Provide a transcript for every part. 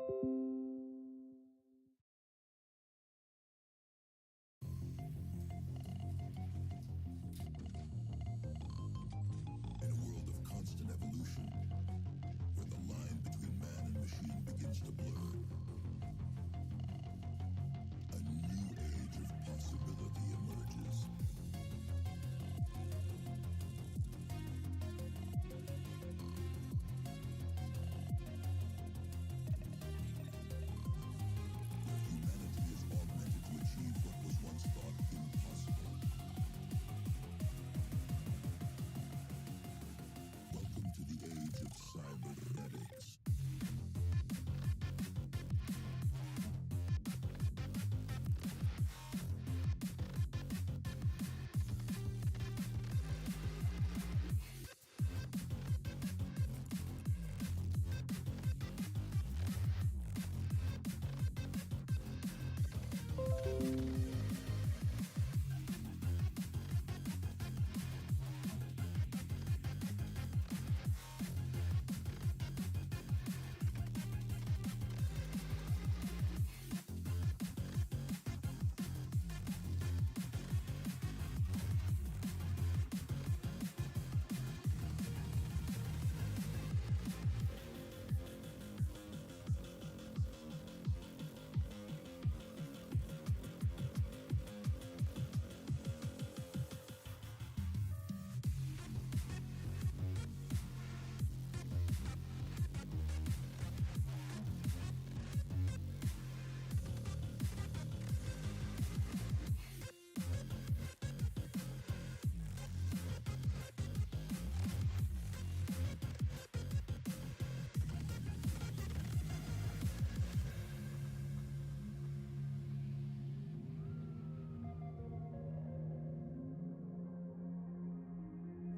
In a world of constant evolution, where the line between man and machine begins to blur, a new age of possibility emerges. Where humanity is augmented to achieve what was once thought impossible. Welcome to the age of cybernetics.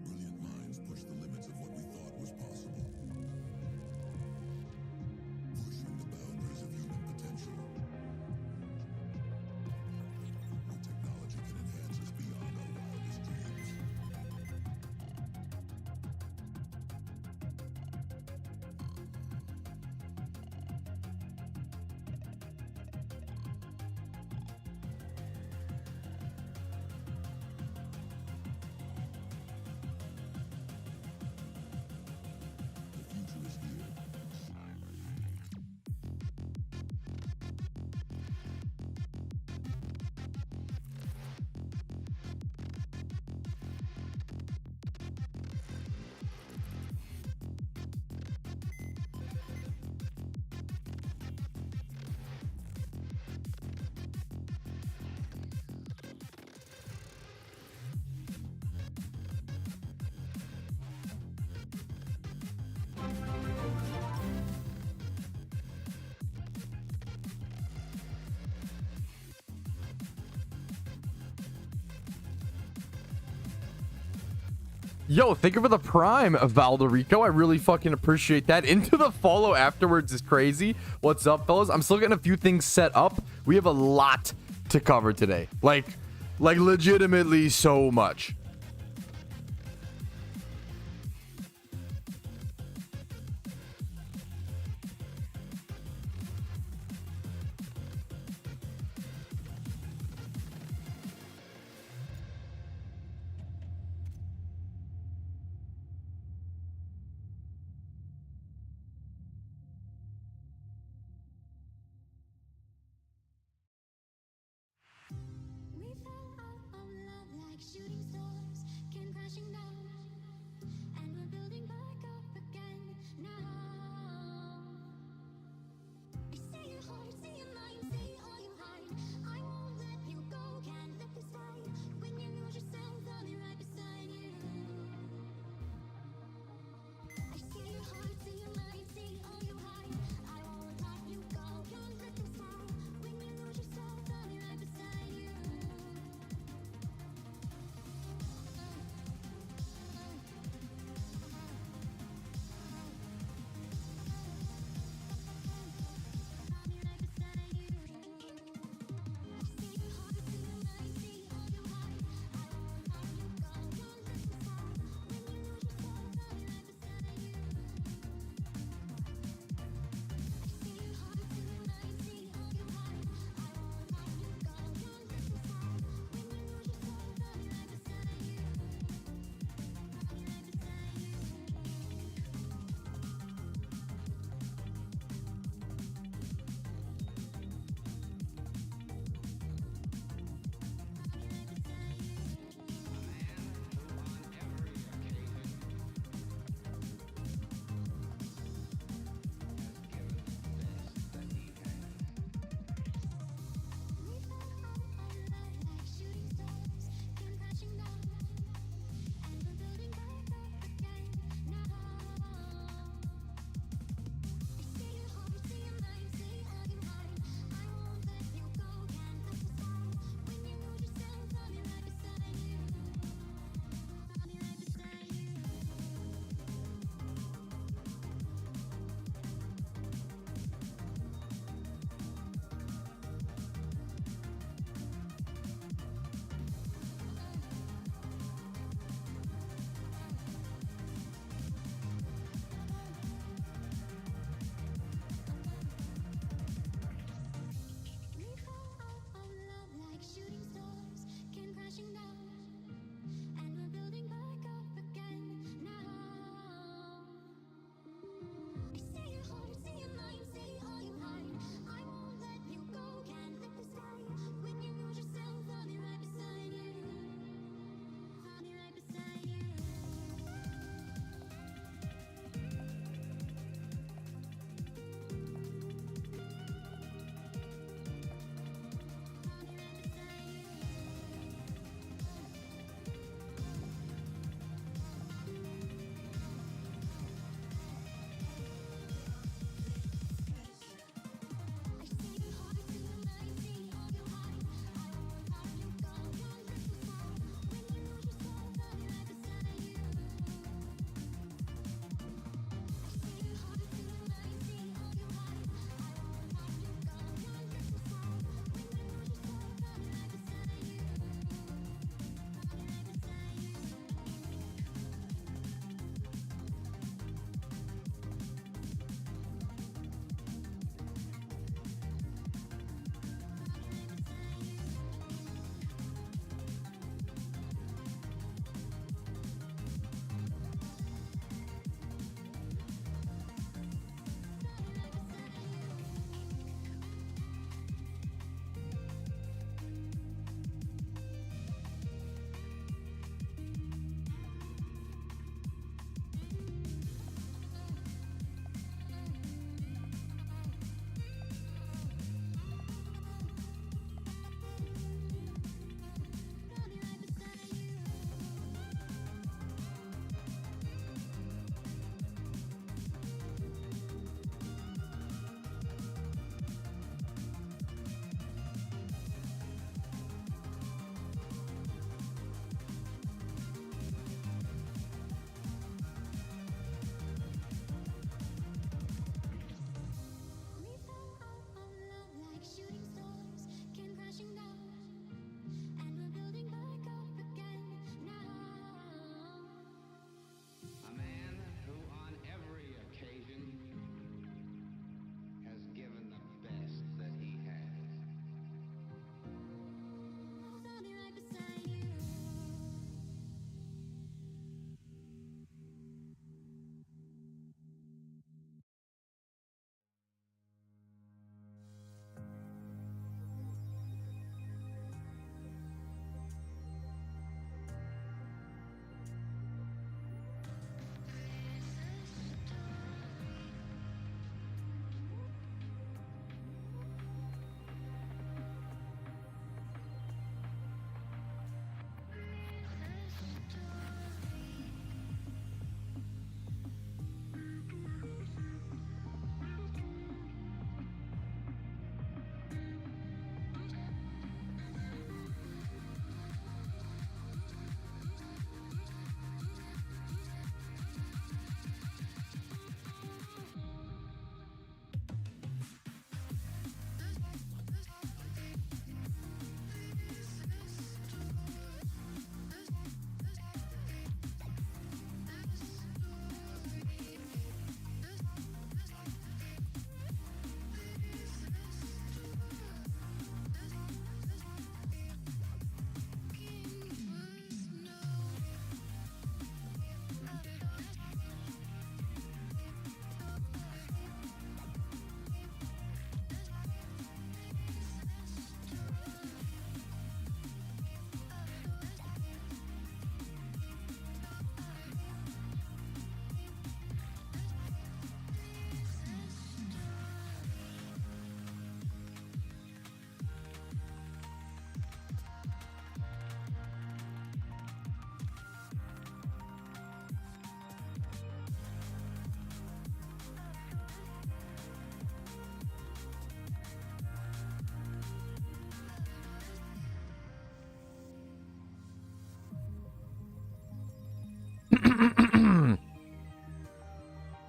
Brilliant minds push the limits of what we thought was possible, pushing the boundaries of human potential. Where technology can enhance us beyond our wildest dreams. The future is here. Yo, thank you for the prime, Valderico. I really fucking appreciate that. Into the follow afterwards is crazy. What's up, fellas? I'm still getting a few things set up. We have a lot to cover today. Like legitimately so much. We fell out of love like shooting stars.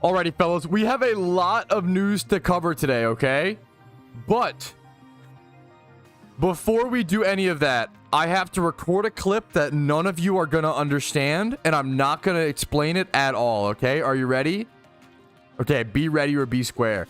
Alrighty, fellas, we have a lot of news to cover today, okay? But before we do any of that, I have to record a clip that none of you are going to understand, and I'm not going to explain it at all, okay? Are you ready? Okay, be ready or be square.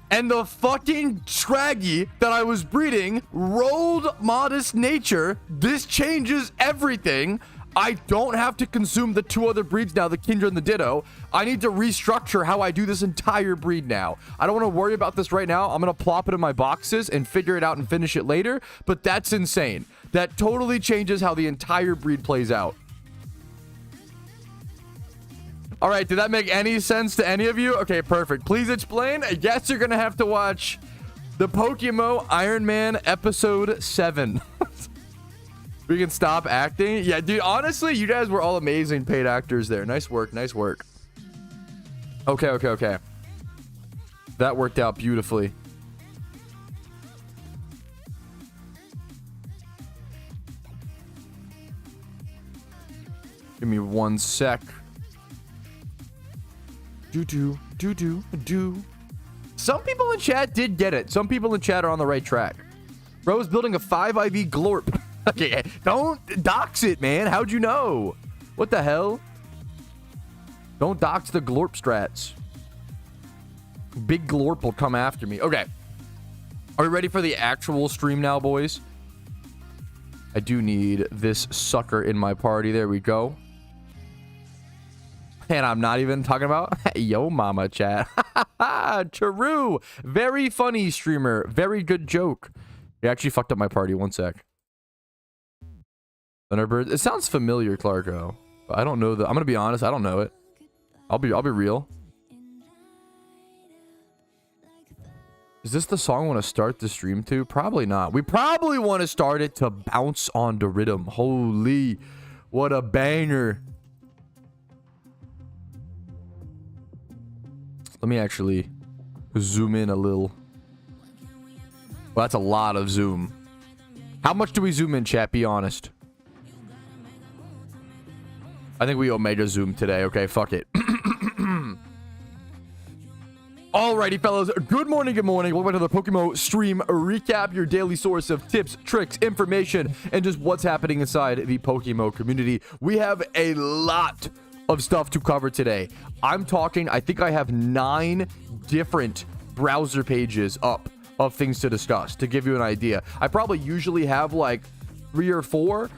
And the fucking Scraggy that I was breeding rolled Modest Nature. This changes everything. I don't have to consume the 2 other breeds now, the Kindred and the Ditto. I need to restructure how I do this entire breed now. I don't want to worry about this right now. I'm going to plop it in my boxes and figure it out and finish it later. But that's insane. That totally changes how the entire breed plays out. All right, did that make any sense to any of you? Okay, perfect. Please explain. I guess you're going to have to watch the PokeMMO Iron Man episode 7. We can stop acting. Yeah, dude, honestly, you guys were all amazing paid actors there. Nice work. Nice work. Okay. That worked out beautifully. Give me 1 sec. Do. Some people in chat did get it. Some people in chat are on the right track. Bro's building a 5 IV glorp. Okay, don't dox it, man. How'd you know? What the hell? Don't dox the glorp strats. Big glorp will come after me. Okay. Are we ready for the actual stream now, boys? I do need this sucker in my party. There we go. And I'm not even talking about yo mama chat. True. Very funny streamer. Very good joke. You actually fucked up my party. 1 sec. Thunderbird. It sounds familiar, Clarko. But I don't know I'm gonna be honest, I don't know it. I'll be real. Is this the song I want to start the stream to? Probably not. We probably want to start it to bounce on the rhythm. Holy, what a banger. Let me actually zoom in a little. Well, that's a lot of zoom. How much do we zoom in, chat? Be honest. I think we omega zoom today. Okay, fuck it. Alrighty, fellas. Good morning, good morning. Welcome to the PokeMMO stream recap, your daily source of tips, tricks, information, and just what's happening inside the PokeMMO community. We have a lot of stuff to cover today. I'm talking, I think I have 9 different browser pages up of things to discuss, to give you an idea. I probably usually have like 3 or 4.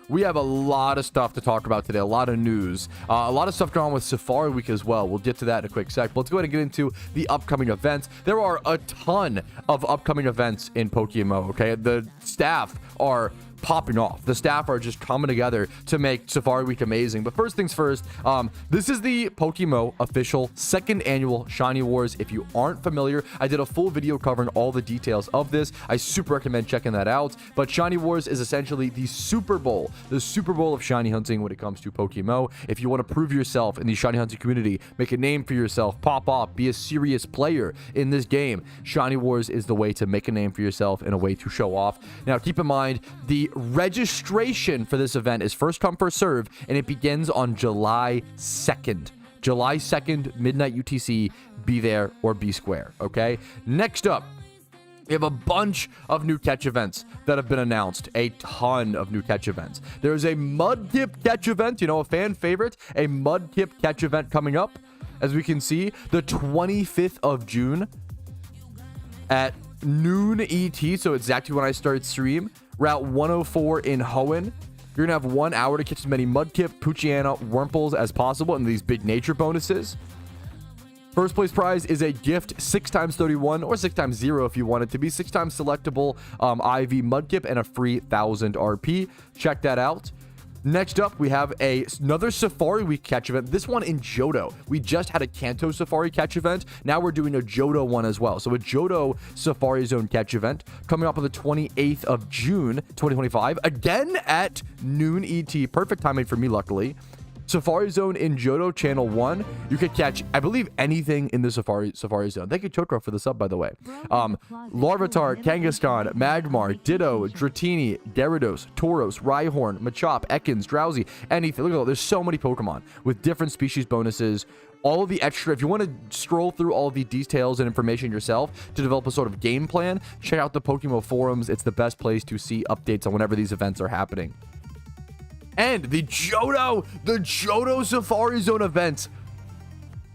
We have a lot of stuff to talk about today, a lot of news, a lot of stuff going on with Safari Week as well. We'll get to that in a quick sec, but let's go ahead and get into the upcoming events. There are a ton of upcoming events in PokeMMO, okay? The staff are popping off. The staff are just coming together to make Safari Week amazing. But first things first, this is the PokeMMO official 2nd annual Shiny Wars. If you aren't familiar, I did a full video covering all the details of this. I super recommend checking that out. But Shiny Wars is essentially the Super Bowl of shiny hunting when it comes to PokeMMO. If you want to prove yourself in the shiny hunting community, make a name for yourself, pop off, be a serious player in this game, Shiny Wars is the way to make a name for yourself and a way to show off. Now, keep in mind, the registration for this event is first come, first serve, and it begins on July 2nd. July 2nd, midnight UTC. Be there or be square, okay? Next up, we have a bunch of new catch events that have been announced. A ton of new catch events. There's a Mudkip catch event, you know, a fan favorite, a Mudkip catch event coming up. As we can see, the 25th of June at noon ET, so exactly when I start stream. Route 104 in Hoenn. You're gonna have 1 hour to catch as many Mudkip, Poochyena, Wurmples as possible and these big nature bonuses. First place prize is a gift 6x31 or 6x0 if you want it to be. 6 times selectable IV Mudkip and a free 1000 RP. Check that out. Next up, we have another Safari Week catch event. This one in Johto. We just had a Kanto Safari catch event. Now we're doing a Johto one as well. So a Johto Safari Zone catch event coming up on the 28th of June, 2025. Again at noon ET. Perfect timing for me, luckily. Safari Zone in Johto Channel 1, you could catch, I believe, anything in the Safari Zone. Thank you, Chokro, for the sub, by the way. Larvitar, Kangaskhan, Magmar, Ditto, Dratini, Gyarados, Tauros, Rhyhorn, Machop, Ekans, Drowsy, anything. Look at that. There's so many Pokemon with different species bonuses. All of the extra, if you want to scroll through all of the details and information yourself to develop a sort of game plan, check out the PokeMMO forums. It's the best place to see updates on whenever these events are happening. And the Johto Safari Zone event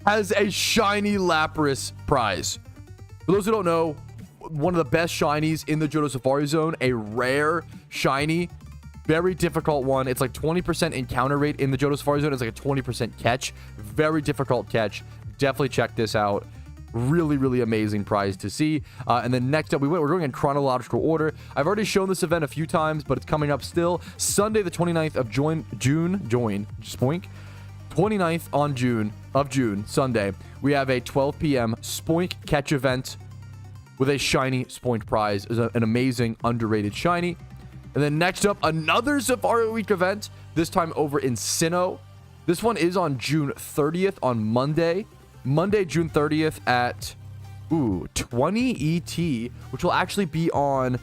has a shiny Lapras prize. For those who don't know, one of the best shinies in the Johto Safari Zone, a rare shiny, very difficult one. It's like 20% encounter rate in the Johto Safari Zone. It's like a 20% catch. Very difficult catch. Definitely check this out. Really, really amazing prize to see. And then next up, we're going in chronological order. I've already shown this event a few times, but it's coming up still. Sunday, the 29th of June, 29th of June, Sunday, we have a 12 p.m. Spoink catch event with a shiny Spoink prize. It's an amazing, underrated shiny. And then next up, another Safari Week event, this time over in Sinnoh. This one is on June 30th on Monday. Monday, June 30th at 20 ET, which will actually be on...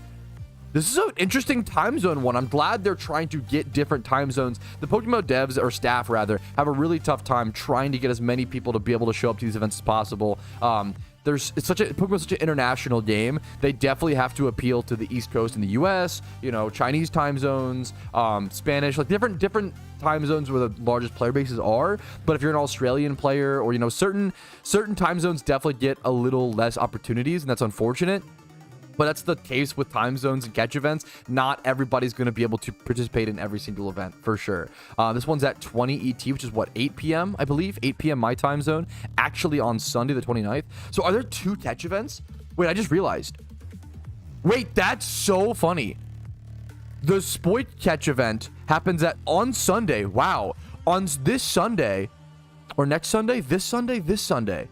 This is an interesting time zone one. I'm glad they're trying to get different time zones. The PokeMMO devs, or staff rather, have a really tough time trying to get as many people to be able to show up to these events as possible. Pokemon's such an international game. They definitely have to appeal to the East Coast in the US, Chinese time zones, Spanish, like different time zones where the largest player bases are. But if you're an Australian player or, certain time zones definitely get a little less opportunities, and that's unfortunate. But that's the case with time zones and catch events. Not everybody's going to be able to participate in every single event, for sure. This one's at 20 ET, which is what, 8 p.m., I believe? 8 p.m. my time zone, actually on Sunday the 29th. So are there 2 catch events? Wait, I just realized. Wait, that's so funny. The Spoink catch event happens on Sunday. Wow. On this Sunday, or next Sunday, this Sunday,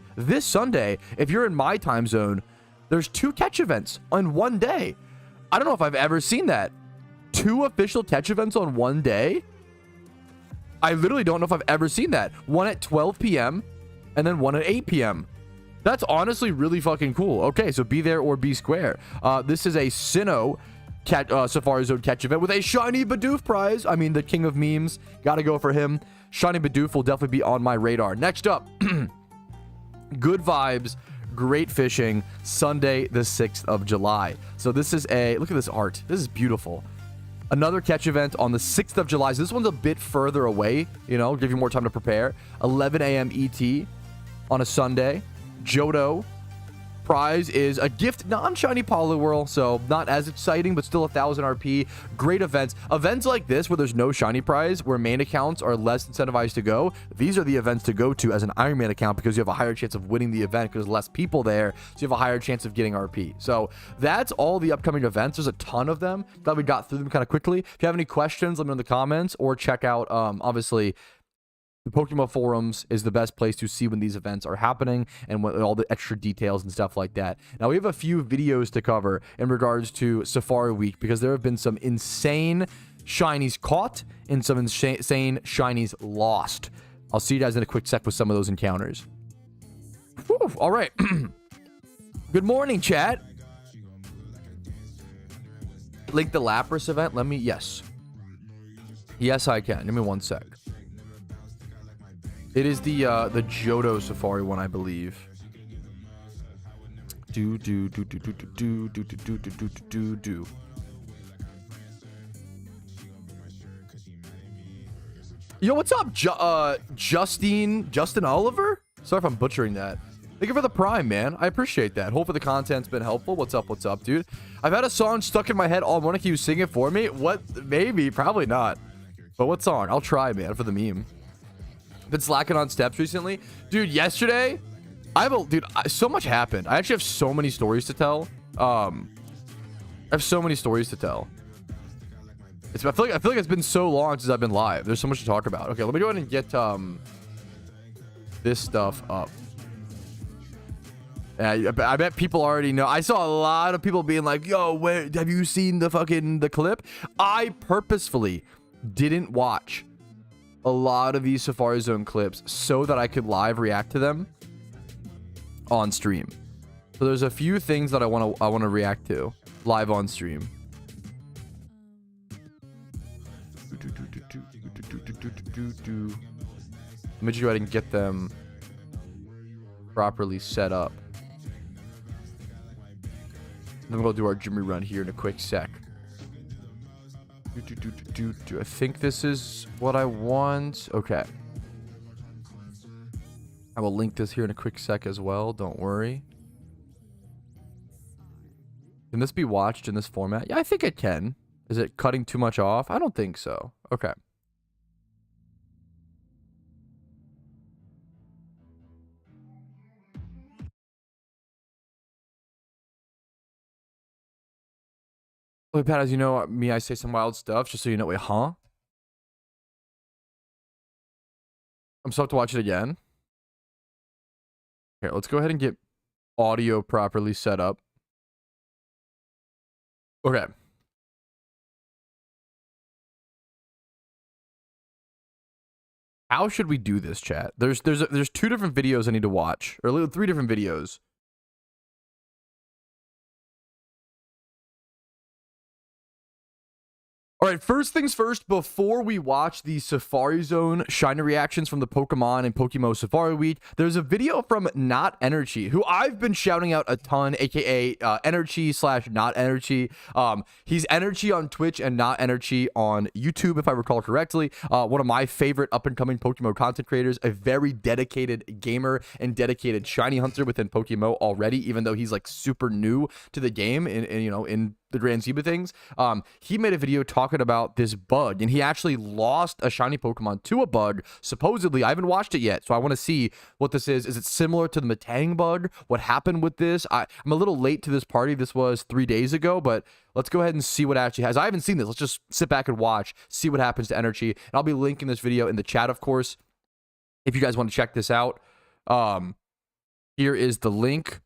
if you're in my time zone, there's 2 catch events on one day. I don't know if I've ever seen that. 2 official catch events on one day? I literally don't know if I've ever seen that. One at 12 p.m. and then one at 8 p.m. That's honestly really fucking cool. Okay, so be there or be square. This is a Sinnoh Safari Zone catch event with a shiny Bidoof prize. I mean, the king of memes. Gotta go for him. Shiny Bidoof will definitely be on my radar. Next up, good vibes. Great fishing, Sunday the 6th of July. So this is look at this art. This is beautiful. Another catch event on the 6th of July. So this one's a bit further away, give you more time to prepare. 11 a.m. ET on a Sunday. Johto. Prize is a gift non-shiny Poliwhirl, so not as exciting, but still 1,000 RP. Great events. Events like this where there's no shiny prize, where main accounts are less incentivized to go, these are the events to go to as an Iron Man account because you have a higher chance of winning the event because there's less people there, so you have a higher chance of getting RP. So that's all the upcoming events. There's a ton of them. Glad we got through them kind of quickly. If you have any questions, let me know in the comments, or check out, obviously, the PokeMMO forums is the best place to see when these events are happening and what, all the extra details and stuff like that. Now, we have a few videos to cover in regards to Safari Week because there have been some insane shinies caught and some insane shinies lost. I'll see you guys in a quick sec with some of those encounters. Whew, all right. Good morning, chat. Link the Lapras event. Yes. Yes, I can. Give me one sec. It is the Johto Safari one, I believe. Do. Yo, what's up, Justin Oliver? Sorry if I'm butchering that. Thank you for the Prime, man. I appreciate that. Hopefully the content's been helpful. What's up, dude? I've had a song stuck in my head all morning. Can you sing it for me? What? Maybe, probably not. But what song? I'll try, man, for the meme. Been slacking on steps recently, dude. Yesterday, so much happened. I actually have so many stories to tell. I feel like it's been so long since I've been live. There's so much to talk about. Okay, let me go ahead and get this stuff up. I bet people already know. I saw a lot of people being like, "Yo, where have you seen the clip?" I purposefully didn't watch a lot of these Safari Zone clips so that I could live react to them on stream. So there's a few things that I want to react to live on stream. Let me just go ahead and get them properly set up. Then we'll do our Jimmy run here in a quick sec. I think this is what I want. Okay. I will link this here in a quick sec as well. Don't worry. Can this be watched in this format? Yeah, I think it can. Is it cutting too much off? I don't think so. Okay. Wait, Pat, as you know, me, I say some wild stuff, just so you know. Wait, huh? I'm supposed to watch it again. Okay, let's go ahead and get audio properly set up. Okay. How should we do this, chat? There's 2 different videos I need to watch, or 3 different videos. All right, first things first, before we watch the Safari Zone shiny reactions from the Pokemon and PokeMMO Safari Week, there's a video from Not Energy, who I've been shouting out a ton, aka Energy/Not Energy. He's Energy on Twitch and Not Energy on YouTube, if I recall correctly. One of my favorite up-and-coming Pokemon content creators, a very dedicated gamer and dedicated shiny hunter within PokeMMO already, even though he's like super new to the game in the grand scheme of things. He made a video talking about this bug, and he actually lost a shiny Pokemon to a bug, supposedly. I haven't watched it yet, so I want to see what this is. Is it similar to the Matang bug? What happened with this? I'm a little late to this party. This was 3 days ago, but let's go ahead and see what actually has. I haven't seen this. Let's just sit back and watch, see what happens to Energy, and I'll be linking this video in the chat, of course, if you guys want to check this out. Here is the link.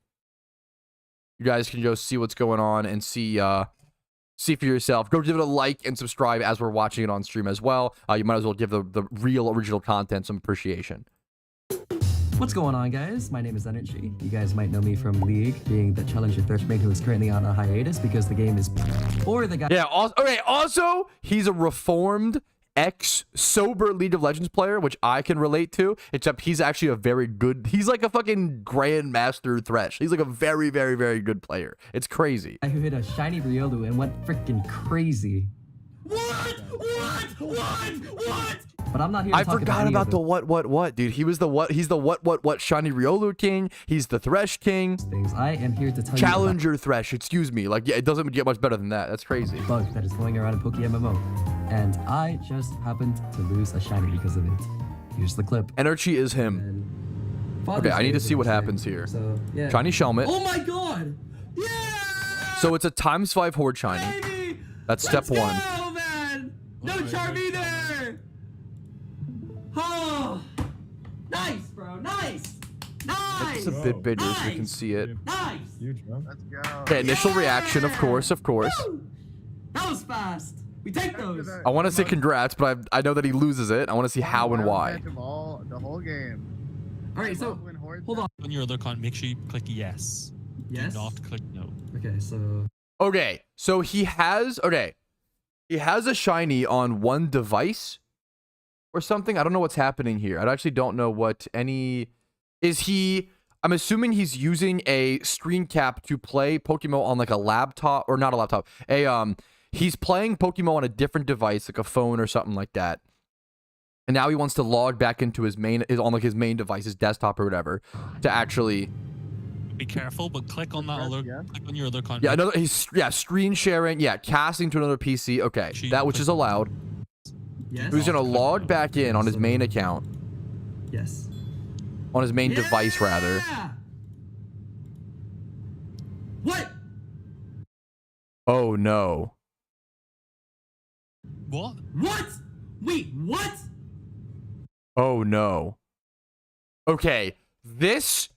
You guys can go see what's going on and see for yourself. Go give it a like and subscribe as we're watching it on stream as well. You might as well give the real original content some appreciation. What's going on, guys? My name is Energy. You guys might know me from League, being the Challenger Thresh who is currently on a hiatus because the game is... Or the guy... Yeah, also, he's a reformed ex-sober League of Legends player, which I can relate to, except he's actually a very good... He's like a fucking Grandmaster Thresh. He's like a very, very, very good player. It's crazy. Who hit a shiny Riolu and went freaking crazy. What? But I'm not here to I talk forgot about the what, dude. He was the what? He's the what shiny Riolu king. He's the Thresh king. Things. I am here to tell Challenger you Thresh, excuse me. Like, yeah, it doesn't get much better than that. That's crazy. Bug that is going around in PokeMMO. And I just happened to lose a shiny because of it. Here's the clip. Energy is him. Okay, I need to see what happens here. So, yeah. Shiny Shelmet. Oh my god! Yeah! So it's a ×5 Horde shiny. Baby! That's step 1. Go, man! No Charmy there! Oh! Nice, bro! Nice! Nice! It's a bit bigger so you can see it. Nice! Let's go. Okay, initial reaction, of course. Woo! That was fast. We take those. I want to say congrats, but I know that he loses it. I want to see how and why. The whole game. All right, so hold on. On your other account, make sure you click yes. Yes. Do not click no. Okay, so... Okay, so he has a shiny on one device or something. I don't know what's happening here. I actually don't know what any... I'm assuming he's using a screen cap to play Pokemon on like a laptop, or not a laptop. He's playing Pokemon on a different device, like a phone or something like that. And now he wants to log back into his main device, his desktop or whatever, to actually... Be careful, but click on that click on your other account. Yeah, screen sharing, casting to another PC. Okay, that which is allowed. Yes. He's gonna log back in on his main account. Yes. On his main device, rather. What? Oh no. What? What? Wait, what? Oh no. Okay, this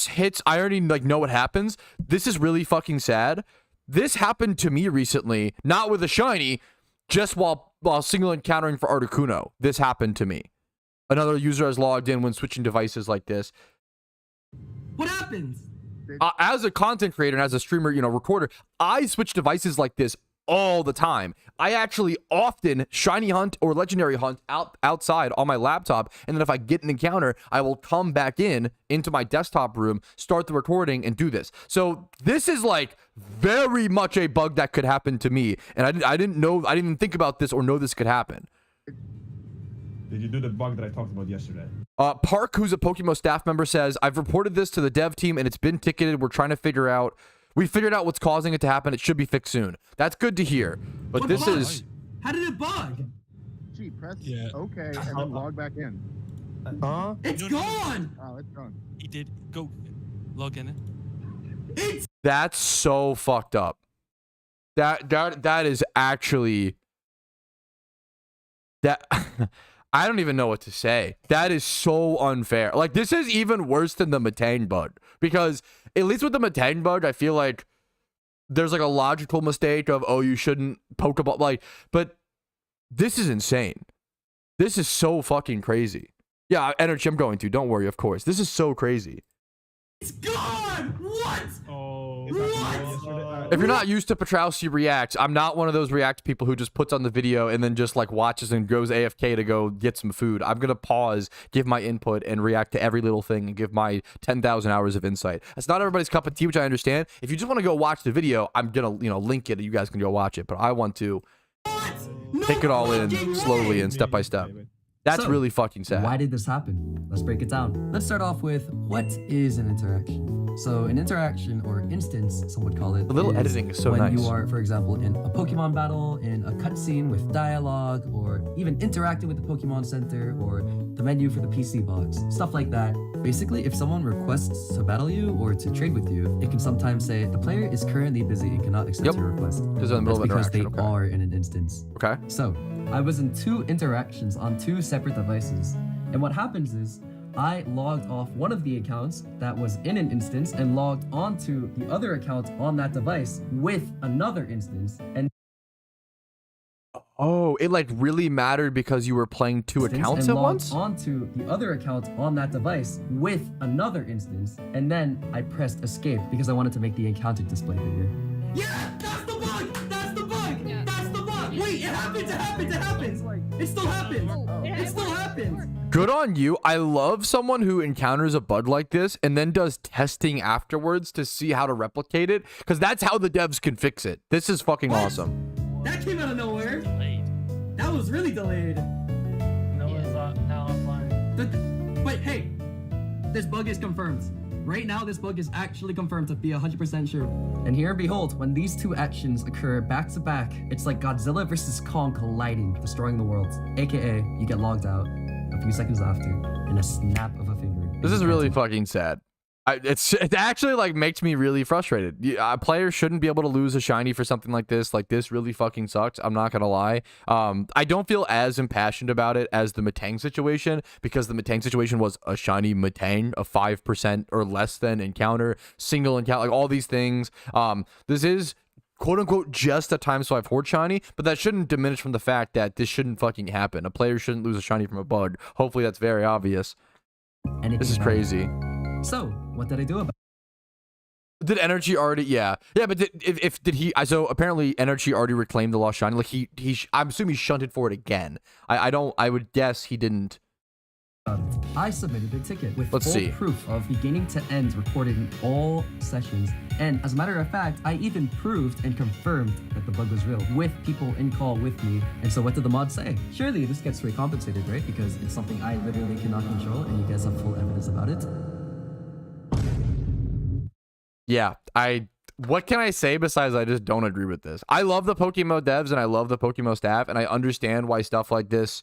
hits. I already know what happens. This is really fucking sad. This happened to me recently, not with a shiny, just while while single encountering for Articuno, this happened to me. Another user has logged in when switching devices like this. What happens? As a content creator and as a streamer, you know, recorder, I switch devices like this all the time. I actually often shiny hunt or legendary hunt outside on my laptop, and then if I get an encounter, I will come back into my desktop room, start the recording, and do this. So this is like very much a bug that could happen to me, and I didn't even think about this or know this could happen. Did you do the bug that I talked about yesterday? Park, who's a PokeMMO staff member, says, I've reported this to the dev team and it's been ticketed. We're trying to figure out. We figured out what's causing it to happen. It should be fixed soon. That's good to hear. But What this bug? is... How did it bug? Gee, press Yeah. OK and then log back in. Huh? It's You don't gone! Oh, it's gone. He did go log in. It's That's so fucked up. That is actually... That... I don't even know what to say. That is so unfair. Like, this is even worse than the Matang bug. Because, at least with the Matang bug, I feel like there's, like, a logical mistake of, oh, you shouldn't Pokeball. Like, but this is insane. This is so fucking crazy. Yeah, Energy, I'm going to. Don't worry, of course. This is so crazy. it's gone! What? Oh. What? If you're not used to Patrouski reacts, I'm not one of those react people who just puts on the video and then just like watches and goes AFK to go get some food. I'm going to pause, give my input, and react to every little thing and give my 10,000 hours of insight. That's not everybody's cup of tea, which I understand. If you just want to go watch the video, I'm going to, you know, link it and you guys can go watch it. But I want to take it all in slowly and step by step. That's So, really fucking sad. Why did this happen? Let's break it down. Let's start off with what is an interaction. So an interaction or instance, some would call it. The little editing is so when nice. you are, for example, in a Pokemon battle, in a cutscene with dialogue, or even interacting with the Pokemon Center or the menu for the PC box, stuff like that. Basically, if someone requests to battle you or to trade with you, it can sometimes say the player is currently busy and cannot accept your request. Because in the middle That's of because they interaction, okay. are in an instance. Okay. So, I was in 2 interactions on 2 separate devices. And what happens is, I logged off one of the accounts that was in an instance and logged onto the other account on that device with another instance. And Oh, it like really mattered because you were playing 2 accounts at once? onto the other account on that device with another instance. And then I pressed escape because I wanted to make the encounter display bigger. Yeah, that's the bug! That's the bug! Yeah. That's the bug! Wait, it happens! It happens! It happens! It still happens! It still happens! Good on you. I love someone who encounters a bug like this and then does testing afterwards to see how to replicate it, because that's how the devs can fix it. This is fucking What? awesome. That came out of nowhere. Delayed. That was really delayed. No, it's now offline. But hey, this bug is confirmed. Right now, this bug is actually confirmed to be 100% sure. And here, behold, when these 2 actions occur back to back, it's like Godzilla versus Kong colliding, destroying the world. AKA, you get logged out a few seconds after, in a snap of a finger. This is really fucking sad. It actually like makes me really frustrated. Players shouldn't be able to lose a shiny for something like this. Like, this really fucking sucks. I'm not gonna lie. I don't feel as impassioned about it as the Matang situation, because the Matang situation was a shiny Matang, a 5% or less than encounter, single encounter, like all these things. This is quote unquote just a time swipe horde shiny, but that shouldn't diminish from the fact that this shouldn't fucking happen. A player shouldn't lose a shiny from a bug. Hopefully that's very obvious. This is crazy. So, what did I do about it? Did Energy already? Yeah, but did he? So apparently Energy already reclaimed the lost shiny. Like I'm assuming he shunted for it again. I would guess he didn't. I submitted a ticket with Let's full see. proof of beginning to end recorded in all sessions. And as a matter of fact, I even proved and confirmed that the bug was real with people in call with me. And so what did the mod say? Surely this gets recompensated, right? Because it's something I literally cannot control and you guys have full evidence about it. Yeah, what can I say besides I just don't agree with this? I love the PokeMMO devs and I love the PokeMMO staff, and I understand why stuff like this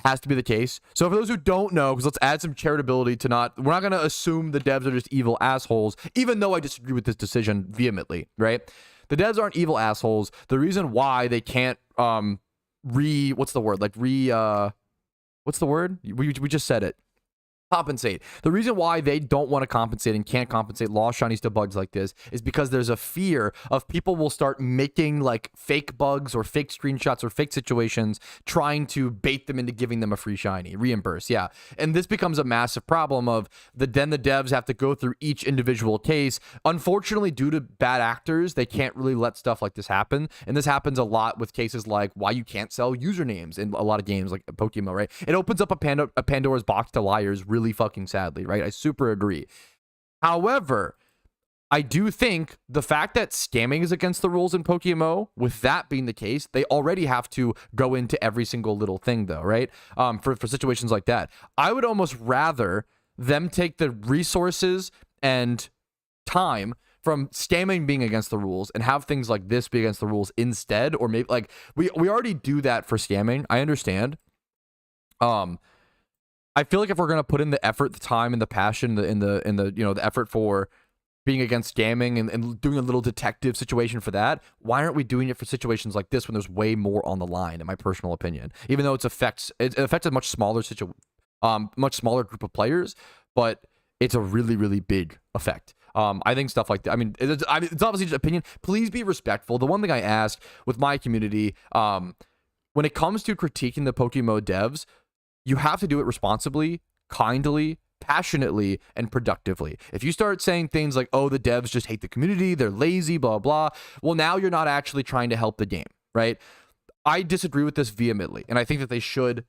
has to be the case. So for those who don't know, because let's add some charitability to we're not going to assume the devs are just evil assholes, even though I disagree with this decision vehemently, right? The devs aren't evil assholes. The reason why they can't, what's the word? We just said it. Compensate. The reason why they don't want to compensate and can't compensate lost shinies to bugs like this is because there's a fear of people will start making like fake bugs or fake screenshots or fake situations trying to bait them into giving them a free shiny reimburse. Yeah. And this becomes a massive problem of then the devs have to go through each individual case. Unfortunately, due to bad actors, they can't really let stuff like this happen. And this happens a lot with cases like why you can't sell usernames in a lot of games like PokeMMO, right? It opens up a Pandora's box to liars really fucking sadly, right? I super agree. However, I do think the fact that scamming is against the rules in PokeMMO, with that being the case, they already have to go into every single little thing though, right? For situations like that. I would almost rather them take the resources and time from scamming being against the rules and have things like this be against the rules instead, or maybe like we already do that for scamming. I understand. I feel like if we're gonna put in the effort, the time, and the passion, in the you know the effort for being against scamming and doing a little detective situation for that, why aren't we doing it for situations like this when there's way more on the line? In my personal opinion, even though it affects a much smaller much smaller group of players, but it's a really big effect. I think stuff like that. I mean, it's obviously just opinion. Please be respectful. The one thing I ask with my community, when it comes to critiquing the PokeMMO devs, you have to do it responsibly, kindly, passionately, and productively. If you start saying things like, oh, the devs just hate the community, they're lazy, blah, blah, well, now you're not actually trying to help the game, right? I disagree with this vehemently, and I think that they should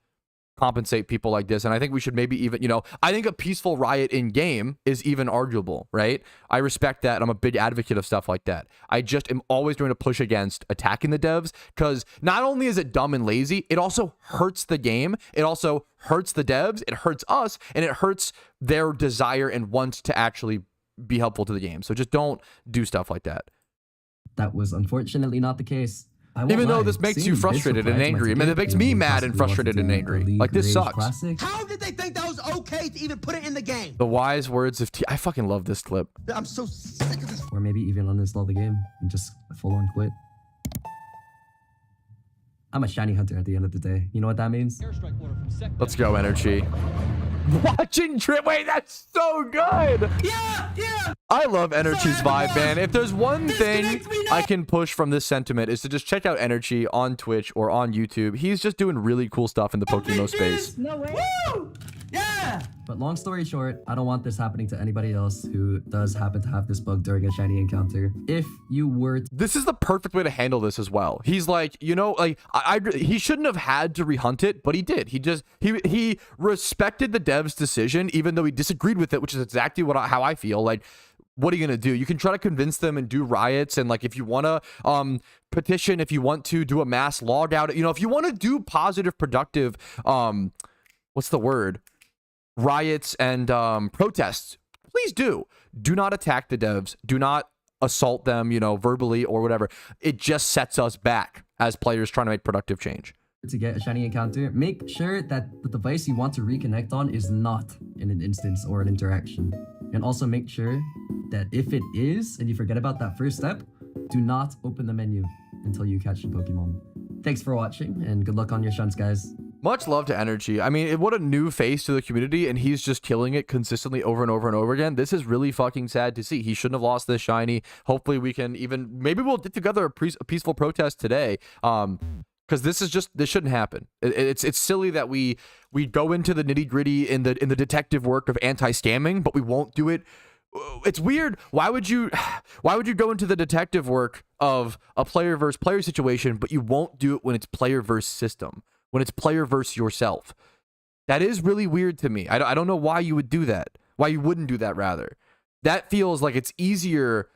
compensate people like this. And I think we should maybe even, you know, I think a peaceful riot in game is even arguable, right? I respect that. I'm a big advocate of stuff like that. I just am always going to push against attacking the devs, because not only is it dumb and lazy, it also hurts the game. It also hurts the devs. It hurts us, and it hurts their desire and want to actually be helpful to the game. So just don't do stuff like that. That was unfortunately not the case. Even though this makes you frustrated and angry. I mean, it makes me mad and frustrated and angry. Like, this sucks. Classic. How did they think that was okay to even put it in the game? The wise words of I fucking love this clip. I'm so sick of this. Or maybe even uninstall the game and just full on quit. I'm a shiny hunter at the end of the day. You know what that means? Let's go, Energy. Watching Trip. Wait, that's so good. Yeah. I love Energy's vibe, man. If there's one thing I can push from this sentiment is to just check out Energy on Twitch or on YouTube. He's just doing really cool stuff in the PokeMMO space. No way. Woo! Yeah. But long story short, I don't want this happening to anybody else who does happen to have this bug during a shiny encounter. If you were to... This is the perfect way to handle this as well. He's like, you know, like he shouldn't have had to rehunt it, but he did. He respected the dev's decision, even though he disagreed with it, which is exactly how I feel. Like, what are you gonna do? You can try to convince them and do riots, and like if you want to petition, if you want to do a mass log out, you know, if you want to do positive, productive, what's the word? Riots and protests, please do not attack the devs. Do not assault them, you know, verbally or whatever. It just sets us back as players trying to make productive change. To get a shiny encounter, make sure that the device you want to reconnect on is not in an instance or an interaction. And also make sure that if it is, and you forget about that first step, do not open the menu until you catch the Pokemon. Thanks for watching, and good luck on your shunts, guys. Much love to Energy. I mean, what a new face to the community, and he's just killing it consistently over and over and over again. This is really fucking sad to see. He shouldn't have lost this shiny. Hopefully we can maybe we'll get together a peaceful protest today. Because this shouldn't happen. It's silly that we go into the nitty gritty in the detective work of anti-scamming, but we won't do it. It's weird. Why would you go into the detective work of a player versus player situation, but you won't do it when it's player versus system, when it's player versus yourself? That is really weird to me. I don't know why you would do that. Why you wouldn't do that, rather. That feels like it's easier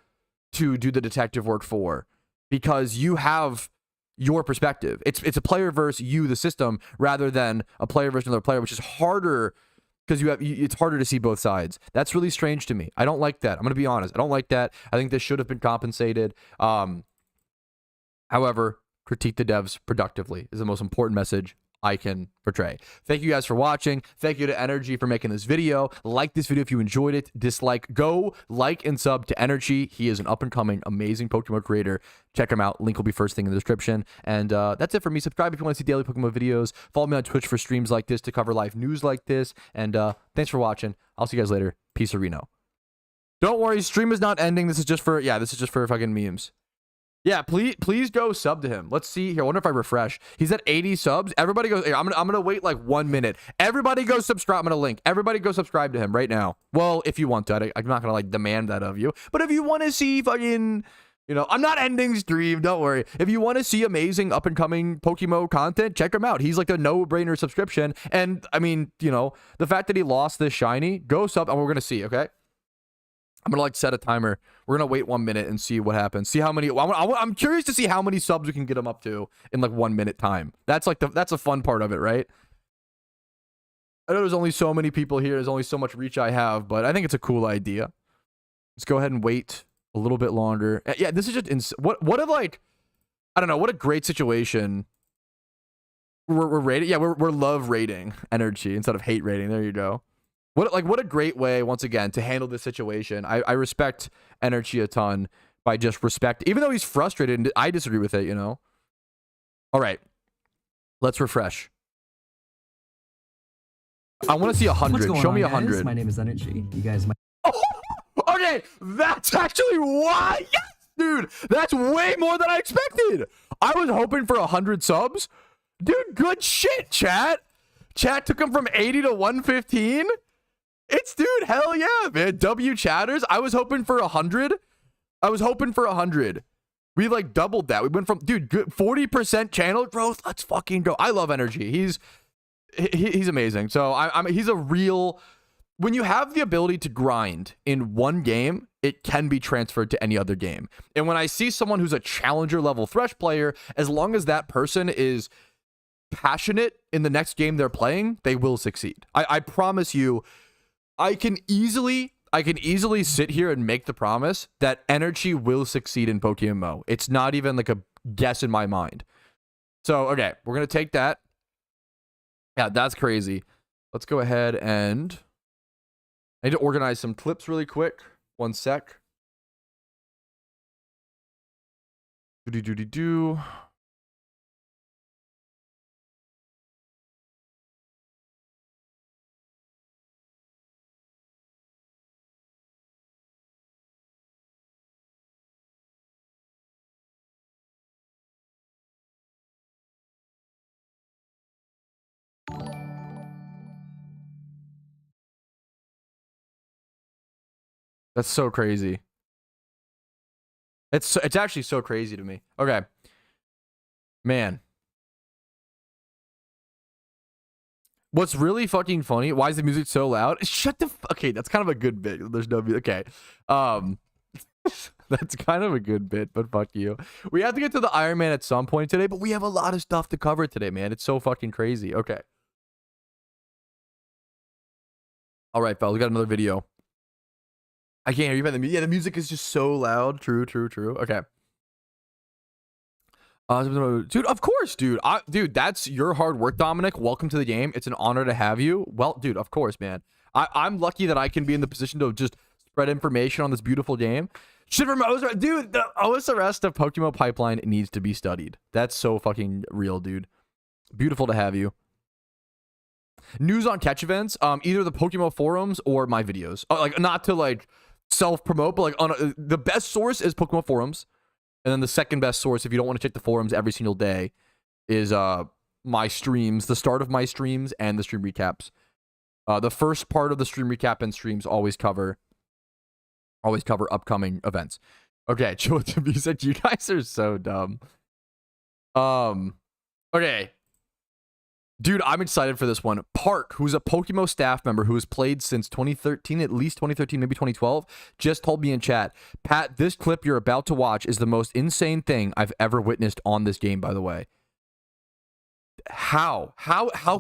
to do the detective work for, because you have your perspective. It's a player versus you, the system, rather than a player versus another player, which is harder because it's harder to see both sides. That's really strange to me. I don't like that. I'm gonna be honest. I don't like that. I think this should have been compensated. However, critique the devs productively is the most important message I can portray. Thank you guys for watching. Thank you to Energy for making this video. Like this video if you enjoyed it. Dislike, go like and sub to Energy. He is an up-and-coming, amazing Pokemon creator. Check him out. Link will be first thing in the description. And that's it for me. Subscribe if you want to see daily Pokemon videos. Follow me on Twitch for streams like this to cover live news like this. And thanks for watching. I'll see you guys later. Peace, Reno. Don't worry, stream is not ending. This is just for, this is just for fucking memes. Yeah, please go sub to him. Let's see here. I wonder if I refresh. He's at 80 subs. Everybody go. I'm gonna wait like 1 minute. Everybody go subscribe. I'm gonna link. Everybody go subscribe to him right now. Well, if you want to, I'm not gonna like demand that of you. But if you want to see fucking, I'm not ending stream. Don't worry. If you want to see amazing up and coming PokeMMO content, check him out. He's like a no-brainer subscription. And I mean, the fact that he lost this shiny, go sub, and we're gonna see. Okay. I'm gonna like set a timer. We're gonna wait 1 minute and see what happens. See how many. I'm curious to see how many subs we can get him up to in like 1 minute time. That's like that's a fun part of it, right? I know there's only so many people here. There's only so much reach I have, but I think it's a cool idea. Let's go ahead and wait a little bit longer. Yeah, this is just what a like. I don't know. What a great situation. We're rating. Yeah, we're love rating Energy instead of hate rating. There you go. What a great way, once again, to handle this situation. I respect Energy a ton by just respect, even though he's frustrated and I disagree with it, All right, let's refresh. I want to see 100. Show me 100. Guys? My name is Energy. You guys might. Oh, okay, that's actually why. Yes, dude, that's way more than I expected. I was hoping for 100 subs. Dude, good shit, chat. Chat took him from 80 to 115. Dude, hell yeah, man. W chatters. I was hoping for 100. We like doubled that. We went from, dude, good 40% channel growth. Let's fucking go. I love Energy. He's amazing. So he's a real, when you have the ability to grind in one game, it can be transferred to any other game. And when I see someone who's a challenger level Thresh player, as long as that person is passionate in the next game they're playing, they will succeed. I promise you. I can easily sit here and make the promise that Energy will succeed in PokeMMO. It's not even like a guess in my mind. So, okay, we're going to take that. Yeah, that's crazy. Let's go ahead and I need to organize some clips really quick. 1 sec. Do. That's so crazy. It's actually so crazy to me. Okay. Man. What's really fucking funny, why is the music so loud? Shut the okay, that's kind of a good bit. There's no okay. That's kind of a good bit, but fuck you. We have to get to the Iron Man at some point today, but we have a lot of stuff to cover today, man. It's so fucking crazy. Okay. All right, fellas, we got another video. I can't hear you, man. Yeah, the music is just so loud. True. Okay. Dude, of course, dude. Dude, that's your hard work, Dominic. Welcome to the game. It's an honor to have you. Well, dude, of course, man. I'm lucky that I can be in the position to just spread information on this beautiful game. Shit from OSRS. Dude, the OSRS of PokeMMO pipeline needs to be studied. That's so fucking real, dude. Beautiful to have you. News on catch events, either the PokeMMO forums or my videos. Like, not to like self-promote, but like on the best source is PokeMMO forums, and then the second best source, if you don't want to check the forums every single day, is my streams, the start of my streams and the stream recaps. The first part of the stream recap and streams always cover upcoming events. Okay, chill with the music. You guys are so dumb. Okay. Dude, I'm excited for this one. Park, who's a PokeMMO staff member who has played since 2013, at least 2013, maybe 2012, just told me in chat, Pat, this clip you're about to watch is the most insane thing I've ever witnessed on this game, by the way. How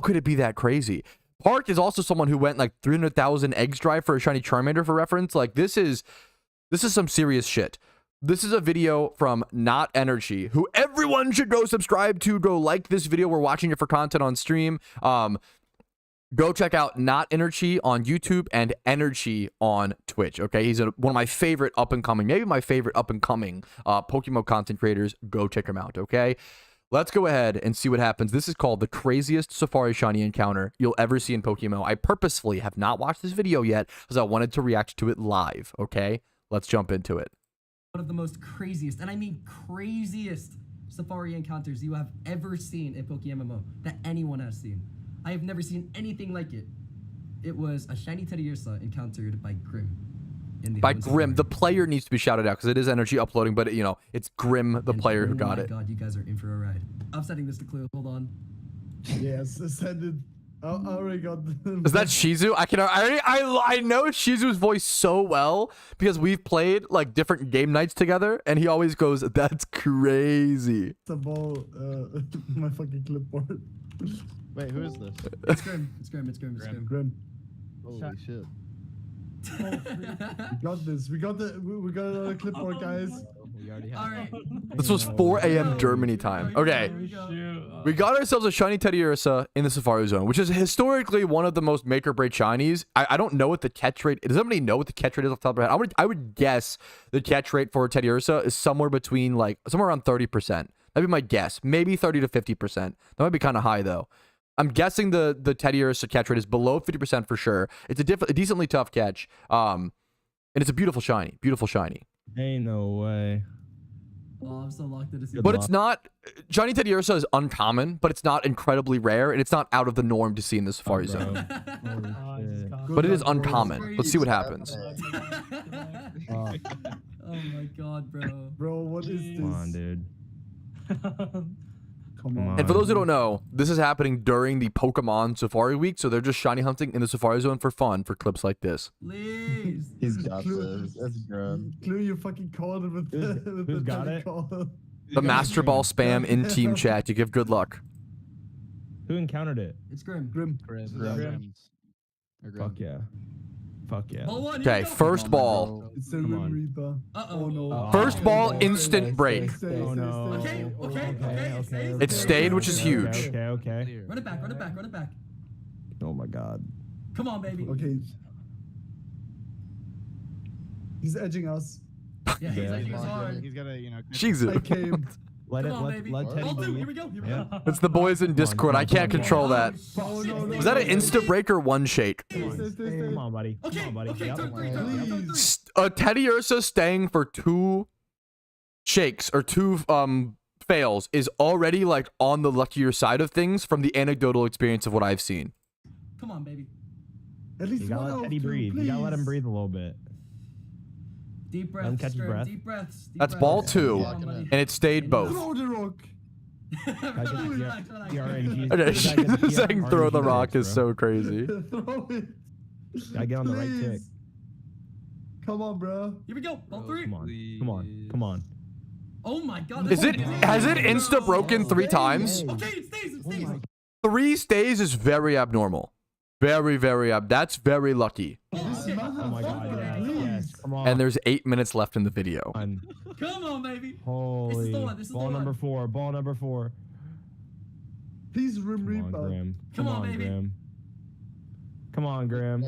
could it be that crazy? Park is also someone who went like 300,000 eggs dry for a shiny Charmander, for reference. Like, this is some serious shit. This is a video from Not Energy, who everyone should go subscribe to. Go like this video. We're watching it for content on stream. Go check out Not Energy on YouTube and Energy on Twitch. Okay, he's one of my favorite up and coming, maybe my favorite up and coming PokeMMO content creators. Go check him out. Okay, let's go ahead and see what happens. This is called the craziest Safari Shiny encounter you'll ever see in PokeMMO. I purposefully have not watched this video yet because I wanted to react to it live. Okay, let's jump into it. One of the most craziest, and I mean craziest, Safari encounters you have ever seen in PokeMMO that anyone has seen. I have never seen anything like it. It was a shiny Teddiursa encountered by Grim. By Grim, the player needs to be shouted out because it is Energy uploading, but you know, it's Grim, the player who got it. Oh my god, you guys are in for a ride. I'm setting this to clue. Hold on. Yes, send it. I already got. Is that Shizu? I know Shizu's voice so well because we've played like different game nights together, and he always goes, "That's crazy." It's a ball. My fucking clipboard. Wait, who is this? It's Grim. It's Grim. It's Grim. It's Grim. Grim. Holy shit. We got this. We got another clipboard, guys. We already have. All right. This was 4 a.m. Germany time. Okay, we got ourselves a shiny Teddiursa in the Safari Zone, which is historically one of the most make or break shinies. I don't know what the catch rate. Does somebody know what the catch rate is off the top of their head? I would guess the catch rate for Teddiursa is somewhere between somewhere around 30%. That'd be my guess. Maybe 30 to 50%. That might be kind of high though. I'm guessing the Teddiursa catch rate is below 50% for sure. It's a decently tough catch. And it's a beautiful shiny. Beautiful shiny. Ain't no way. Oh, I'm so locked into But it's not. Shiny Teddiursa is uncommon, but it's not incredibly rare, and it's not out of the norm to see in the Safari Zone. But it is uncommon. Let's see what happens. Oh my god, bro. Bro, what is this? Come on, dude. Come on. And for those who don't know, this is happening during the Pokemon Safari Week, so they're just shiny hunting in the Safari Zone for fun for clips like this. Please. He's got this. That's good. Clue, you fucking called it with the got it? call. The Master Ball spam in team chat to give good luck. Who encountered it? It's Grim. Grim. Fuck yeah. Fuck yeah. Ball one, Okay, first ball. It's the Come Rim on. Reaper. Uh-oh. Oh no. First ball, instant break. Oh no. Okay. It stayed, which is huge. Okay. Run it back. Oh my god. Come on, baby. Okay. He's edging us. Yeah, he's like, he was hard. He's gonna, I Shizu. came. Let Come on, baby. let Teddy Ball two. be. Here we go. Yeah. It's the boys in Discord. I can't control that. Oh, no. Was that an insta break or one shake? Come on, buddy. Okay, Come on, buddy. okay, Yep. turn three. A Teddiursa staying for 2 shakes or 2 fails is already like on the luckier side of things from the anecdotal experience of what I've seen. Come on, baby. At least You gotta one let out Teddy of two, breathe. You gotta let him please. breathe a little bit. Deep Let him breaths. catch his breath. Deep breaths. That's ball 2, and it stayed both. Throw the rock. Okay, she's saying throw the rock is so crazy. Throw it. Gotta get on the right tick. Please. Come on, bro. Here we go. Ball three. Come on. Oh my god. Has it insta broken 3 times? Okay, it stays. 3 stays is very abnormal. Very that's very lucky. Oh my god, yes. Come on. And there's 8 minutes left in the video. Come on, baby. Holy. This is the one. Ball number 4. Ball number 4. Please, Rim Come on, Reaper. Grim. Come on, baby. Grim. Come on, Grim.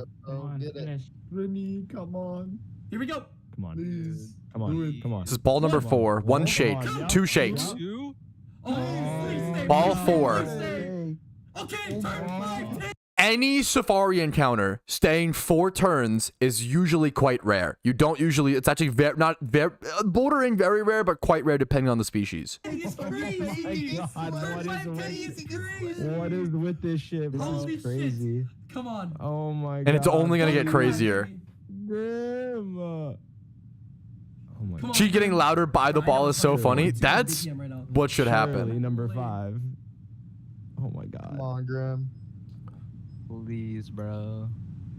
Get it. Remy, come on. Here we go. Come on. Please. Come on. Do it. Come on. This is ball number 4. 1 shake, Come on. 2 shakes. Oh, Ball 4. Okay, turn 5, 10. Any Safari encounter staying 4 turns is usually quite rare. You don't usually, it's actually bordering very rare, but quite rare depending on the species. It's crazy. What is with this shit, bro? Holy It's crazy. shit. Come on. Oh my god. And it's only going to get crazier. Grim. Oh my Come on. She getting louder by the ball is so funny. It's That's BPM right now. what should Surely happen. number 5. Oh my god. Come on, Grim. Please, bro.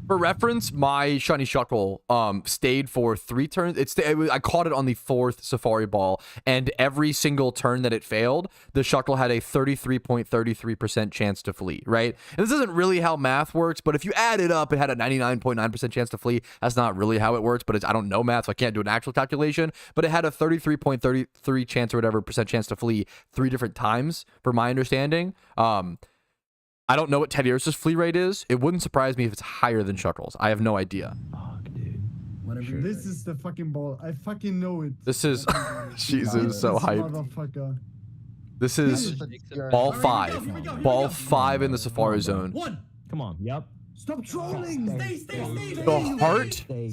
For reference, my shiny Shuckle stayed for 3 turns. I caught it on the 4th Safari Ball, and every single turn that it failed, the Shuckle had a 33.33% chance to flee, right? And this isn't really how math works, but if you add it up, it had a 99.9% chance to flee. That's not really how it works, but I don't know math, so I can't do an actual calculation, but it had a 33.33 chance or whatever percent chance to flee 3 different times, for my understanding. I don't know what Teddiursa's flee rate is. It wouldn't surprise me if it's higher than Shuckle's. I have no idea. Fuck, dude. Whatever. This is the fucking ball. I fucking know it. This is... She's so hyped. Motherfucker. This is ball 5. Ball 5 in the Safari Zone. 1. Come on. Yep. Stop trolling. Stay. The heart... Okay,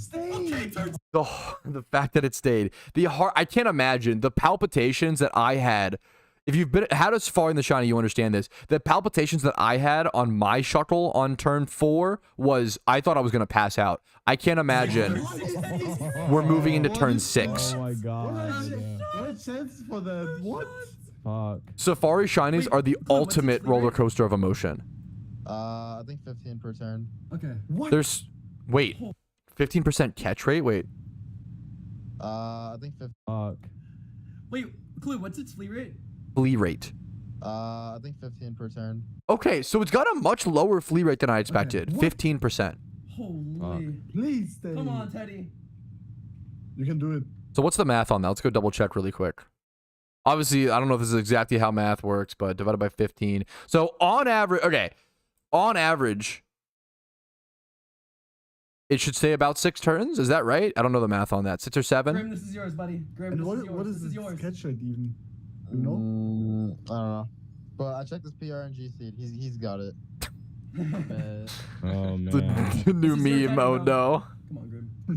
The fact that it stayed. The heart... I can't imagine the palpitations that I had... If you've had a Safari in the Shiny, you understand this. The palpitations that I had on my Shuckle on turn 4 was... I thought I was going to pass out. I can't imagine we're moving into turn 6. Oh my god. What chance for that? What? Fuck. Safari Shinies are the ultimate roller coaster of emotion. I think 15 per turn. Okay. What? There's... Wait. 15% catch rate? Wait. I think 15. Fuck. Wait, Clue, what's its flee rate? Flee rate. I think 15 per turn. Okay, so it's got a much lower flee rate than I expected. 15%. Holy. Please stay. Come on, Teddy. You can do it. So what's the math on that? Let's go double check really quick. Obviously, I don't know if this is exactly how math works, but divided by 15. So on average, okay, on average, it should stay about 6 turns. Is that right? I don't know the math on that. 6 or 7? Grim, this is yours, buddy. Grim, And this is yours. what is This is the yours. catch rate even? You know? I don't know. But I checked this PRNG seed. He's got it. Oh man. The new This is your meme, time, oh bro. no. Come on, Grim. I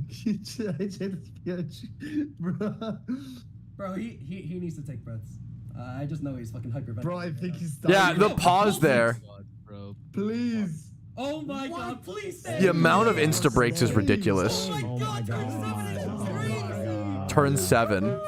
checked the bro. Bro, he needs to take breaths. I just know he's fucking hyperventilating. Bro, I think right he's Yeah, dying. the pause there. Please. now. Oh my god, please stay. The amount of insta breaks is ridiculous. Oh my god, Turn 7.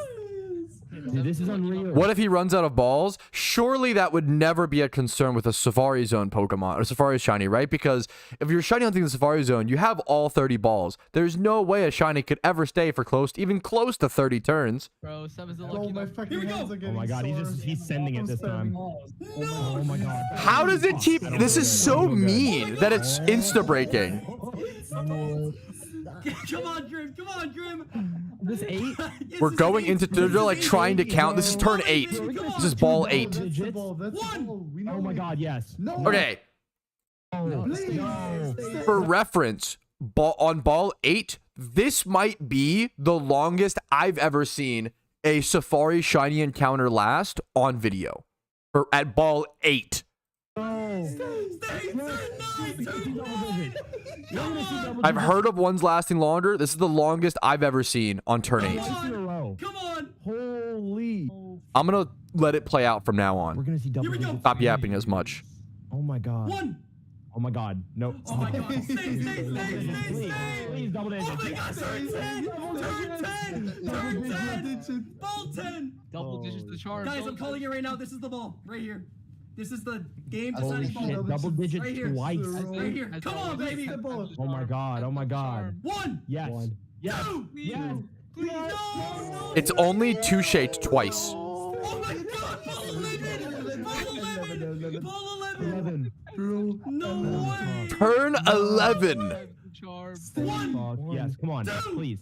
Dude, this is unreal. What if he runs out of balls? Surely that would never be a concern with a Safari Zone Pokemon or Safari Shiny, right? Because if you're Shiny hunting the Safari Zone, you have all 30 balls. There's no way a Shiny could ever stay for even close to 30 turns. Bro, 7's the Oh, lucky my number. fucking hands are Oh getting my god, sore. he's sending it this time. Oh my god. How does it keep... This is so mean that it's insta-breaking. Come on, Grim. Come on, Grim. This 8? We're going into... They're like trying to count. This is turn 8. This is ball 8. That's the ball. That's the ball. We know Oh my it. god, yes. No. Okay. Please. For reference, on ball 8, this might be the longest I've ever seen a Safari Shiny encounter last on video. At ball 8. I've heard of ones lasting longer. This is the longest I've ever seen on turn 8. Come on. Holy. I'm going to let it play out from now We're on. gonna see double we go. digits. Stop yapping as much. Oh my god. 1. Oh my god. No. Oh my god. Stay. Please, double digits. Oh my god, turn 10. Ball 10. Double digits the charm. Guys, I'm calling it right now. This is the ball. Right here. This is the game Holy deciding ball. shit. Double digits Right here. twice. Right here. That's Come all. on, baby. Oh my god. Oh my god. 1. Yes. Yes. 2. Yes. Please. No. It's only 2 shaped twice. Oh my god. Ball 11. Ball 11. Bro. No way. Turn 11. Charm. Fuck. Yes. Come on. Please.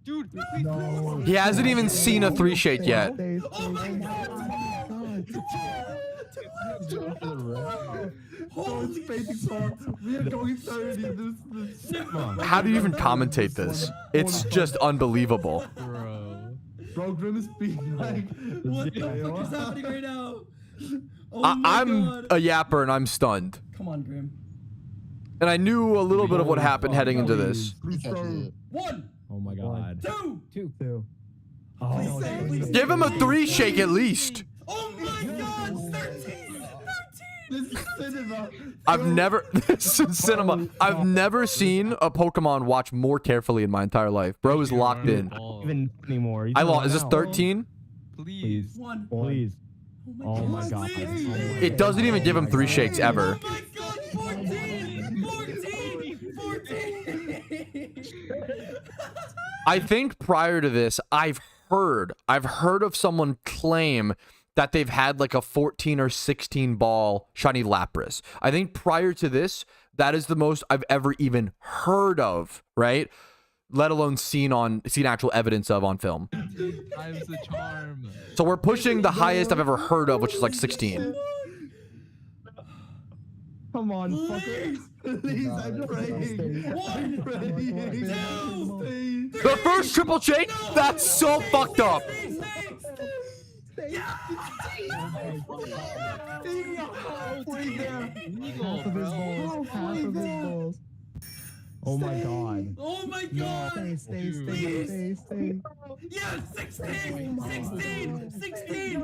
Dude, No. He hasn't even seen a 3 shaped yet. Oh my god. Oh, it's fading so. We are going 30. This. How do you even commentate this? It's just unbelievable. bro. Bro, Grim is being like. What the fuck is happening right now? Oh my I'm god. a yapper and I'm stunned. Come on, Grim. And I knew a little bit of what happened heading into this. Please throw. 1. Oh my god. 2. 2. Oh, Please. Give him a 3 shake at least. Oh my god. 13. This is cinema. I've never... This is cinema. I've never seen a Pokemon watch more carefully in my entire life. Bro is locked in. Even anymore. I lost. Is this 13? Please. 1. Please. Oh my god. Please. It doesn't even give him 3 shakes ever. Oh my god. 14. 14. 14. I think prior to this, I've heard of someone claim that they've had like a 14 or 16 ball shiny Lapras. I think prior to this, that is the most I've ever even heard of, right? Let alone seen actual evidence of on film. Times the charm. So we're pushing the highest I've ever heard of, which is like 16. Come on, fucker. Please, I'm praying. One, two, The first triple chain? That's so fucked up. Oh my god. Oh my god! Stay. Yes, 16! 16! 16! 16!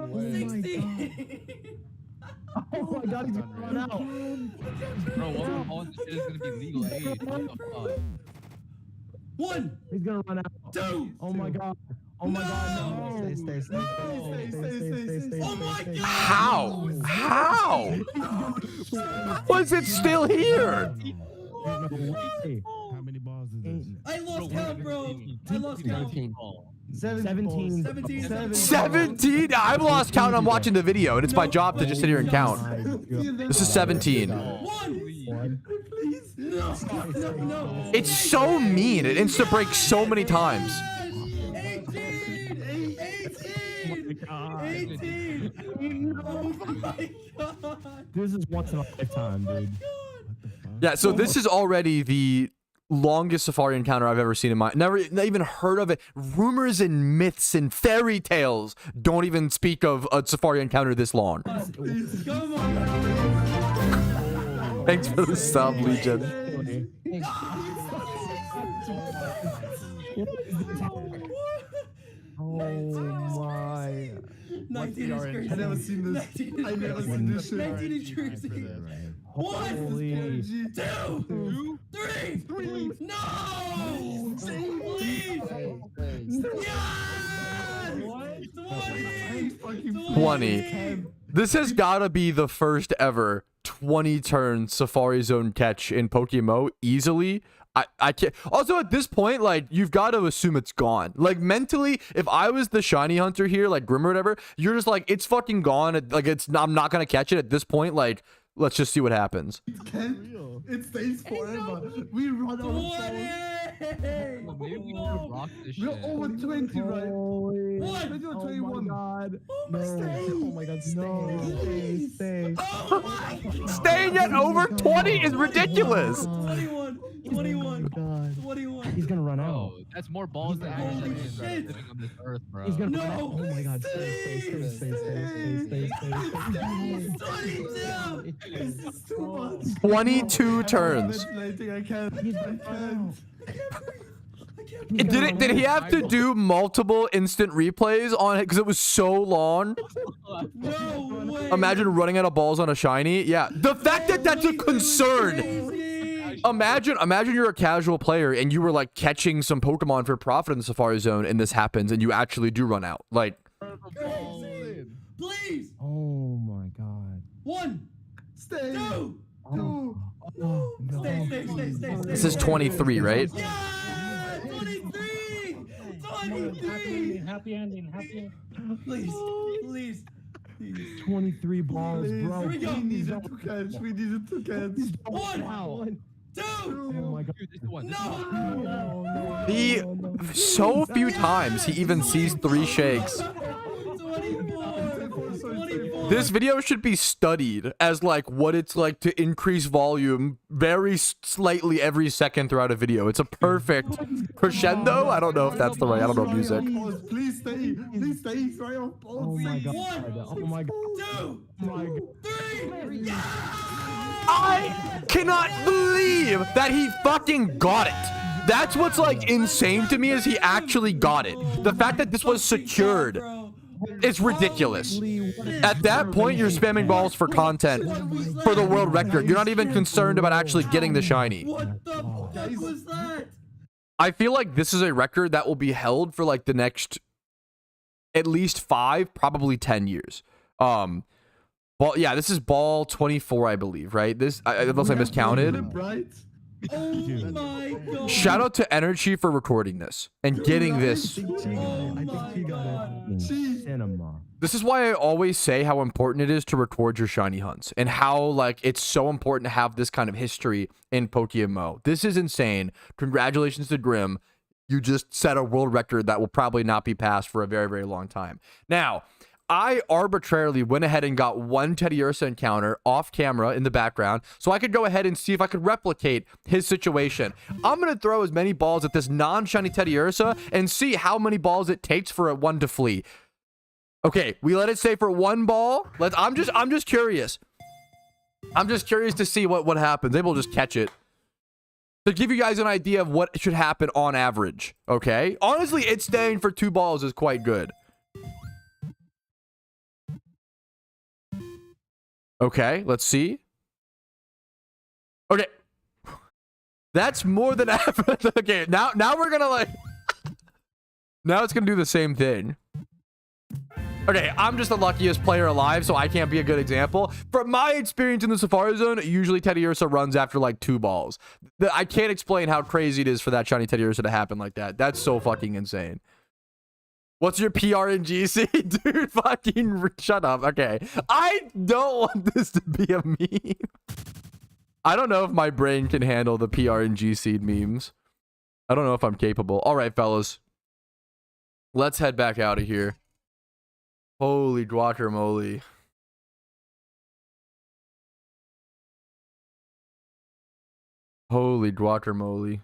Oh my god, he's gonna run out. Bro, all this shit is gonna be legal age. What the fuck? One! He's gonna run out. Two! Oh my god. Oh my god, no. Stay. Oh my god! How? How? Was it still here? How many balls is this? I lost count, bro! I lost count. 17. 17? I've lost count. I'm watching the video, and it's my job to just sit here and count. This is 17. One! Please! No! No! It's so mean. It insta breaks so many times. 18! Oh my god! This is once in a lifetime, dude. Yeah, so this is already the longest safari encounter I've ever seen in my... Not even heard of it. Rumors and myths and fairy tales don't even speak of a safari encounter this long. Come on! Thanks for the sub, Legion. Oh my. 19 is crazy. I never seen this. I never seen this shit. 19 is crazy. One, Holy. 2, 3. No! Please! Yes! 20. This has got to be the first ever 20-turn Safari Zone catch in PokeMMO easily. I can't. Also, at this point, like, you've got to assume it's gone. Like, mentally, if I was the shiny hunter here, like Grim or whatever, you're just like, it's fucking gone. Like, I'm not gonna catch it at this point. Like, let's just see what happens. It stays forever. We run out of time. Maybe we need to rock this shit. We're over 20, right? One. 20 or 21. God. No. Oh my god, stay. Oh my god! Staying at over 20 is ridiculous. 21. 21. 21. He's gonna run Bro, out. that's more balls than Holy action shit. living on this earth, bro. He's gonna run out. No! Oh my god, stay. 22! This is too much. 22 turns. I can't. He's gonna run Did he have to do multiple instant replays on it because it was so long? No way! Imagine running out of balls on a shiny. Yeah, the fact that that's a concern. Imagine you're a casual player and you were like catching some Pokemon for profit in the Safari Zone, and this happens, and you actually do run out. Like, Please! Oh my god. 1, Stay. 2, No. No. Stay. this is 23, right? Yeah! 23! 23! Happy ending. Please. 23 balls, bro. Here we go. We needed to catch. 1, Wow. 2, Oh my god. Dude, this is one. no! So few times he even sees 3 shakes. 24. This video should be studied as like what it's like to increase volume very slightly every second throughout a video. It's a perfect crescendo. I don't know if that's the right. I don't know music. Please stay. Try off balls. Oh my god. 1, Oh my god. 2, Oh my god. 3. Yeah! I cannot believe that he fucking got it. That's what's like insane to me is he actually got it. The fact that this was secured is ridiculous. At that point, you're spamming balls for content for the world record. You're not even concerned about actually getting the shiny. What the fuck was that? I feel like this is a record that will be held for like the next at least 5, probably 10 years. Well, yeah, this is ball 24, I believe, right? This, unless I miscounted. Right? Oh my god. Shout out to Energy for recording this and getting this. Oh my god. Cinema. This is why I always say how important it is to record your shiny hunts and how like it's so important to have this kind of history in PokeMMO. This is insane. Congratulations to Grim. You just set a world record that will probably not be passed for a very, very long time. Now, I arbitrarily went ahead and got one Teddiursa encounter off camera in the background so I could go ahead and see if I could replicate his situation. I'm going to throw as many balls at this non-shiny Teddiursa and see how many balls it takes for a one to flee. Okay, we let it stay for one ball. I'm just curious. I'm just curious to see what happens. Maybe we'll just catch it. To give you guys an idea of what should happen on average, okay? Honestly, it staying for 2 balls is quite good. Okay, let's see. Okay. That's more than average. Okay, now we're gonna like... Now it's gonna do the same thing. Okay, I'm just the luckiest player alive, so I can't be a good example. From my experience in the Safari Zone, usually Teddiursa runs after like 2 balls. I can't explain how crazy it is for that shiny Teddiursa to happen like that. That's so fucking insane. What's your PRNGC? Dude, fucking shut up. Okay, I don't want this to be a meme. I don't know if my brain can handle the PRNG seed memes. I don't know if I'm capable. All right, fellas. Let's head back out of here. Holy guacamole. Holy guacamole.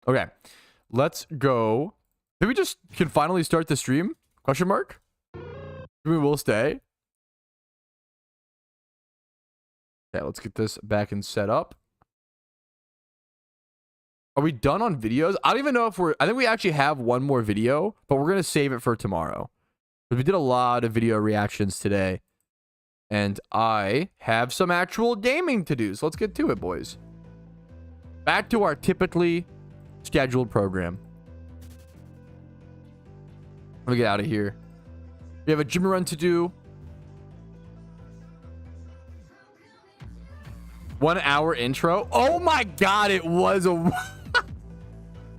Okay, let's go. Maybe we just can finally start the stream? Question mark? We will stay. Okay, let's get this back and set up. Are we done on videos? I don't even know if I think we actually have one more video, but we're going to save it for tomorrow. Because we did a lot of video reactions today. And I have some actual gaming to do. So let's get to it, boys. Back to our typically scheduled program. Let me get out of here. We have a gym run to do. 1 hour intro. Oh my god, it was a...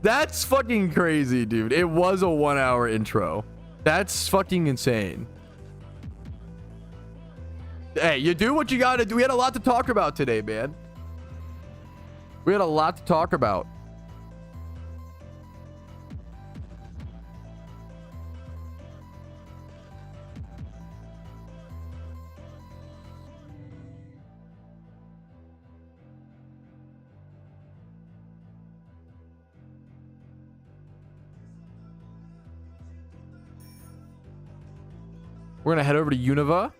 That's fucking crazy, dude. It was a 1 hour intro. That's fucking insane. Hey, you do what you gotta do. We had a lot to talk about today, man. We had a lot to talk about. We're gonna head over to Unova.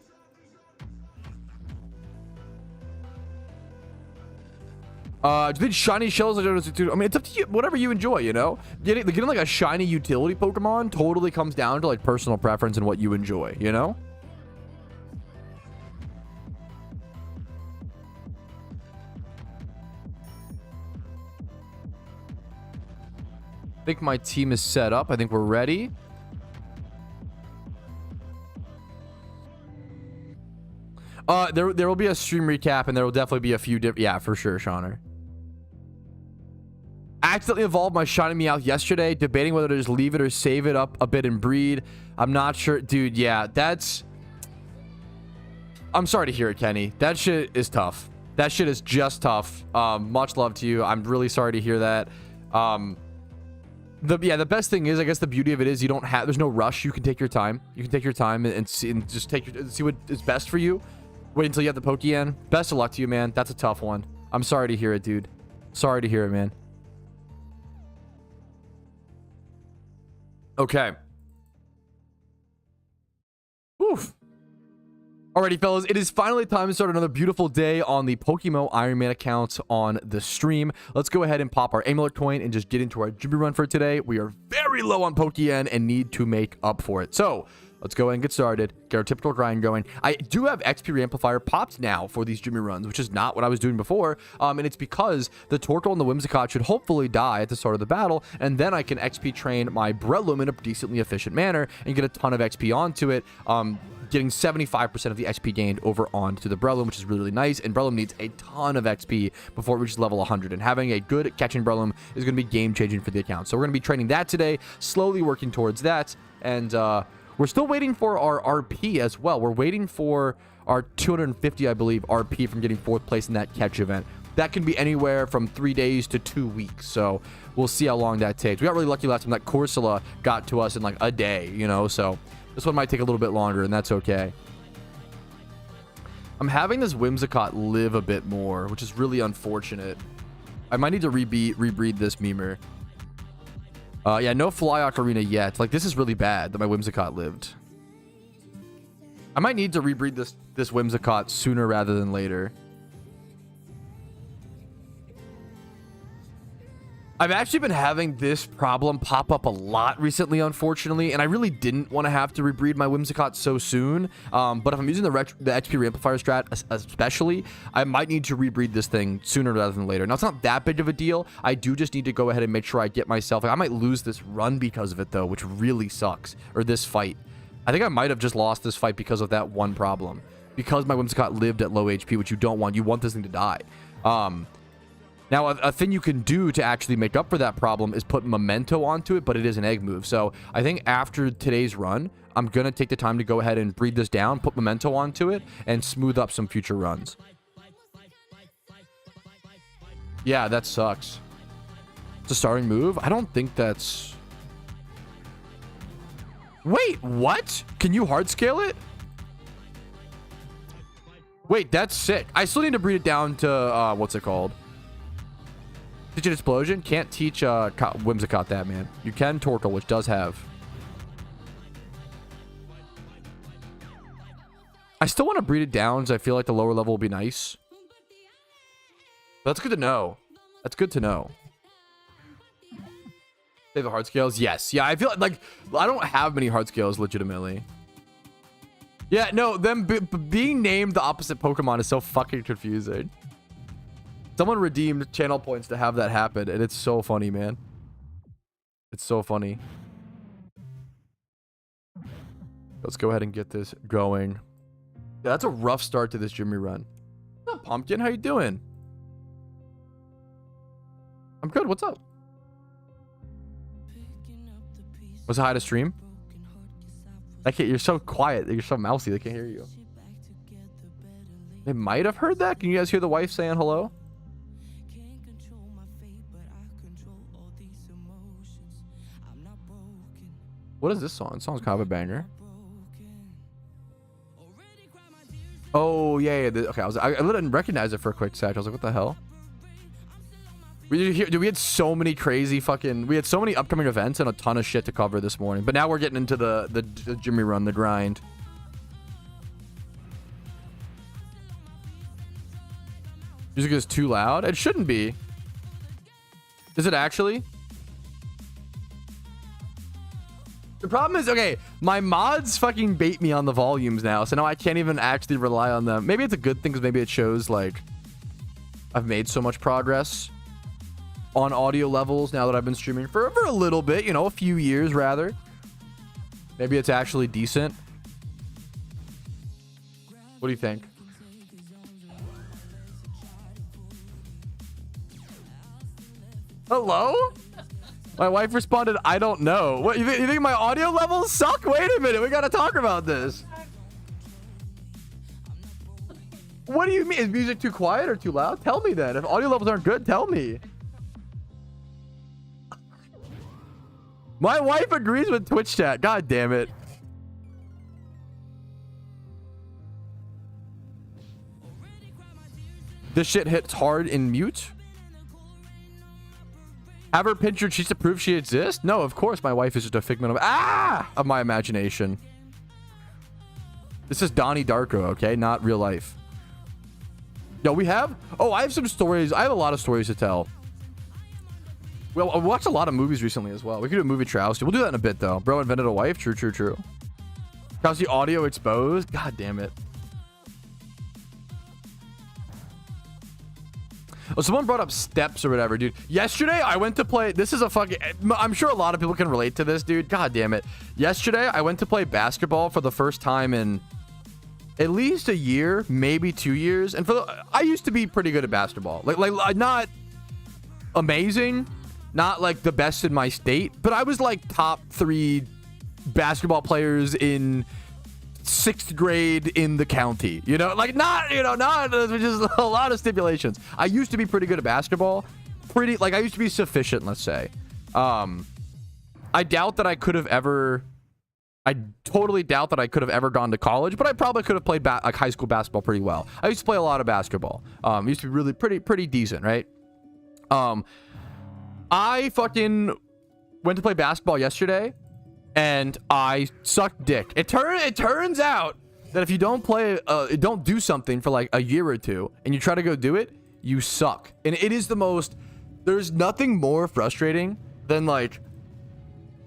Do you think shiny shells? I mean, it's up to you. Whatever you enjoy, you know. Getting like a shiny utility Pokemon totally comes down to like personal preference and what you enjoy, you know. I think my team is set up. I think we're ready. There will be a stream recap, and there will definitely be a few different... Yeah, for sure, Shauner. Accidentally evolved my shiny Meowth yesterday, debating whether to just leave it or save it up a bit and breed. I'm not sure. Dude, yeah, that's... I'm sorry to hear it, Kenny. That shit is tough. That shit is just tough. Much love to you. I'm really sorry to hear that. The best thing is, I guess the beauty of it is you don't have... There's no rush. You can take your time. You can take your time and see what is best for you. Wait until you have the Pokeyen. Best of luck to you, man. That's a tough one. I'm sorry to hear it, dude. Sorry to hear it, man. Okay. Oof. Alrighty, fellas. It is finally time to start another beautiful day on the PokeMMO Iron Man account on the stream. Let's go ahead and pop our amulet coin and just get into our Jimmy run for today. We are very low on Pokeyen and need to make up for it. So... Let's go and get started. Get our typical grind going. I do have XP Reamplifier popped now for these Jimmy runs, which is not what I was doing before. And it's because the Torkoal and the Whimsicott should hopefully die at the start of the battle, and then I can XP train my Breloom in a decently efficient manner and get a ton of XP onto it. Getting 75% of the XP gained over onto the Breloom, which is really, really nice. And Breloom needs a ton of XP before it reaches level 100. And having a good catching Breloom is going to be game-changing for the account. So we're going to be training that today, slowly working towards that. And we're still waiting for our RP as well. We're waiting for our 250, I believe, RP from getting 4th place in that catch event. That can be anywhere from 3 days to 2 weeks. So we'll see how long that takes. We got really lucky last time that Corsola got to us in like a day, you know, so this one might take a little bit longer, and that's okay. I'm having this Whimsicott live a bit more, which is really unfortunate. I might need to rebreed this Memer. Yeah, no Fly Ocarina yet. Like, this is really bad that my Whimsicott lived. I might need to rebreed this Whimsicott sooner rather than later. I've actually been having this problem pop up a lot recently, unfortunately, and I really didn't want to have to rebreed my Whimsicott so XP Reamplifier strat especially, I might need to rebreed this thing sooner rather than later. Now, it's not that big of a deal. I do just need to go ahead and make sure I get myself... Like, I might lose this run because of it, though, which really sucks. Or this fight. I think I might have just lost this fight because of that one problem. Because my Whimsicott lived at low HP, which you don't want. You want this thing to die. Now, a thing you can do to actually make up for that problem is put Memento onto it, but it is an egg move. So I think after today's run, I'm going to take the time to go ahead and breed this down, put Memento onto it, and smooth up some future runs. Yeah, that sucks. It's a starting move? I don't think that's... Wait, what? Can you hard scale it? Wait, that's sick. I still need to breed it down to, what's it called? Teach an Explosion? Can't teach Whimsicott that, man. You can Torkoal, which does have. I still want to breed it down because I feel like the lower level will be nice. That's good to know. That's good to know. They have the hard scales? Yes. Yeah, I feel like I don't have many hard scales, legitimately. Yeah, no, them being named the opposite Pokemon is so fucking confusing. Someone redeemed channel points to have that happen, and it's so funny, man. It's so funny. Let's go ahead and get this going. Yeah, that's a rough start to this Jimmy run. What's up, Pumpkin? How you doing? I'm good. What's up? Was it hi to stream? I can't. You're so quiet. You're so mousy. They can't hear you. They might have heard that. Can you guys hear the wife saying hello? What is this song? This song's kind of a banger. Oh, yeah. Okay, I didn't recognize it for a quick sec. I was like, what the hell? We had so many crazy fucking... We had so many upcoming events and a ton of shit to cover this morning. But now we're getting into the Jimmy run, the grind. Music is too loud? It shouldn't be. Is it actually? The problem is, okay, my mods fucking bait me on the volumes now, so now I can't even actually rely on them. Maybe it's a good thing because maybe it shows, like, I've made so much progress on audio levels now that I've been streaming for a little bit, you know, a few years, rather. Maybe it's actually decent. What do you think? Hello? My wife responded, I don't know. What, you think my audio levels suck? Wait a minute, we gotta talk about this. What do you mean? Is music too quiet or too loud? Tell me then. If audio levels aren't good, tell me. My wife agrees with Twitch chat. God damn it. This shit hits hard in mute. Have her pinch your cheeks to prove she exists? No, of course my wife is just a figment of my imagination. This is Donnie Darko, okay? Not real life. Yo, we have... Oh, I have some stories. I have a lot of stories to tell. Well, I watched a lot of movies recently as well. We could do a movie trials. We'll do that in a bit, though. Bro invented a wife? True, true, true. How's the audio exposed? God damn it. Well, someone brought up steps or whatever, dude. Yesterday, I went to play... This is a fucking... I'm sure a lot of people can relate to this, dude. God damn it. Yesterday, I went to play basketball for the first time in at least a year, maybe 2 years. And I used to be pretty good at basketball. Like not amazing, not like the best in my state, but I was like top 3 basketball players in 6th grade in the county, you know, like not just a lot of stipulations. I used to be pretty good at basketball, I used to be sufficient, let's say. I doubt that I could have ever, I totally doubt that I could have ever gone to college, but I probably could have played like high school basketball pretty well. I used to play a lot of basketball. Used to be really pretty decent, right? I fucking went to play basketball yesterday, and I sucked dick. It turns out that if you don't don't do something for like a year or two, and you try to go do it, you suck. And it is the most, there's nothing more frustrating than like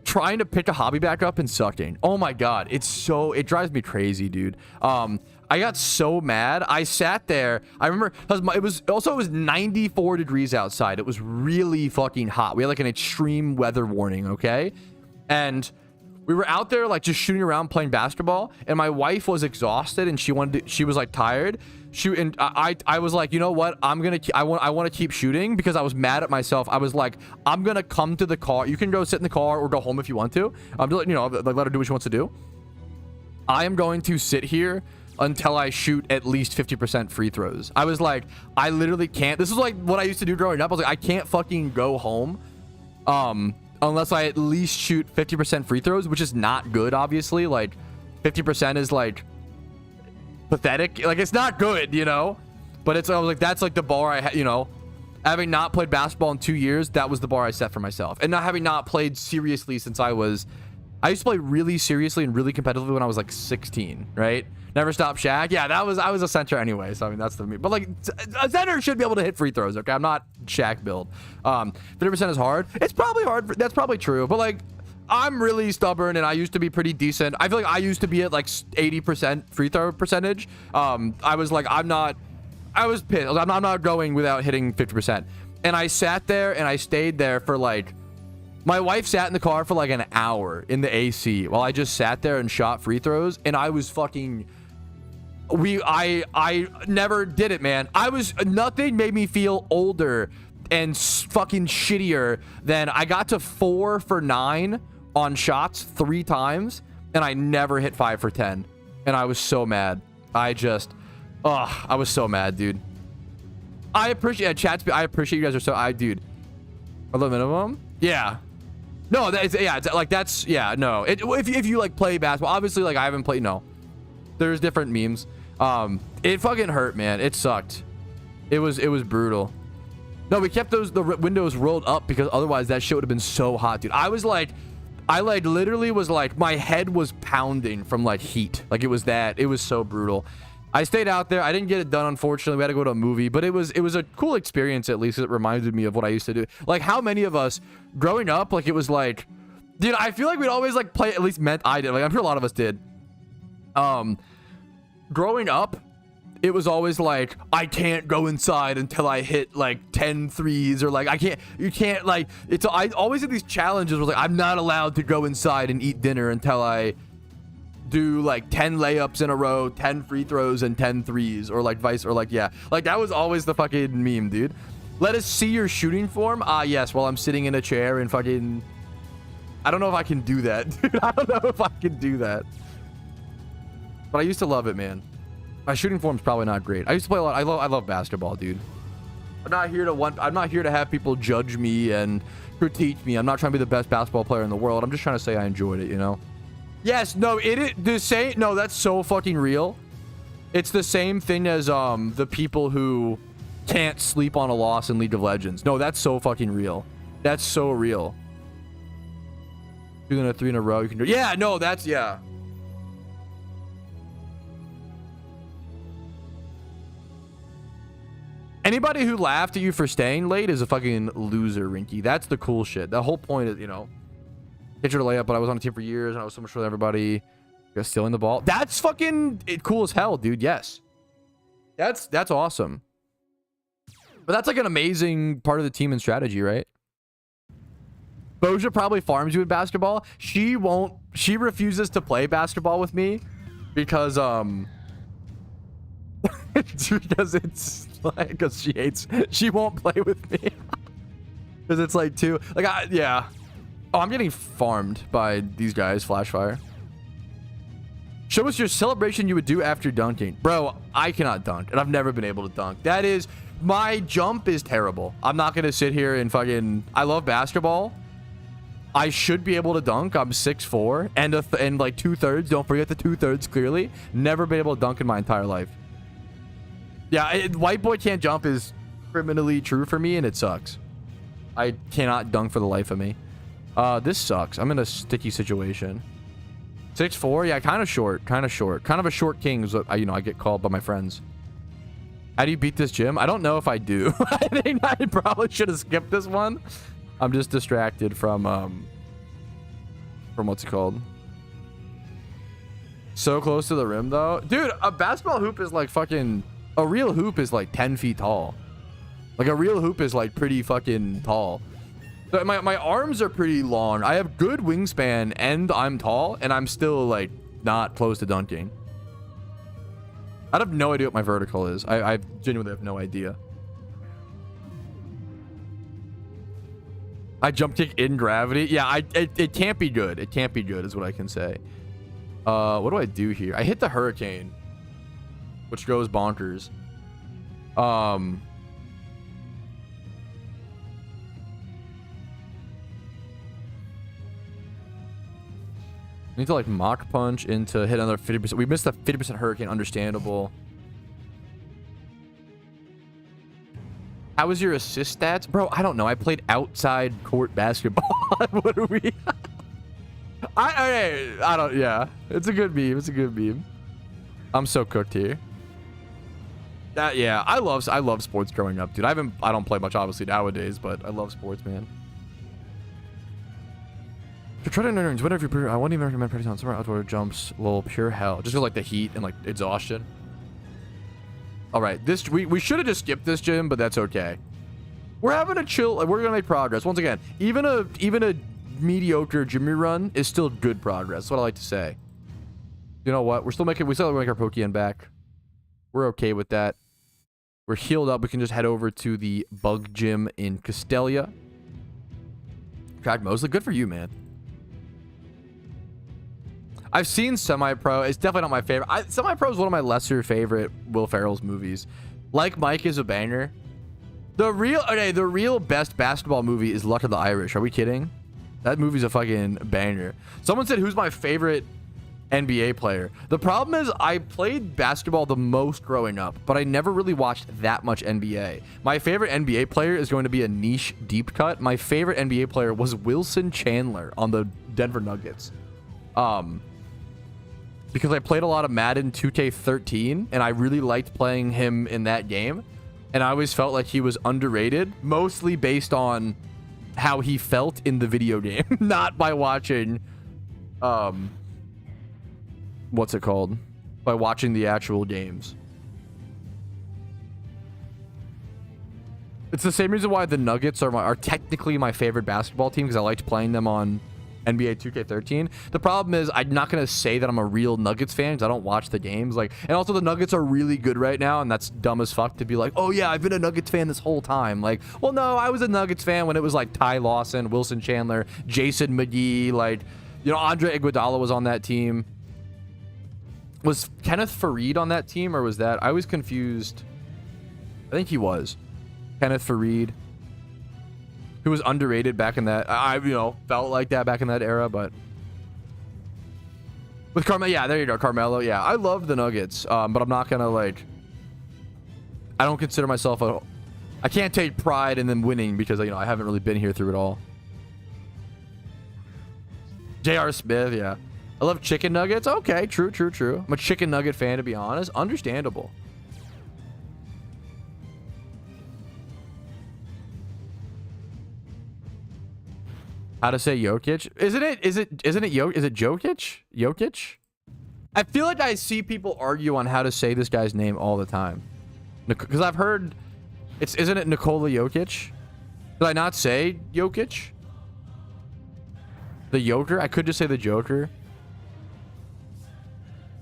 trying to pick a hobby back up and sucking. Oh my God. It drives me crazy, dude. I got so mad. I sat there. I remember it was 94 degrees outside. It was really fucking hot. We had like an extreme weather warning. Okay. And we were out there like just shooting around playing basketball, and my wife was exhausted and she was like tired. I was like, you know what? I want to keep shooting because I was mad at myself. I was like, I'm going to come to the car. You can go sit in the car or go home if you want to. I'm just, you know, like, let her do what she wants to do. I am going to sit here until I shoot at least 50% free throws. I was like, I literally can't. This is like what I used to do growing up. I was like, I can't fucking go home. Unless I at least shoot 50% free throws, which is not good, obviously. Like 50% is like pathetic. Like it's not good, you know, but I was like, that's like the bar I had, you know, having not played basketball in 2 years. That was the bar I set for myself. And not having not played seriously since I used to play really seriously and really competitively when I was like 16, right? Never stop Shaq. Yeah, I was a center anyway. So I mean, that's the me. But like a center should be able to hit free throws. Okay, I'm not Shaq build. 50% is hard. It's probably hard. That's probably true. But like, I'm really stubborn, and I used to be pretty decent. I feel like I used to be at like 80% free throw percentage. I was like, I was pissed. I'm not going without hitting 50%. And I sat there and I stayed there for like. My wife sat in the car for like an hour in the AC while I just sat there and shot free throws, and I was fucking. I never did it, man. Nothing made me feel older and fucking shittier than I got to 4 for 9 on shots 3 times, and I never hit 5 for 10, and I was so mad. I was so mad, dude. I appreciate I appreciate you guys are so. Dude, a little minimum, yeah. No, no. If you like play basketball, obviously, like I haven't played. No, there's different memes. It fucking hurt, man. It sucked. It was brutal. No, we kept the windows rolled up because otherwise that shit would have been so hot, dude. I literally was like, my head was pounding from like heat. Like it was so brutal. I stayed out there. I didn't get it done, unfortunately. We had to go to a movie, but it was a cool experience. At least it reminded me of what I used to do. Like how many of us growing up, like it was like, dude, I feel like we'd always like play, at least I did. Like I'm sure a lot of us did. Growing up, it was always like, I can't go inside until I hit like 10 threes, or like you can't like, I always had these challenges where like, I'm not allowed to go inside and eat dinner until I do like 10 layups in a row, 10 free throws, and 10 threes, or like vice, or like, yeah, like that was always the fucking meme, dude. Let us see your shooting form. Yes, while I'm sitting in a chair and fucking, I don't know if I can do that, dude. I don't know if I can do that. But I used to love it, man. My shooting form's probably not great. I used to play a lot. I love basketball, dude. I'm not here to have people judge me and critique me. I'm not trying to be the best basketball player in the world. I'm just trying to say I enjoyed it, you know? Yes, no, no, that's so fucking real. It's the same thing as the people who can't sleep on a loss in League of Legends. No, that's so fucking real. That's so real. Doing a 3 in a row, you can do. Yeah, no, that's, yeah. Anybody who laughed at you for staying late is a fucking loser, Rinky. That's the cool shit. The whole point is, you know, hit your layup, but I was on a team for years and I was so much with everybody. Just stealing the ball. That's fucking cool as hell, dude. Yes. That's awesome. But that's like an amazing part of the team and strategy, right? Boja probably farms you with basketball. She won't. She refuses to play basketball with me because because she hates. She won't play with me because it's like too yeah. Oh, I'm getting farmed by these guys. Flashfire. Show us your celebration you would do after dunking. Bro, I cannot dunk, and I've never been able to dunk. That is, my jump is terrible. I'm not going to sit here and fucking... I love basketball. I should be able to dunk. I'm 6'4", and like 2/3. Don't forget the 2/3, clearly. Never been able to dunk in my entire life. Yeah, white boy can't jump is criminally true for me, and it sucks. I cannot dunk for the life of me. This sucks. I'm in a sticky situation. 6'4", yeah, kind of short. Kind of a short king is what I get called by my friends. How do you beat this gym? I don't know if I do. I think I probably should have skipped this one. I'm just distracted from what's it called? So close to the rim though. Dude, a basketball hoop is like fucking... A real hoop is like 10 feet tall. Like a real hoop is like pretty fucking tall. So my arms are pretty long. I have good wingspan and I'm tall and I'm still like not close to dunking. I have no idea what my vertical is. I genuinely have no idea. I jump kick in gravity. Yeah, it can't be good. It can't be good is what I can say. What do I do here? I hit the hurricane, which goes bonkers. I need to like mock punch into hit another 50%. We missed the 50% hurricane. Understandable. How was your assist stats? Bro, I don't know. I played outside court basketball. What are we? I don't, yeah. It's a good meme. It's a good meme. I'm so cooked here. Yeah, I love sports growing up, dude. I don't play much obviously nowadays, but I love sports, man. To try to learn whatever I wouldn't even recommend practicing on summer outdoor jumps. Lol, pure hell. Just feel like the heat and like exhaustion. All right, this we should have just skipped this gym, but that's okay. We're having a chill. We're gonna make progress. Once again, even a mediocre Jimmy run is still good progress. That's what I like to say. You know what? We still make our Pokeyen back. We're okay with that. We're healed up. We can just head over to the bug gym in Castelia. Crack mostly good for you, man. I've seen Semi-Pro. It's definitely not my favorite. Semi-Pro is one of my lesser favorite Will Ferrell's movies. Like Mike is a banger. The real best basketball movie is Luck of the Irish. Are we kidding? That movie's a fucking banger. Someone said, who's my favorite NBA player? The problem is I played basketball the most growing up, but I never really watched that much NBA. My favorite NBA player is going to be a niche deep cut. My favorite NBA player was Wilson Chandler on the Denver Nuggets. Because I played a lot of Madden 2K13 and I really liked playing him in that game. And I always felt like he was underrated, mostly based on how he felt in the video game, not by watching, what's it called? By watching the actual games. It's the same reason why the Nuggets are technically my favorite basketball team, because I liked playing them on NBA 2K13. The problem is I'm not going to say that I'm a real Nuggets fan because I don't watch the games. And also the Nuggets are really good right now, and that's dumb as fuck to be like, oh yeah, I've been a Nuggets fan this whole time. Like, well, no, I was a Nuggets fan when it was like Ty Lawson, Wilson Chandler, Jason McGee, Andre Iguodala was on that team. Was Kenneth Faried on that team, or was that... I was confused. I think he was. Kenneth Faried. Who was underrated back in that... I felt like that back in that era, but... With Carmelo... Yeah, there you go, Carmelo. Yeah, I love the Nuggets, but I'm not gonna, I don't consider myself a... I can't take pride in them winning because, I haven't really been here through it all. J.R. Smith, yeah. I love chicken nuggets. Okay, true. I'm a chicken nugget fan, to be honest. Understandable. How to say Jokic? Isn't it Jokic? Jokic? I feel like I see people argue on how to say this guy's name all the time. Because I've heard, isn't it Nikola Jokic? Did I not say Jokic? The Joker? I could just say the Joker.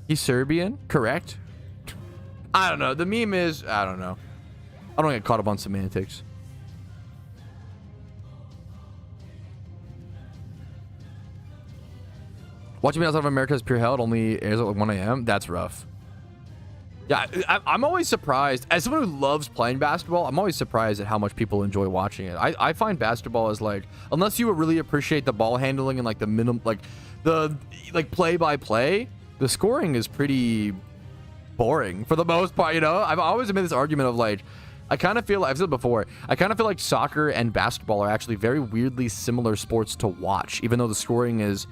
He's Serbian, correct? I don't know. The meme is, I don't know. I don't get caught up on semantics. Watching me outside of America is pure hell. It only airs at like 1 a.m. That's rough. Yeah, I'm always surprised. As someone who loves playing basketball, I'm always surprised at how much people enjoy watching it. I find basketball is like, unless you really appreciate the ball handling and like the minimum, like the play-by-play, the scoring is pretty boring for the most part, you know? I've always made this argument of like, I kind of feel, I've said it before, I kind of feel like soccer and basketball are actually very weirdly similar sports to watch. Even though the scoring is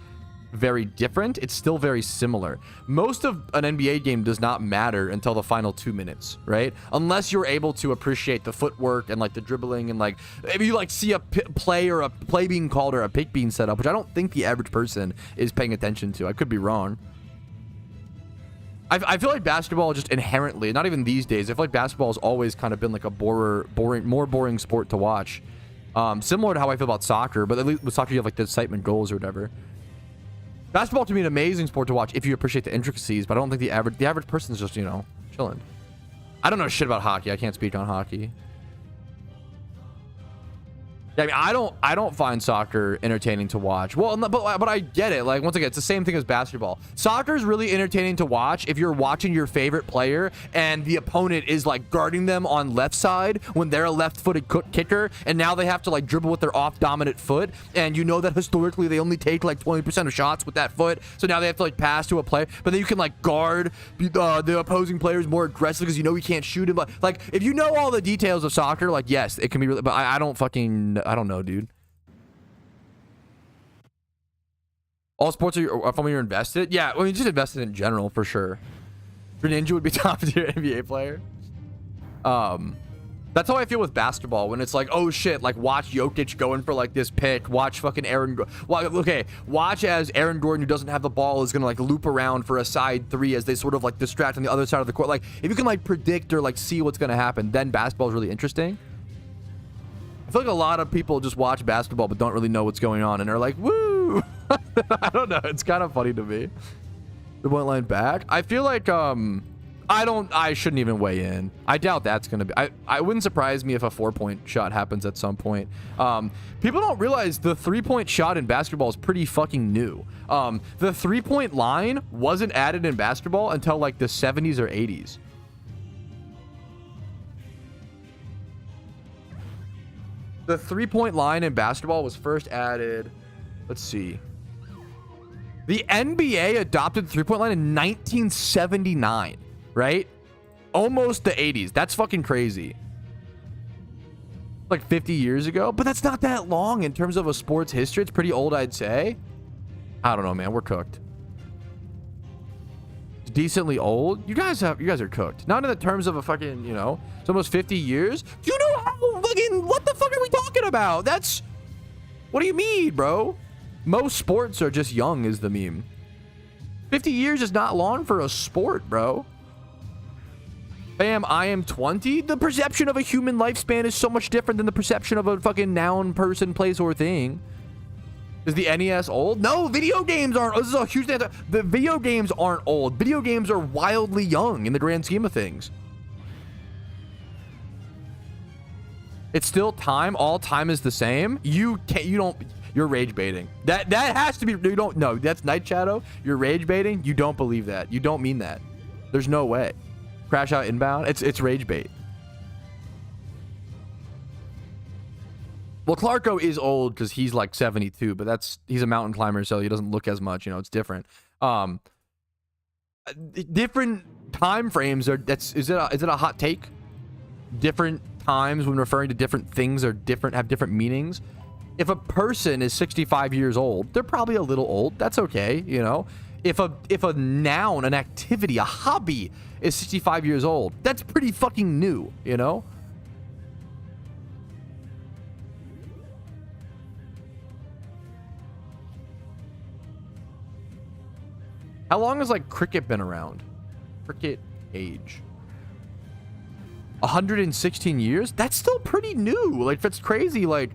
very different, it's still very similar. Most of an NBA game does not matter until the final 2 minutes, right? Unless you're able to appreciate the footwork and like the dribbling and like if you like see a play or a play being called or a pick being set up, which I don't think the average person is paying attention to. I could be wrong. I feel like basketball just inherently, not even these days, I feel like basketball has always kind of been like a more boring sport to watch. Similar to how I feel about soccer, but at least with soccer you have like the excitement goals or whatever. Basketball to me an amazing sport to watch if you appreciate the intricacies, but I don't think the average person is just, you know, chilling. I don't know shit about hockey. I can't speak on hockey. Yeah, I mean, I don't find soccer entertaining to watch. Well, but I get it. Like, once again, it's the same thing as basketball. Soccer is really entertaining to watch if you're watching your favorite player and the opponent is like guarding them on left side when they're a left-footed kicker, and now they have to like dribble with their off dominant foot, and you know that historically they only take like 20% of shots with that foot, so now they have to like pass to a player, but then you can like guard the opposing players more aggressively because you know he can't shoot him. But like, if you know all the details of soccer, like, yes, it can be really, but I don't know, dude. All sports are fun when you're invested. Yeah, well, you just invested in general for sure. Greninja would be top tier NBA player. That's how I feel with basketball when it's like, oh shit, like watch Jokic going for like this pick. Watch fucking watch as Aaron Gordon, who doesn't have the ball, is gonna like loop around for a side three as they sort of like distract on the other side of the court. Like, if you can like predict or like see what's gonna happen, then basketball is really interesting. I feel like a lot of people just watch basketball but don't really know what's going on and are like, woo. I don't know. It's kind of funny to me. The one line back. I feel like I shouldn't even weigh in. I doubt that's gonna be. I wouldn't surprise me if a 4-point shot happens at some point. People don't realize the 3-point shot in basketball is pretty fucking new. The 3-point line wasn't added in basketball until like the 70s or 80s. The 3-point line in basketball was first added, let's see. The NBA adopted the 3-point line in 1979, right? Almost the 80s. That's fucking crazy. Like 50 years ago, but that's not that long in terms of a sports history. It's pretty old, I'd say. I don't know, man. We're cooked. Decently old. You guys are cooked. Not in the terms of a fucking, you know, it's almost 50 years. Do you know how fucking, what the fuck are we talking about? That's, what do you mean, bro? Most sports are just young is the meme. 50 years is not long for a sport, bro. Bam, I am 20. The perception of a human lifespan is so much different than the perception of a fucking noun, person, place, or thing. Is the NES old? No, video games aren't. This is a huge answer. The video games aren't old. Video games are wildly young in the grand scheme of things. It's still time. All time is the same. You're rage baiting. That has to be, you don't know. That's Night Shadow. You're rage baiting. You don't believe that. You don't mean that. There's no way. Crash out inbound. It's rage bait. Well, Clarko is old because he's like 72, but he's a mountain climber, so he doesn't look as much. You know, it's different. Different time frames are. Is it a hot take? Different times when referring to different things have different meanings. If a person is 65 years old, they're probably a little old. That's okay, you know. If a noun, an activity, a hobby is 65 years old, that's pretty fucking new, you know. How long has like cricket been around? Cricket age. 116 years? That's still pretty new. Like, that's crazy. Like,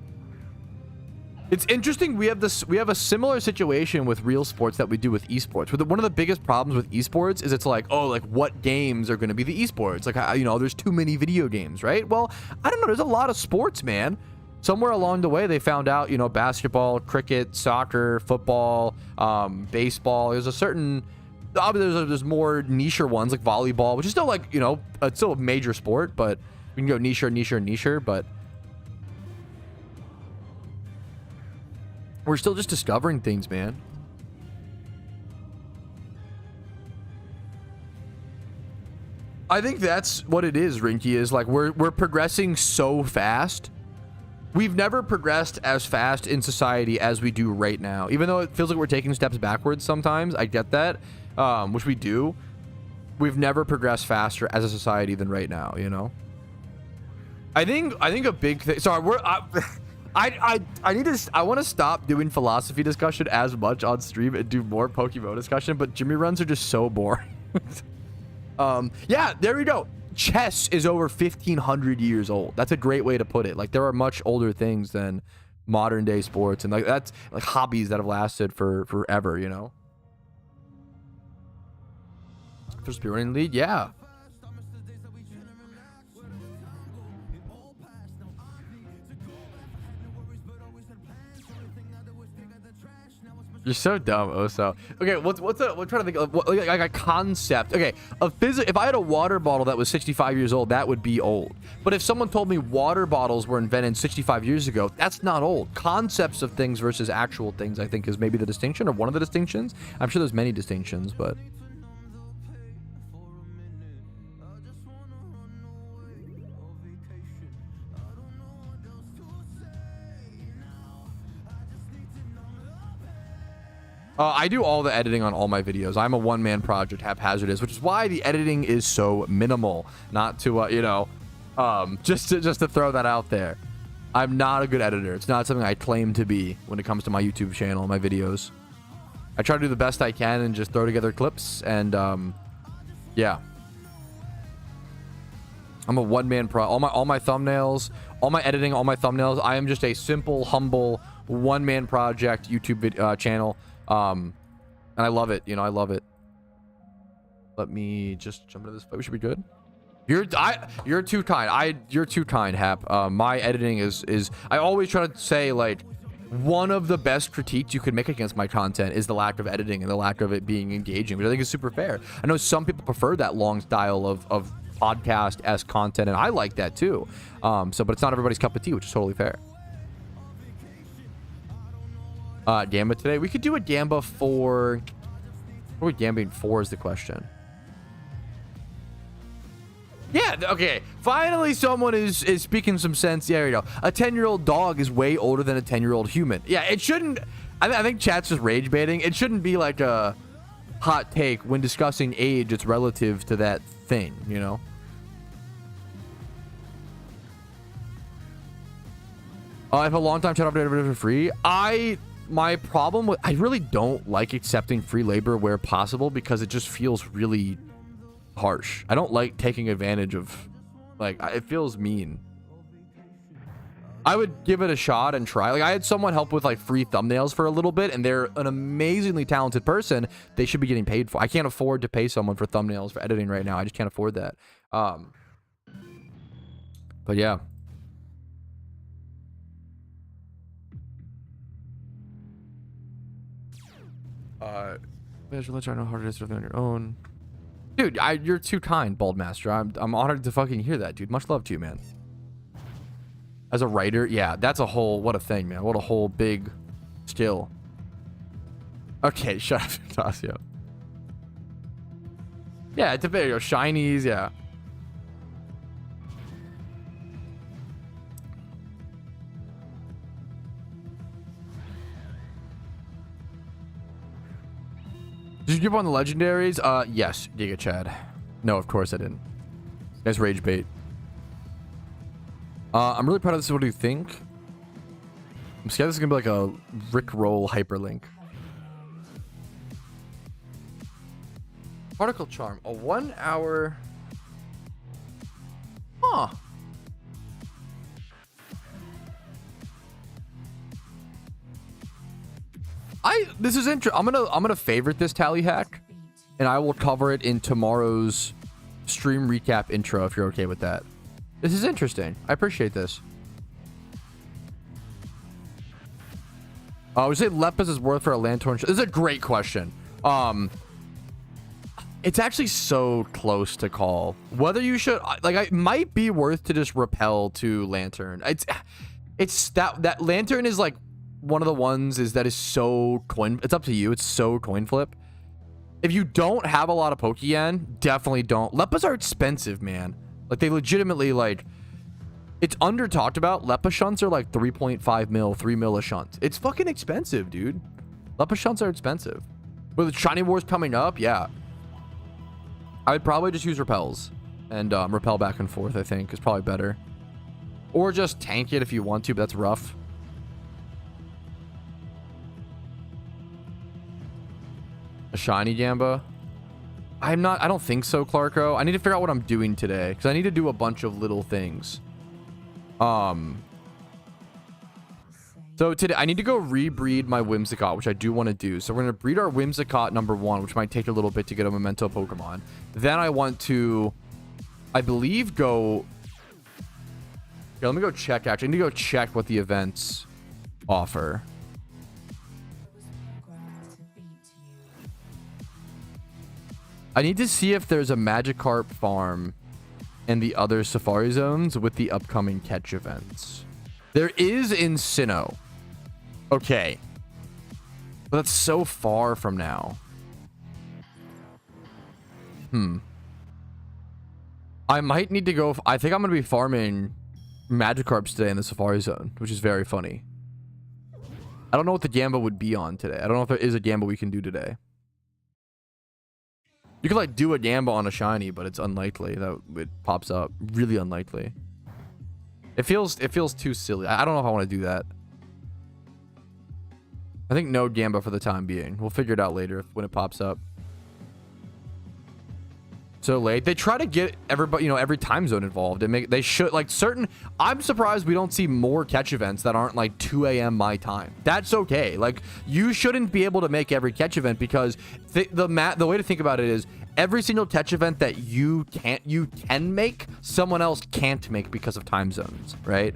it's interesting. We have a similar situation with real sports that we do with esports. One of the biggest problems with esports is it's like, oh, like what games are going to be the esports? Like, you know, there's too many video games, right? Well, I don't know. There's a lot of sports, man. Somewhere along the way, they found out, you know, basketball, cricket, soccer, football, baseball. There's a certain, obviously there's more niche ones like volleyball, which is still like, you know, it's still a major sport, but we can go niche, but we're still just discovering things, man. I think that's what it is, Rinky, is like we're progressing so fast. We've never progressed as fast in society as we do right now. Even though it feels like we're taking steps backwards sometimes, I get that, which we do. We've never progressed faster as a society than right now, you know? I think a big thing, sorry, I want to stop doing philosophy discussion as much on stream and do more PokeMMO discussion, but Jimmy runs are just so boring. Yeah, there we go. Chess is over 1,500 years old. That's a great way to put it. Like, there are much older things than modern day sports, and like that's like hobbies that have lasted for forever, you know? For speedrunning league, yeah. You're so dumb, Oso. Okay, we're trying to think of like a concept. Okay, if I had a water bottle that was 65 years old, that would be old. But if someone told me water bottles were invented 65 years ago, that's not old. Concepts of things versus actual things, I think, is maybe the distinction, or one of the distinctions. I'm sure there's many distinctions, but I do all the editing on all my videos. I'm a one-man project, haphazardous, which is why the editing is so minimal. Not to, you know, just to throw that out there. I'm not a good editor. It's not something I claim to be when it comes to my YouTube channel and my videos. I try to do the best I can and just throw together clips, and yeah. I'm a one-man pro. All my thumbnails, all my editing, all my thumbnails. I am just a simple, humble, one-man project YouTube channel. And I love it, you know, I love it. Let me just jump into this fight. We should be good. You're too kind. You're too kind, Hap. My editing is I always try to say, like, one of the best critiques you could make against my content is the lack of editing and the lack of it being engaging, which I think is super fair. I know some people prefer that long style of podcast-esque content, and I like that too. But it's not everybody's cup of tea, which is totally fair. Gamba today. We could do a Gamba for... What are we gambling for is the question. Yeah, okay. Finally, someone is speaking some sense. Yeah, there you go. A 10-year-old dog is way older than a 10-year-old human. Yeah, it shouldn't... I think chat's just rage baiting. It shouldn't be like a hot take when discussing age. It's relative to that thing, you know? I have a long time chat update for free. My problem with, I really don't like accepting free labor where possible because it just feels really harsh. I don't like taking advantage of, like, it feels mean. I would give it a shot and try. Like, I had someone help with like free thumbnails for a little bit, and they're an amazingly talented person. They should be getting paid for. I can't afford to pay someone for thumbnails for editing right now. I just can't afford that. But yeah. Let you know how hard it is to live on your own. Dude, you're too kind, Baldmaster. I'm honored to fucking hear that, dude. Much love to you, man. As a writer, yeah, that's a whole, what a thing, man. What a whole big skill. Okay, shut up, Tasio. Yeah, it's a video. Shinies, yeah. Did you give up on the legendaries? Yes, Giga Chad. No, of course I didn't. Nice rage bait. I'm really proud of this. What do you think? I'm scared this is gonna be like a Rickroll hyperlink. Particle Charm, a 1 hour. Huh. This is interesting. I'm gonna favorite this tally hack, and I will cover it in tomorrow's stream recap intro if you're okay with that. This is interesting. I appreciate this. I would say Lepus is worth for a Lantern. This is a great question. It's actually so close to call. Whether you should like, it might be worth to just repel to Lantern. It's that Lantern is like one of the ones is that is so coin. It's up to you. It's so coin flip. If you don't have a lot of Pokeyen, definitely don't. Lepus are expensive, man. Like they legitimately like. It's under talked about. Lepus shunts are like 3.5 mil, 3 mil a shunt. It's fucking expensive, dude. Lepus shunts are expensive. With the Shiny Wars coming up, yeah. I would probably just use repels and repel back and forth. I think is probably better. Or just tank it if you want to, but that's rough. A shiny Gamba? I don't think so, Clarko. I need to figure out what I'm doing today because I need to do a bunch of little things. So today I need to go rebreed my Whimsicott, which I do want to do. So we're going to breed our Whimsicott #1, which might take a little bit to get a Memento Pokemon. Then I want to, I believe, go... Here, let me go check, actually. I need to go check what the events offer. I need to see if there's a Magikarp farm in the other Safari zones with the upcoming catch events. There is in Sinnoh. Okay. But that's so far from now. I might need to go... I think I'm going to be farming Magikarps today in the Safari Zone, which is very funny. I don't know what the Gamba would be on today. I don't know if there is a Gamba we can do today. You could like do a Gamba on a shiny, but it's unlikely that it pops up. Really unlikely. It feels too silly. I don't know if I want to do that. I think no Gamba for the time being. We'll figure it out later when it pops up. So late. They try to get everybody, you know, every time zone involved. They should like certain. I'm surprised we don't see more catch events that aren't like 2 a.m. my time. That's okay. Like you shouldn't be able to make every catch event because the way to think about it is every single catch event that you can make, someone else can't make because of time zones, right?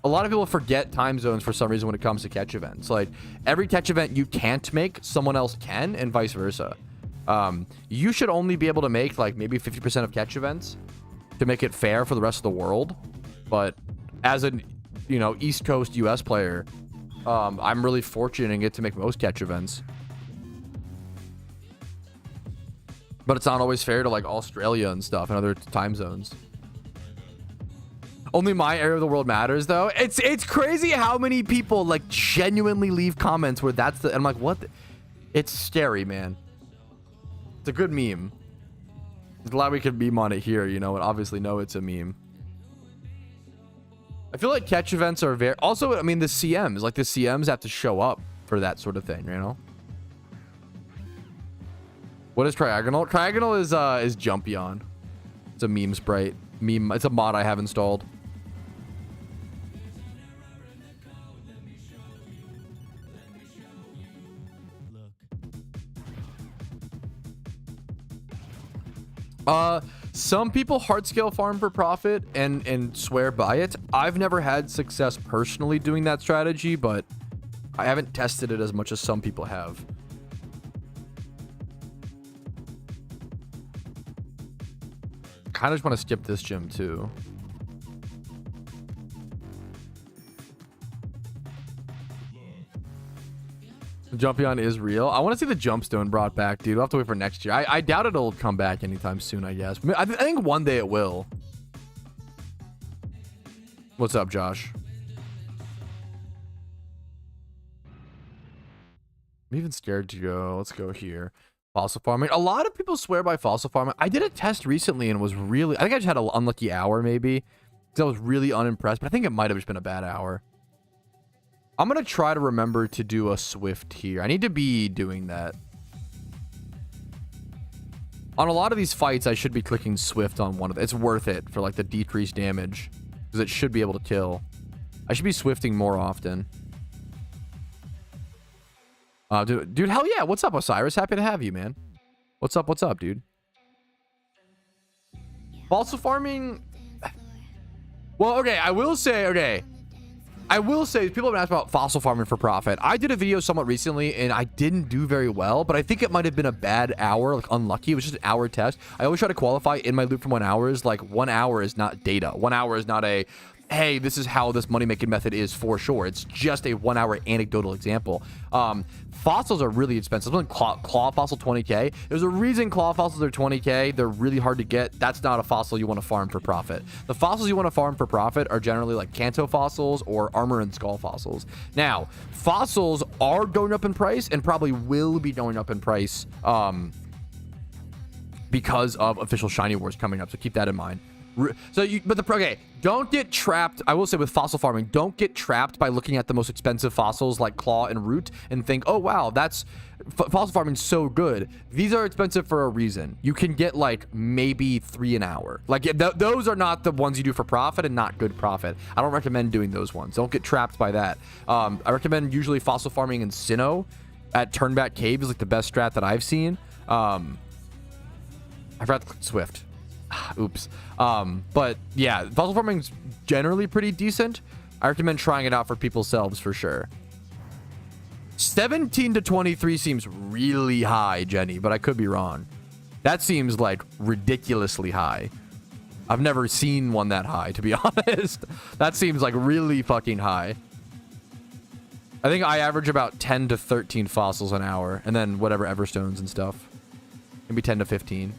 A lot of people forget time zones for some reason when it comes to catch events. Like every catch event you can't make, someone else can, and vice versa. You should only be able to make like maybe 50% of catch events to make it fair for the rest of the world. But as a, you know, East Coast US player, I'm really fortunate and get to make most catch events. But it's not always fair to like Australia and stuff and other time zones. Only my area of the world matters though. It's crazy how many people like genuinely leave comments where that's the, and I'm like, what? It's scary, man. It's a good meme. There's a lot we could meme on it here, you know, and obviously know it's a meme. I feel like catch events are very... Also, I mean, the CMs. Like, the CMs have to show up for that sort of thing, you know? What is Triagonal? Triagonal is Jumpion. It's a meme sprite. It's a mod I have installed. Some people hard scale farm for profit and swear by it. I've never had success personally doing that strategy, but I haven't tested it as much as some people have. Kind of just want to skip this gym too. Jumpion is real. I want to see the Jumpstone brought back, dude. We'll have to wait for next year. I doubt it'll come back anytime soon, I guess. I think one day it will. What's up, Josh? I'm even scared to go. Let's go here. Fossil farming. A lot of people swear by fossil farming. I did a test recently and was really... I think I just had an unlucky hour, maybe. Because I was really unimpressed. But I think it might have just been a bad hour. I'm going to try to remember to do a Swift here. I need to be doing that. On a lot of these fights, I should be clicking Swift on one of them. It's worth it for like the decreased damage because it should be able to kill. I should be Swifting more often. Dude, hell yeah. What's up, Osiris? Happy to have you, man. What's up, dude? Fossil farming... Well, okay, I will say, people have been asked about fossil farming for profit. I did a video somewhat recently, and I didn't do very well, but I think it might have been a bad hour, like unlucky. It was just an hour test. I always try to qualify in my loop from 1 hour is like 1 hour is not data. 1 hour is not a, hey, this is how this money-making method is for sure. It's just a 1 hour anecdotal example. Fossils are really expensive. Something claw fossil 20k. There's a reason claw fossils are 20k. They're really hard to get. That's not a fossil you want to farm for profit. The fossils you want to farm for profit are generally like Kanto fossils or armor and skull fossils. Now, fossils are going up in price and probably will be going up in price because of official shiny wars coming up. So keep that in mind. So okay, don't get trapped. I will say with fossil farming, don't get trapped by looking at the most expensive fossils like claw and root and think, oh wow, that's fossil farming so good. These are expensive for a reason. You can get like maybe 3 an hour. Like those are not the ones you do for profit and not good profit. I don't recommend doing those ones. Don't get trapped by that. I recommend usually fossil farming in Sinnoh at Turnback Cave is like the best strat that I've seen. I forgot to click Swift. Oops. But yeah, fossil farming's generally pretty decent. I recommend trying it out for people's selves for sure. 17 to 23 seems really high, Jenny, but I could be wrong. That seems like ridiculously high. I've never seen one that high, to be honest. That seems like really fucking high. I think I average about 10 to 13 fossils an hour, and then whatever Everstones and stuff. Maybe 10 to 15.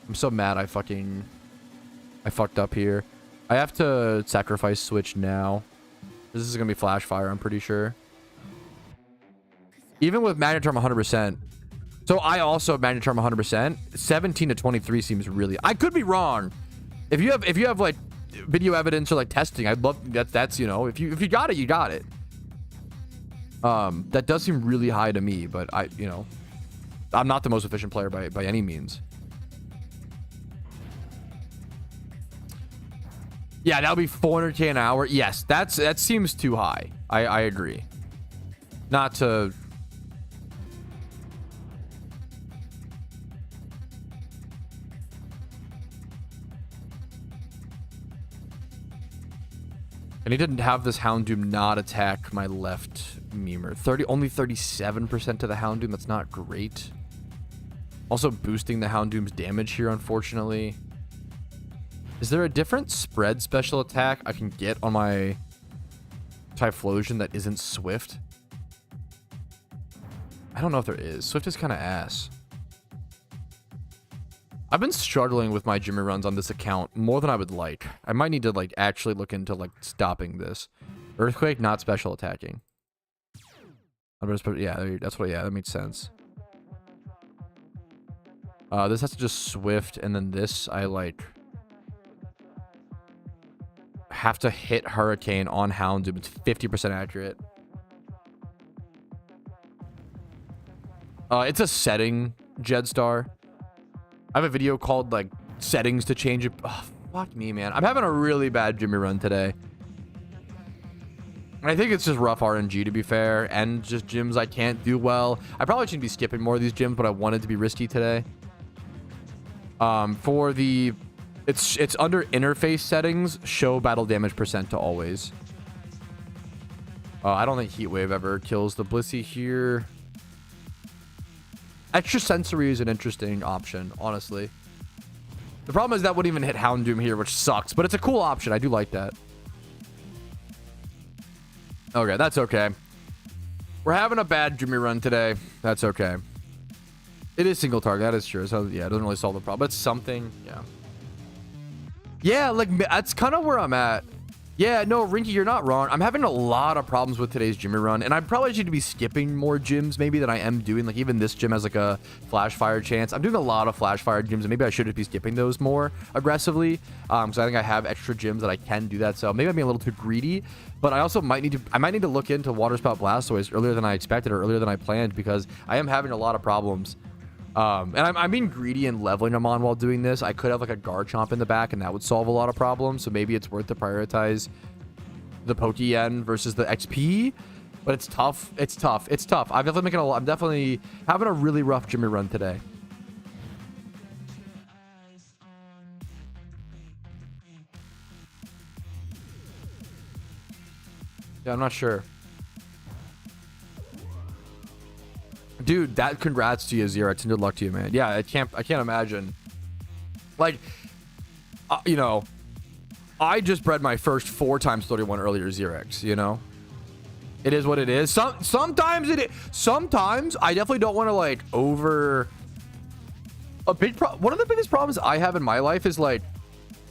I'm so mad I fucked up here. I have to sacrifice switch now. This is gonna be flash fire, I'm pretty sure. Even with Magnetarm 100%. So I also Magnetarm 100%. 17 to 23 seems really... I could be wrong. If you have like video evidence or like testing, I'd love that's you know, if you got it, you got it. That does seem really high to me, but I'm not the most efficient player by any means. Yeah, that'll be 400k an hour. Yes, that seems too high. I agree. Not to... I need to have this Houndoom not attack my left Memer. Only 37% to the Houndoom. That's not great. Also boosting the Houndoom's damage here, unfortunately. Is there a different spread special attack I can get on my Typhlosion that isn't Swift? I don't know if there is. Swift is kind of ass. I've been struggling with my Jimmy runs on this account more than I would like. I might need to like actually look into like stopping this. Earthquake, not special attacking. Yeah, that's what. Yeah, that makes sense. This has to just Swift, and then this I like have to hit Hurricane on Houndoom. It's 50% accurate. It's a setting, Jedstar. I have a video called like settings to change it. Oh, fuck me, man. I'm having a really bad Jimmy run today. I think it's just rough RNG, to be fair, and just gyms I can't do well. I probably shouldn't be skipping more of these gyms, but I wanted to be risky today. For the... It's under interface settings, show battle damage percent to always. I don't think Heat Wave ever kills the Blissey here. Extra sensory is an interesting option, honestly. The problem is that wouldn't even hit Houndoom here, which sucks, but it's a cool option. I do like that. Okay, that's okay. We're having a bad Jimmy run today. That's okay. It is single target, that is true. So yeah, it doesn't really solve the problem. It's something, yeah. Yeah, like that's kind of where I'm at. Yeah, no, Rinky, you're not wrong. I'm having a lot of problems with today's Jimmy run, and I probably should be skipping more gyms maybe than I am doing. Like even this gym has like a flash fire chance. I'm doing a lot of flash fire gyms, and maybe I should just be skipping those more aggressively. So I think I have extra gyms that I can do that. So maybe I'm being a little too greedy, but I also might need to look into Water Spout Blastoise earlier than I expected or earlier than I planned, because I am having a lot of problems And I'm being greedy and leveling them on while doing this. I could have like a Garchomp in the back and that would solve a lot of problems. So maybe it's worth to prioritize the Pokeyen versus the XP. But it's tough. It's tough. It's tough. I'm definitely having a really rough Jimmy run today. Yeah, I'm not sure. Dude, that congrats to you, Xerox, and good luck to you, man. Yeah, I can't imagine. Like, you know, I just bred my first 4x31 earlier, Xerox, you know? It is what it is. Sometimes I definitely don't want to like one of the biggest problems I have in my life is like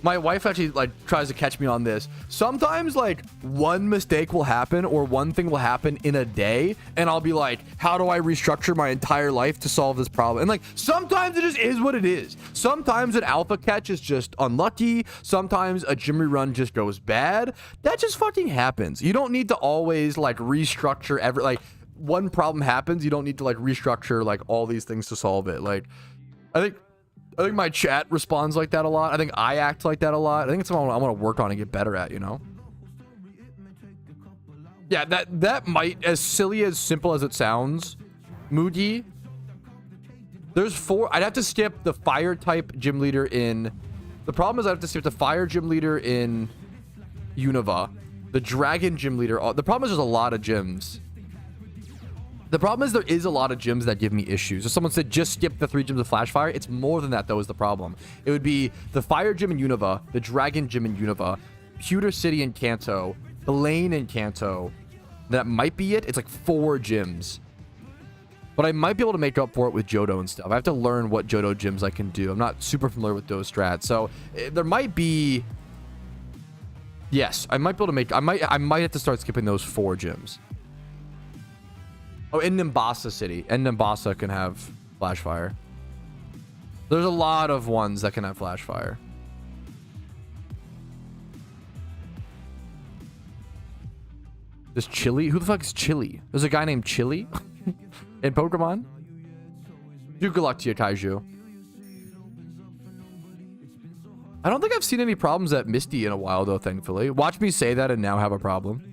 my wife actually like tries to catch me on this. Sometimes like one mistake will happen or one thing will happen in a day and I'll be like, how do I restructure my entire life to solve this problem? And like sometimes it just is what it is. Sometimes an alpha catch is just unlucky. Sometimes a Jimmy run just goes bad. That just fucking happens. You don't need to always like restructure like one problem happens, you don't need to like restructure like all these things to solve it. Like I think my chat responds like that a lot. I think I act like that a lot. I think it's something I want to work on and get better at, you know? Yeah, that might, as silly as simple as it sounds, Moody, there's 4. I'd have to skip the fire type gym leader in... The problem is I have to skip the fire gym leader in Unova, the dragon gym leader. The problem is there's a lot of gyms. The problem is there is a lot of gyms that give me issues. If someone said just skip the 3 gyms of Flash Fire, it's more than that though is the problem. It would be the Fire Gym in Unova, the Dragon Gym in Unova, Pewter City in Kanto, Blaine in Kanto. That might be it. It's like 4 gyms. But I might be able to make up for it with Johto and stuff. I have to learn what Johto gyms I can do. I'm not super familiar with those strats. So there might be... Yes, I might be able to make... I might have to start skipping those 4 gyms. Oh, in Nimbasa City. And Nimbasa can have Flash Fire. There's a lot of ones that can have Flash Fire. There's Chili? Who the fuck is Chili? There's a guy named Chili in Pokemon? Dude, good luck to you, Kaiju. I don't think I've seen any problems at Misty in a while, though, thankfully. Watch me say that and now have a problem.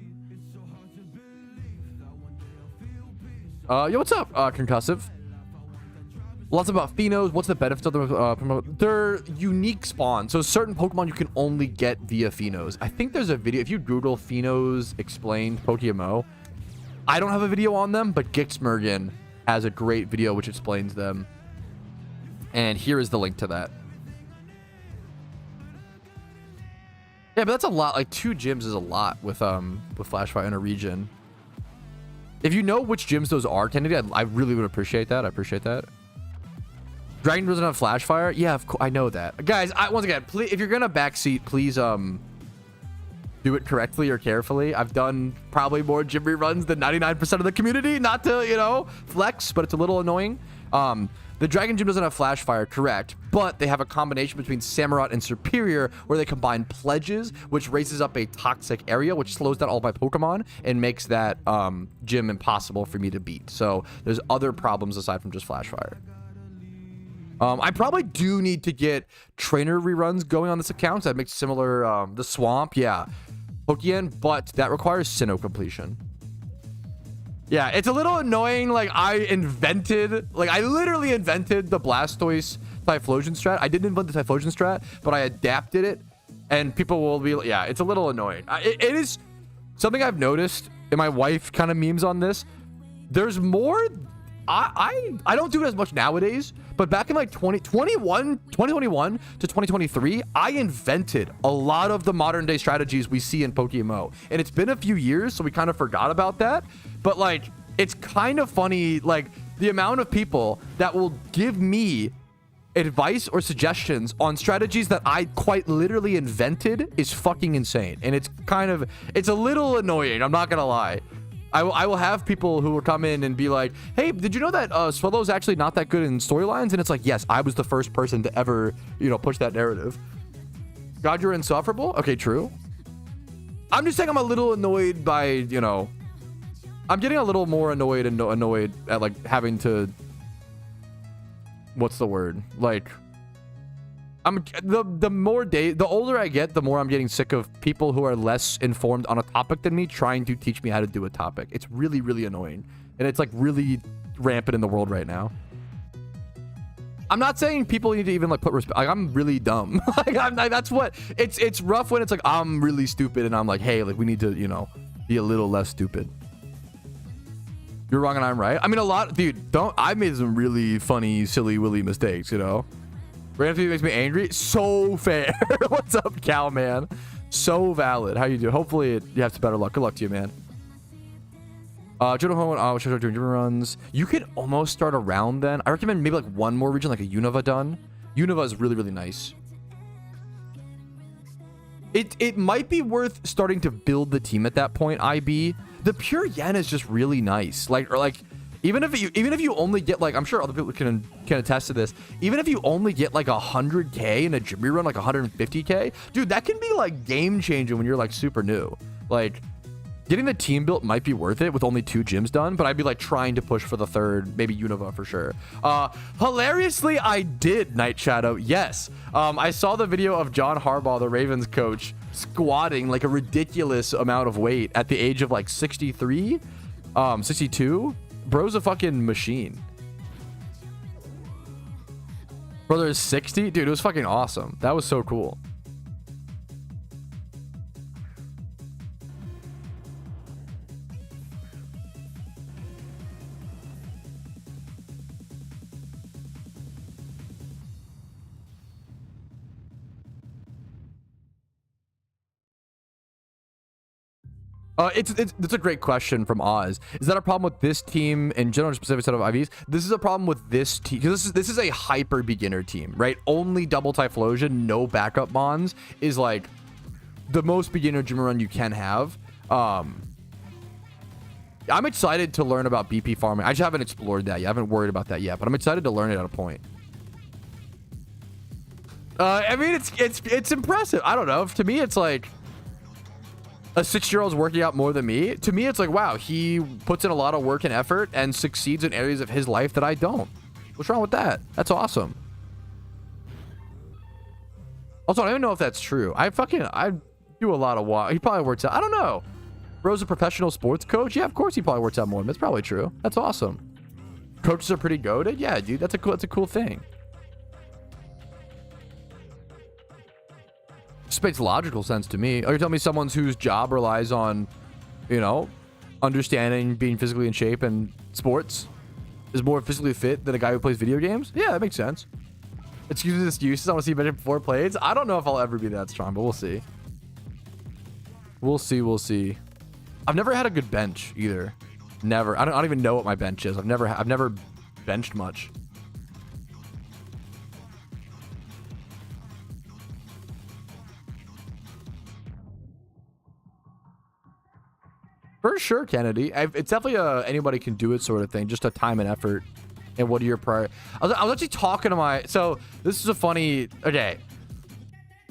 Yo, what's up, Concussive? Lots about Phenos. What's the benefits of them? They're unique spawns. So certain Pokemon you can only get via Phenos. I think there's a video. If you Google Phenos explained PokeMMO, I don't have a video on them, but Gixmergen has a great video which explains them. And here is the link to that. Yeah, but that's a lot. Like 2 gyms is a lot with Flash Fire in a region. If you know which gyms those are, Kennedy, I really would appreciate that. I appreciate that. Dragon doesn't have Flash Fire? Yeah, of course. I know that. Guys, once again, please, if you're going to backseat, please do it correctly or carefully. I've done probably more gym reruns than 99% of the community. Not to, you know, flex, but it's a little annoying. The Dragon Gym doesn't have Flash Fire, correct, but they have a combination between Samurott and Superior where they combine pledges, which raises up a toxic area, which slows down all my Pokemon and makes that gym impossible for me to beat. So there's other problems aside from just Flash Fire. I probably do need to get trainer reruns going on this account. So that makes similar, the Swamp, yeah, Pokeyen, but that requires Sinnoh completion. Yeah, it's a little annoying. Like I literally invented the Blastoise Typhlosion strat. I didn't invent the Typhlosion strat, but I adapted it, and people will be, yeah, it's a little annoying. It is something I've noticed, and my wife kind of memes on this. There's more. I don't do it as much nowadays, but back in like 2021 to 2023, I invented a lot of the modern day strategies we see in PokeMMO. And it's been a few years, so we kind of forgot about that. But like, it's kind of funny, like the amount of people that will give me advice or suggestions on strategies that I quite literally invented is fucking insane. And it's a little annoying, I'm not gonna lie. I will have people who will come in and be like, hey, did you know that Swellow's actually not that good in storylines? And it's like, yes, I was the first person to ever, you know, push that narrative. God, you're insufferable? Okay, true. I'm just saying I'm a little annoyed by, you know, I'm getting a little more annoyed and annoyed at like having to what's the word? Like, the older I get, the more I'm getting sick of people who are less informed on a topic than me trying to teach me how to do a topic. It's really, really annoying. And it's like really rampant in the world right now. I'm not saying people need to even like put respect. Like, I'm really dumb. That's what it's rough when it's like I'm really stupid and I'm like, hey, like we need to, you know, be a little less stupid. You're wrong and I'm right. I mean, a lot, dude. I made some really funny, silly, willy mistakes, you know. Randomly makes me angry. So fair. What's up, Cal, man? So valid. How you do? Hopefully you have some better luck. Good luck to you, man. Judo home. Oh, should I doing river runs? You could almost start around then. I recommend maybe like one more region, like a Unova done. Unova is really, really nice. It might be worth starting to build the team at that point. IB. The pure yen is just really nice. Even if you only get like, I'm sure other people can attest to this. Even if you only get like 100k in a Jimmy run, like 150k, dude, that can be like game changing when you're like super new. Like, getting the team built might be worth it with only 2 gyms done, but I'd be like trying to push for the 3rd, maybe Unova for sure. Hilariously, I did Night Shadow. Yes. I saw the video of John Harbaugh, the Ravens coach, squatting like a ridiculous amount of weight at the age of like 63, 62. Bro's a fucking machine. Brother is 60? Dude, it was fucking awesome. That was so cool. It's a great question from Oz. Is that a problem with this team in general, a specific set of IVs? This is a problem with this team because this is a hyper beginner team, right? Only double Typhlosion, no backup mons is like the most beginner gym run you can have. I'm excited to learn about BP farming. I just haven't explored that yet. I haven't worried about that yet, but I'm excited to learn it at a point. I mean, it's impressive. I don't know. To me, it's like a 6-year-old's working out more than me. To me, it's like, wow, he puts in a lot of work and effort and succeeds in areas of his life that I don't. What's wrong with that? That's awesome. Also, I don't even know if that's true. I do a lot of walk. He probably works out. I don't know. Bro's a professional sports coach. Yeah, of course he probably works out more. That's probably true. That's awesome. Coaches are pretty goated. Yeah, dude, that's a cool thing. This makes logical sense to me. Oh, you're telling me someone whose job relies on, you know, understanding being physically in shape and sports is more physically fit than a guy who plays video games? Yeah, that makes sense. Excuses. I want to see better before plays. I don't know if I'll ever be that strong, but we'll see. We'll see. I've never had a good bench either. Never. I don't even know what my bench is. I've never benched much. For sure, Kennedy. It's definitely anybody can do it sort of thing. Just a time and effort. And what are your priorities? I was actually talking to so this is a funny. Okay.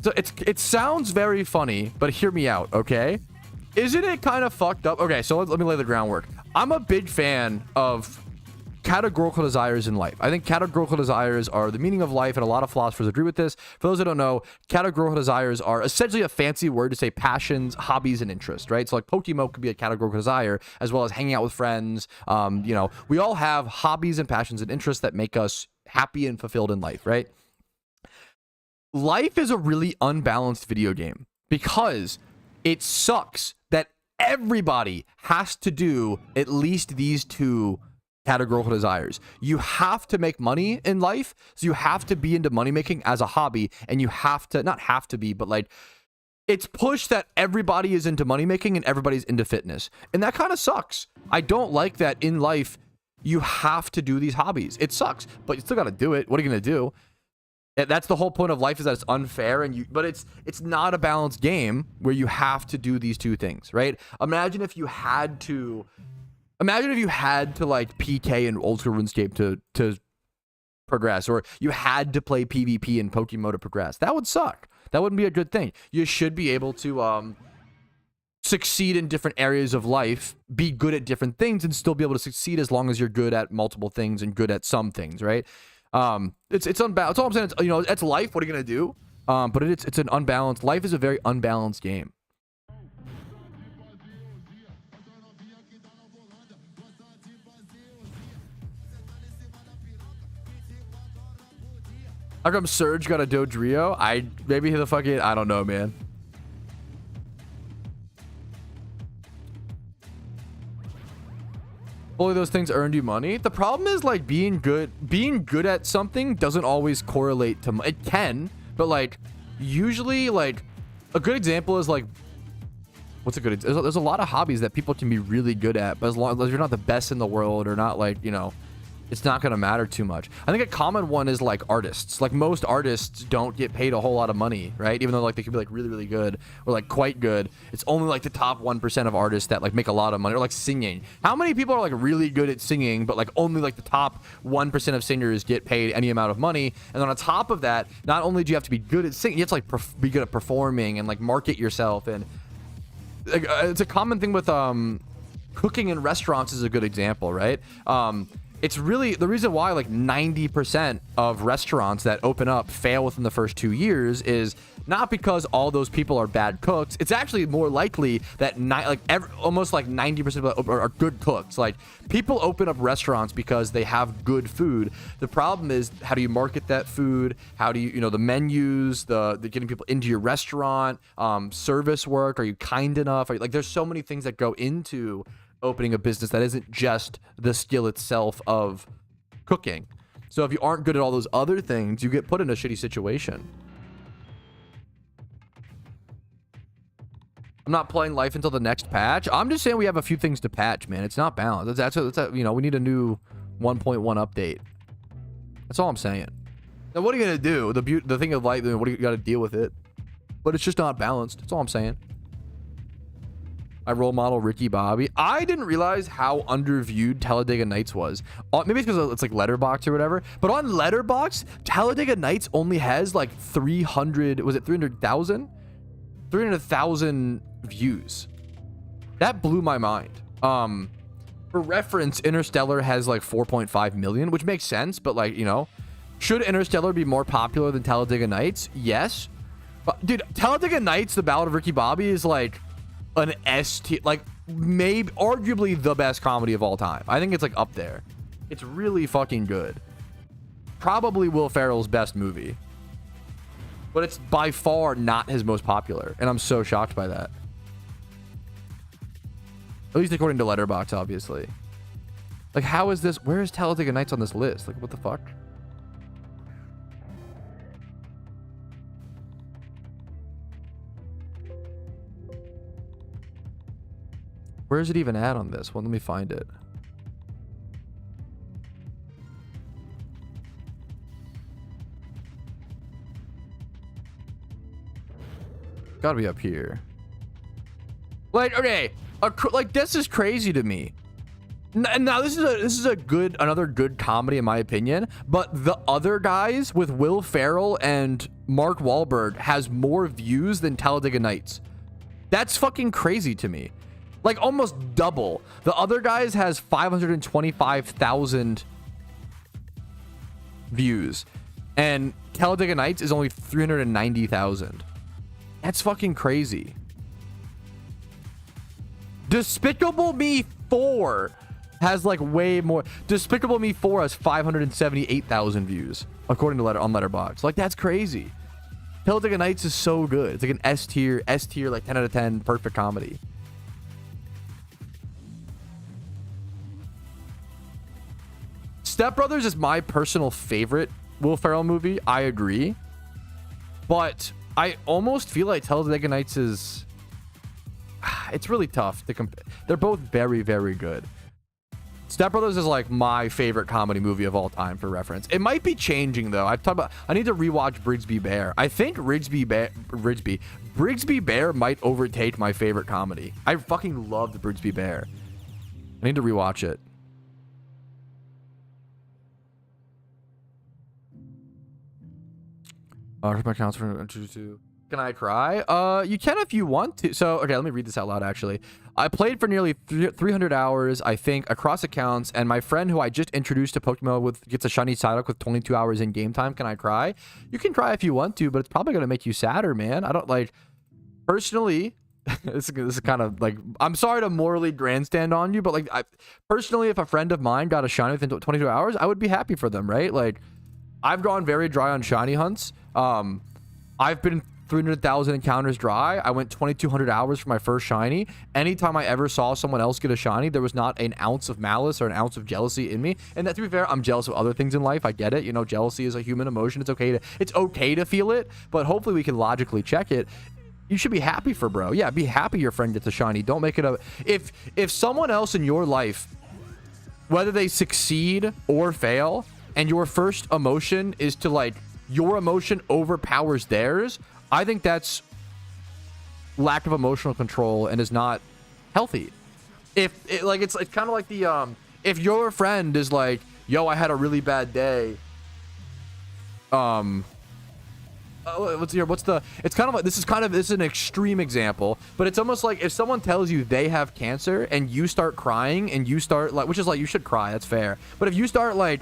So it sounds very funny, but hear me out, okay? Isn't it kind of fucked up? Okay, so let me lay the groundwork. I'm a big fan of categorical desires in life. I think categorical desires are the meaning of life, and a lot of philosophers agree with this. For those that don't know, categorical desires are essentially a fancy word to say passions, hobbies, and interests, right? So like PokeMMO could be a categorical desire, as well as hanging out with friends. You know, we all have hobbies and passions and interests that make us happy and fulfilled in life, right? Life is a really unbalanced video game because it sucks that everybody has to do at least these 2 categorical desires. You have to make money in life, so you have to be into money making as a hobby, and you have to not have to be, but like it's pushed that everybody is into money making and everybody's into fitness, and that kind of sucks. I don't like that in life you have to do these hobbies. It sucks, but you still got to do it. What are you gonna do? That's the whole point of life, is that it's unfair, but it's not a balanced game where you have to do these 2 things, right? Imagine if you had to like PK in old school RuneScape to progress, or you had to play PvP in PokeMMO to progress. That would suck. That wouldn't be a good thing. You should be able to succeed in different areas of life, be good at different things, and still be able to succeed as long as you're good at multiple things and good at some things, right? It's unbalanced. That's all I'm saying. It's, you know, it's life. What are you gonna do? But it's an unbalanced. Life is a very unbalanced game. How come Surge got a Dodrio? Maybe the fucking, I don't know, man. Only those things earned you money. The problem is like being good at something doesn't always correlate to it can, but like usually like a good example is like what's a good there's a lot of hobbies that people can be really good at, but as long as you're not the best in the world or not like, you know, it's not going to matter too much. I think a common one is like artists. Like most artists don't get paid a whole lot of money, right? Even though like they could be like really, really good or like quite good. It's only like the top 1% of artists that like make a lot of money. Or like singing. How many people are like really good at singing, but like only like the top 1% of singers get paid any amount of money? And then on top of that, not only do you have to be good at singing, you have to like be good at performing and like market yourself. And like, it's a common thing with cooking in restaurants is a good example, right? It's really the reason why like 90% of restaurants that open up fail within the first 2 years is not because all those people are bad cooks. It's actually more likely that almost like 90% of are good cooks. Like people open up restaurants because they have good food. The problem is how do you market that food? How do you, you know, the menus, the getting people into your restaurant, service work. Are you kind enough? Like there's so many things that go into opening a business that isn't just the skill itself of cooking. So if you aren't good at all those other things, you get put in a shitty situation. I'm not playing life until the next patch. I'm just saying we have a few things to patch, man. It's not balanced. That's you know, we need a new 1.1 update. That's all I'm saying. Now, what are you gonna do? The thing of life, what do you got to deal with it? But it's just not balanced. That's all I'm saying. I role model Ricky Bobby. I didn't realize how underviewed Talladega Nights was. Maybe it's because it's like Letterboxd or whatever. But on Letterboxd, Talladega Nights only has like 300,000 views. That blew my mind. For reference, Interstellar has like 4.5 million, which makes sense. But like, you know, should Interstellar be more popular than Talladega Nights? Yes. But dude, Talladega Nights, The Ballad of Ricky Bobby is like an S tier, like maybe arguably the best comedy of all time. I think it's like up there. It's really fucking good. Probably Will Ferrell's best movie, but it's by far not his most popular, and I'm so shocked by that. At least according to Letterboxd, obviously. Like, how is this? Where is Talladega Nights on this list? Like, what the fuck? Where is it even at on this one? Let me find it. Gotta be up here. Like, okay, like this is crazy to me. Now this is another good comedy in my opinion. But The Other Guys with Will Ferrell and Mark Wahlberg has more views than Talladega Nights. That's fucking crazy to me. Like almost double. The Other Guys has 525,000 views, and Talladega Nights is only 390,000. That's fucking crazy. Despicable Me 4 has like way more. Despicable Me 4 has 578,000 views according to on Letterboxd. Like that's crazy. Talladega Nights is so good. It's like an S tier, like 10 out of 10, perfect comedy. Step Brothers is my personal favorite Will Ferrell movie. I agree. But I almost feel like Talladega Nights is... It's really tough to compare. They're both very, very good. Step Brothers is like my favorite comedy movie of all time for reference. It might be changing though. I need to rewatch Brigsby Bear. I think Brigsby Bear might overtake my favorite comedy. I fucking loved Brigsby Bear. I need to rewatch it. My accounts for 2. Can I cry? You can if you want to. So, okay, let me read this out loud, actually. I played for nearly 300 hours, I think, across accounts, and my friend who I just introduced to Pokemon gets a shiny Psyduck with 22 hours in game time. Can I cry? You can cry if you want to, but it's probably going to make you sadder, man. I don't, like, personally, this is kind of, like, I'm sorry to morally grandstand on you, but, like, personally, if a friend of mine got a shiny within 22 hours, I would be happy for them, right? Like, I've gone very dry on shiny hunts. I've been 300,000 encounters dry. I went 2,200 hours for my first shiny. Anytime I ever saw someone else get a shiny, there was not an ounce of malice or an ounce of jealousy in me. And that, to be fair, I'm jealous of other things in life. I get it. You know, jealousy is a human emotion. It's okay to feel it, but hopefully we can logically check it. You should be happy for bro. Yeah, be happy your friend gets a shiny. Don't make it a... If someone else in your life, whether they succeed or fail, and your first emotion is to, like, your emotion overpowers theirs, I think that's lack of emotional control and is not healthy. It's kind of like the if your friend is like, yo, I had a really bad day, it's kind of like, this is an extreme example, but it's almost like if someone tells you they have cancer and you start crying and you start, like, which is like, you should cry, that's fair, but if you start, like,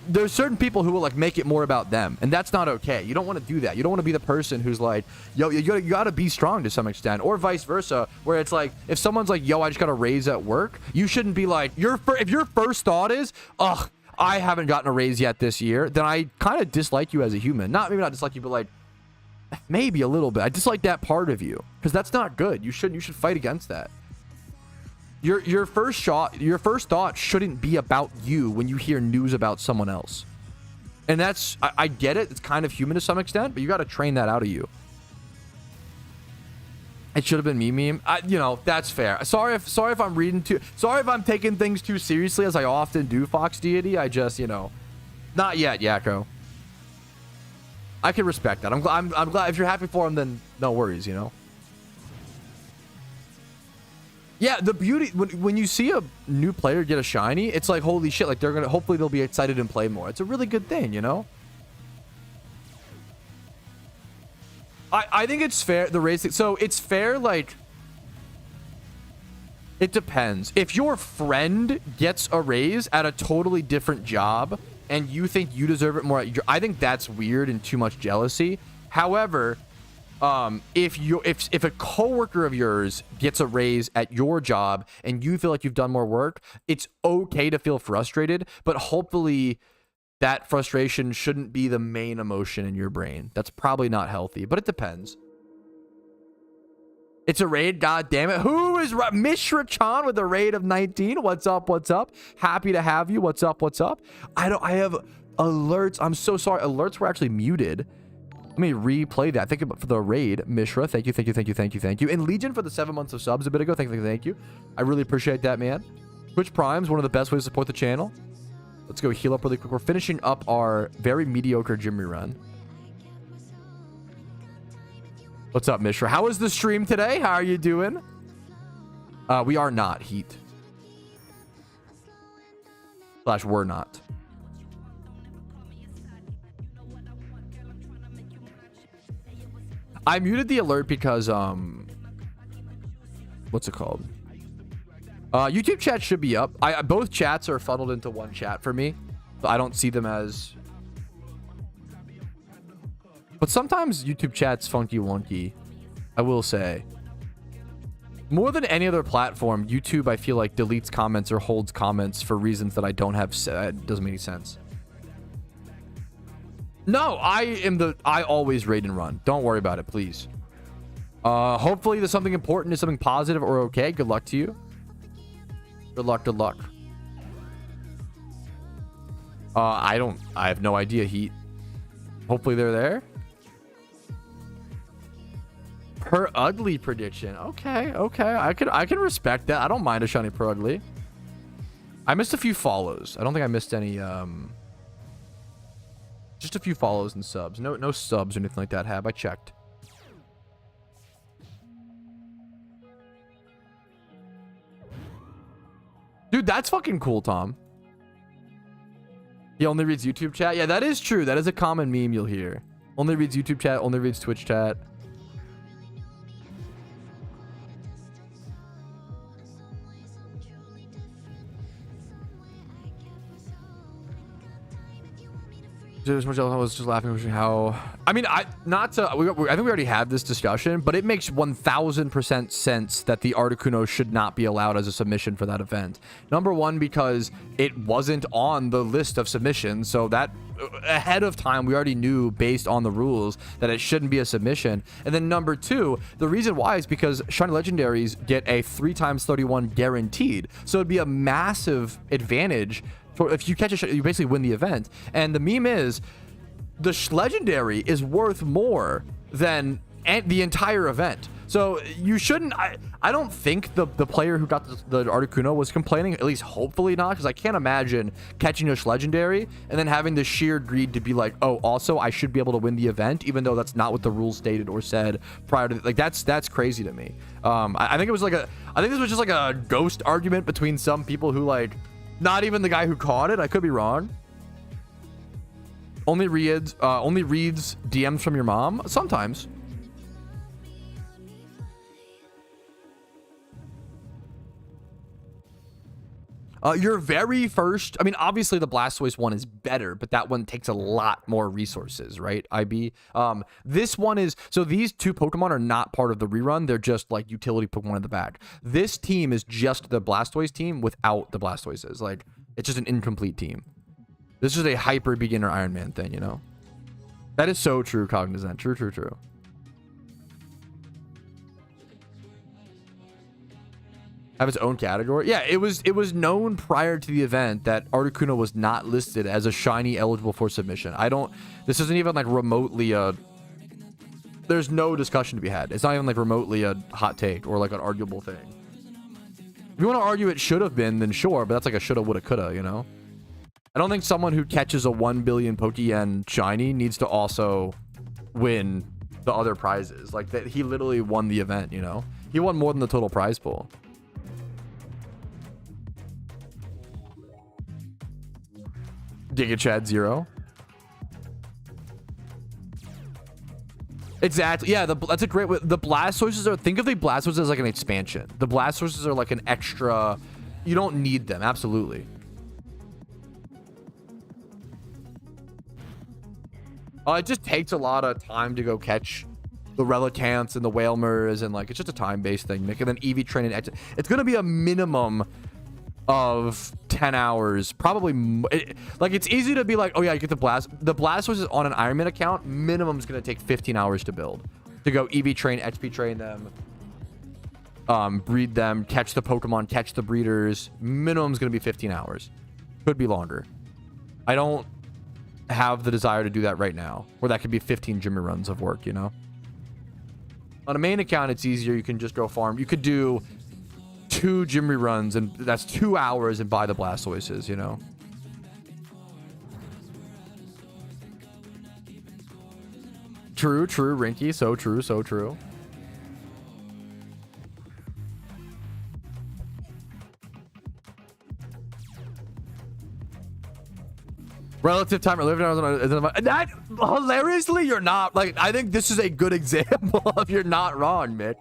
there's certain people who will, like, make it more about them, and that's not okay. You don't want to do that. You don't want to be the person who's like, yo, you gotta be strong to some extent, or vice versa, where it's like, if someone's like, yo, I just got a raise at work, you shouldn't be like, if your first thought is, ugh, I haven't gotten a raise yet this year, then I kind of dislike you as a human. Maybe not dislike you, but, like, maybe a little bit. I dislike that part of you, because that's not good. You should fight against that. Your first thought shouldn't be about you when you hear news about someone else. And that's, I get it. It's kind of human to some extent, but you got to train that out of you. It should have been me meme. You know, that's fair. Sorry if I'm taking things too seriously, as I often do, Fox Deity. I just, you know, not yet, Yakko. I can respect that. I'm glad if you're happy for him, then no worries, you know. Yeah, the beauty when you see a new player get a shiny, it's like, holy shit, like, hopefully they'll be excited and play more. It's a really good thing, you know. I think it's fair, the race. So it's fair, like, it depends. If your friend gets a raise at a totally different job and you think you deserve it more, I think that's weird and too much jealousy. However, if a coworker of yours gets a raise at your job and you feel like you've done more work, it's okay to feel frustrated, but hopefully that frustration shouldn't be the main emotion in your brain. That's probably not healthy, but it depends. It's a raid, god damn it. Who is Mishra Chan with a raid of 19? What's up? What's up? Happy to have you. What's up? What's up? I have alerts. I'm so sorry. Alerts were actually muted. Let me replay that. Thank you for the raid, Mishra. Thank you. And Legion for the 7 months of subs a bit ago. Thank you. I really appreciate that, man. Twitch Prime's one of the best ways to support the channel. Let's go heal up really quick. We're finishing up our very mediocre gym rerun. What's up, Mishra? How was the stream today? How are you doing? We are not Heat. / we're not. I muted the alert because what's it called? YouTube chat should be up. Both chats are funneled into one chat for me, but I don't see them as. But sometimes YouTube chat's funky wonky. I will say. More than any other platform, YouTube, I feel like, deletes comments or holds comments for reasons that I don't have. It doesn't make any sense. No, I always raid and run. Don't worry about it, please. Hopefully there's something important, there's something positive or okay. Good luck to you. Good luck. I have no idea, Heat. Hopefully they're there. Per ugly prediction. Okay. I can respect that. I don't mind a shiny per ugly. I missed a few follows. I don't think I missed any just a few follows and subs. No subs or anything like that. I checked. Dude, that's fucking cool, Tom. He only reads YouTube chat. Yeah, that is true. That is a common meme you'll hear. Only reads YouTube chat, only reads Twitch chat. There's much else. I was just laughing how. I mean, I think we already had this discussion, but it makes 1000% sense that the Articuno should not be allowed as a submission for that event. Number one, because it wasn't on the list of submissions, so that ahead of time we already knew based on the rules that it shouldn't be a submission. And then number two, the reason why is because shiny legendaries get a 3x31 guaranteed, so it'd be a massive advantage. So if you catch a you basically win the event. And the meme is the legendary is worth more than the entire event. So you shouldn't. I don't think the player who got the Articuno was complaining. At least hopefully not, because I can't imagine catching a legendary and then having the sheer greed to be like, oh, also I should be able to win the event, even though that's not what the rules stated or said prior to. Like that's crazy to me. I think it was like I think this was just like a ghost argument between some people who like. Not even the guy who caught it. I could be wrong. Only reads DMs from your mom. Sometimes. Your very first, I mean, obviously the Blastoise one is better, but that one takes a lot more resources, right? IB. This one is, so these two Pokemon are not part of the rerun. They're just like utility Pokemon in the back. This team is just the Blastoise team without the Blastoises. Like, it's just an incomplete team. This is a hyper beginner Iron Man thing, you know? That is so true, Cognizant. True, true, true. Have its own category. Yeah, it was known prior to the event that Articuno was not listed as a shiny eligible for submission. This isn't even like remotely there's no discussion to be had. It's not even like remotely a hot take or like an arguable thing. If you want to argue it should have been, then sure, but that's like a shoulda, woulda, coulda, you know? I don't think someone who catches a 1 billion Pokeyen shiny needs to also win the other prizes. Like that, he literally won the event, you know? He won more than the total prize pool. Giga Chad 0. Exactly. Yeah, that's a great way. The Blastoises are, think of the Blastoises as like an expansion. The Blastoises are like an extra, you don't need them. Absolutely. It just takes a lot of time to go catch the Relicants and the Whalmers, and like it's just a time-based thing. And then EV training, it's going to be a minimum of 10 hours, probably. Like it's easy to be like, oh yeah, you get the Blastoise is on an Iron Man account. Minimum is going to take 15 hours to build, to go EV train, XP train them, breed them, catch the Pokemon, catch the breeders. Minimum is going to be 15 hours. Could be longer. I don't have the desire to do that right now, where that could be 15 Jimmy runs of work, you know? On a main account, it's easier. You can just go farm. You could do 2 Jimmy runs, and that's 2 hours, and buy the Blastoises, you know? True, true, Rinky. So true, so true. Relative time or living hours. That hilariously, you're not. Like, I think this is a good example of you're not wrong, Mick.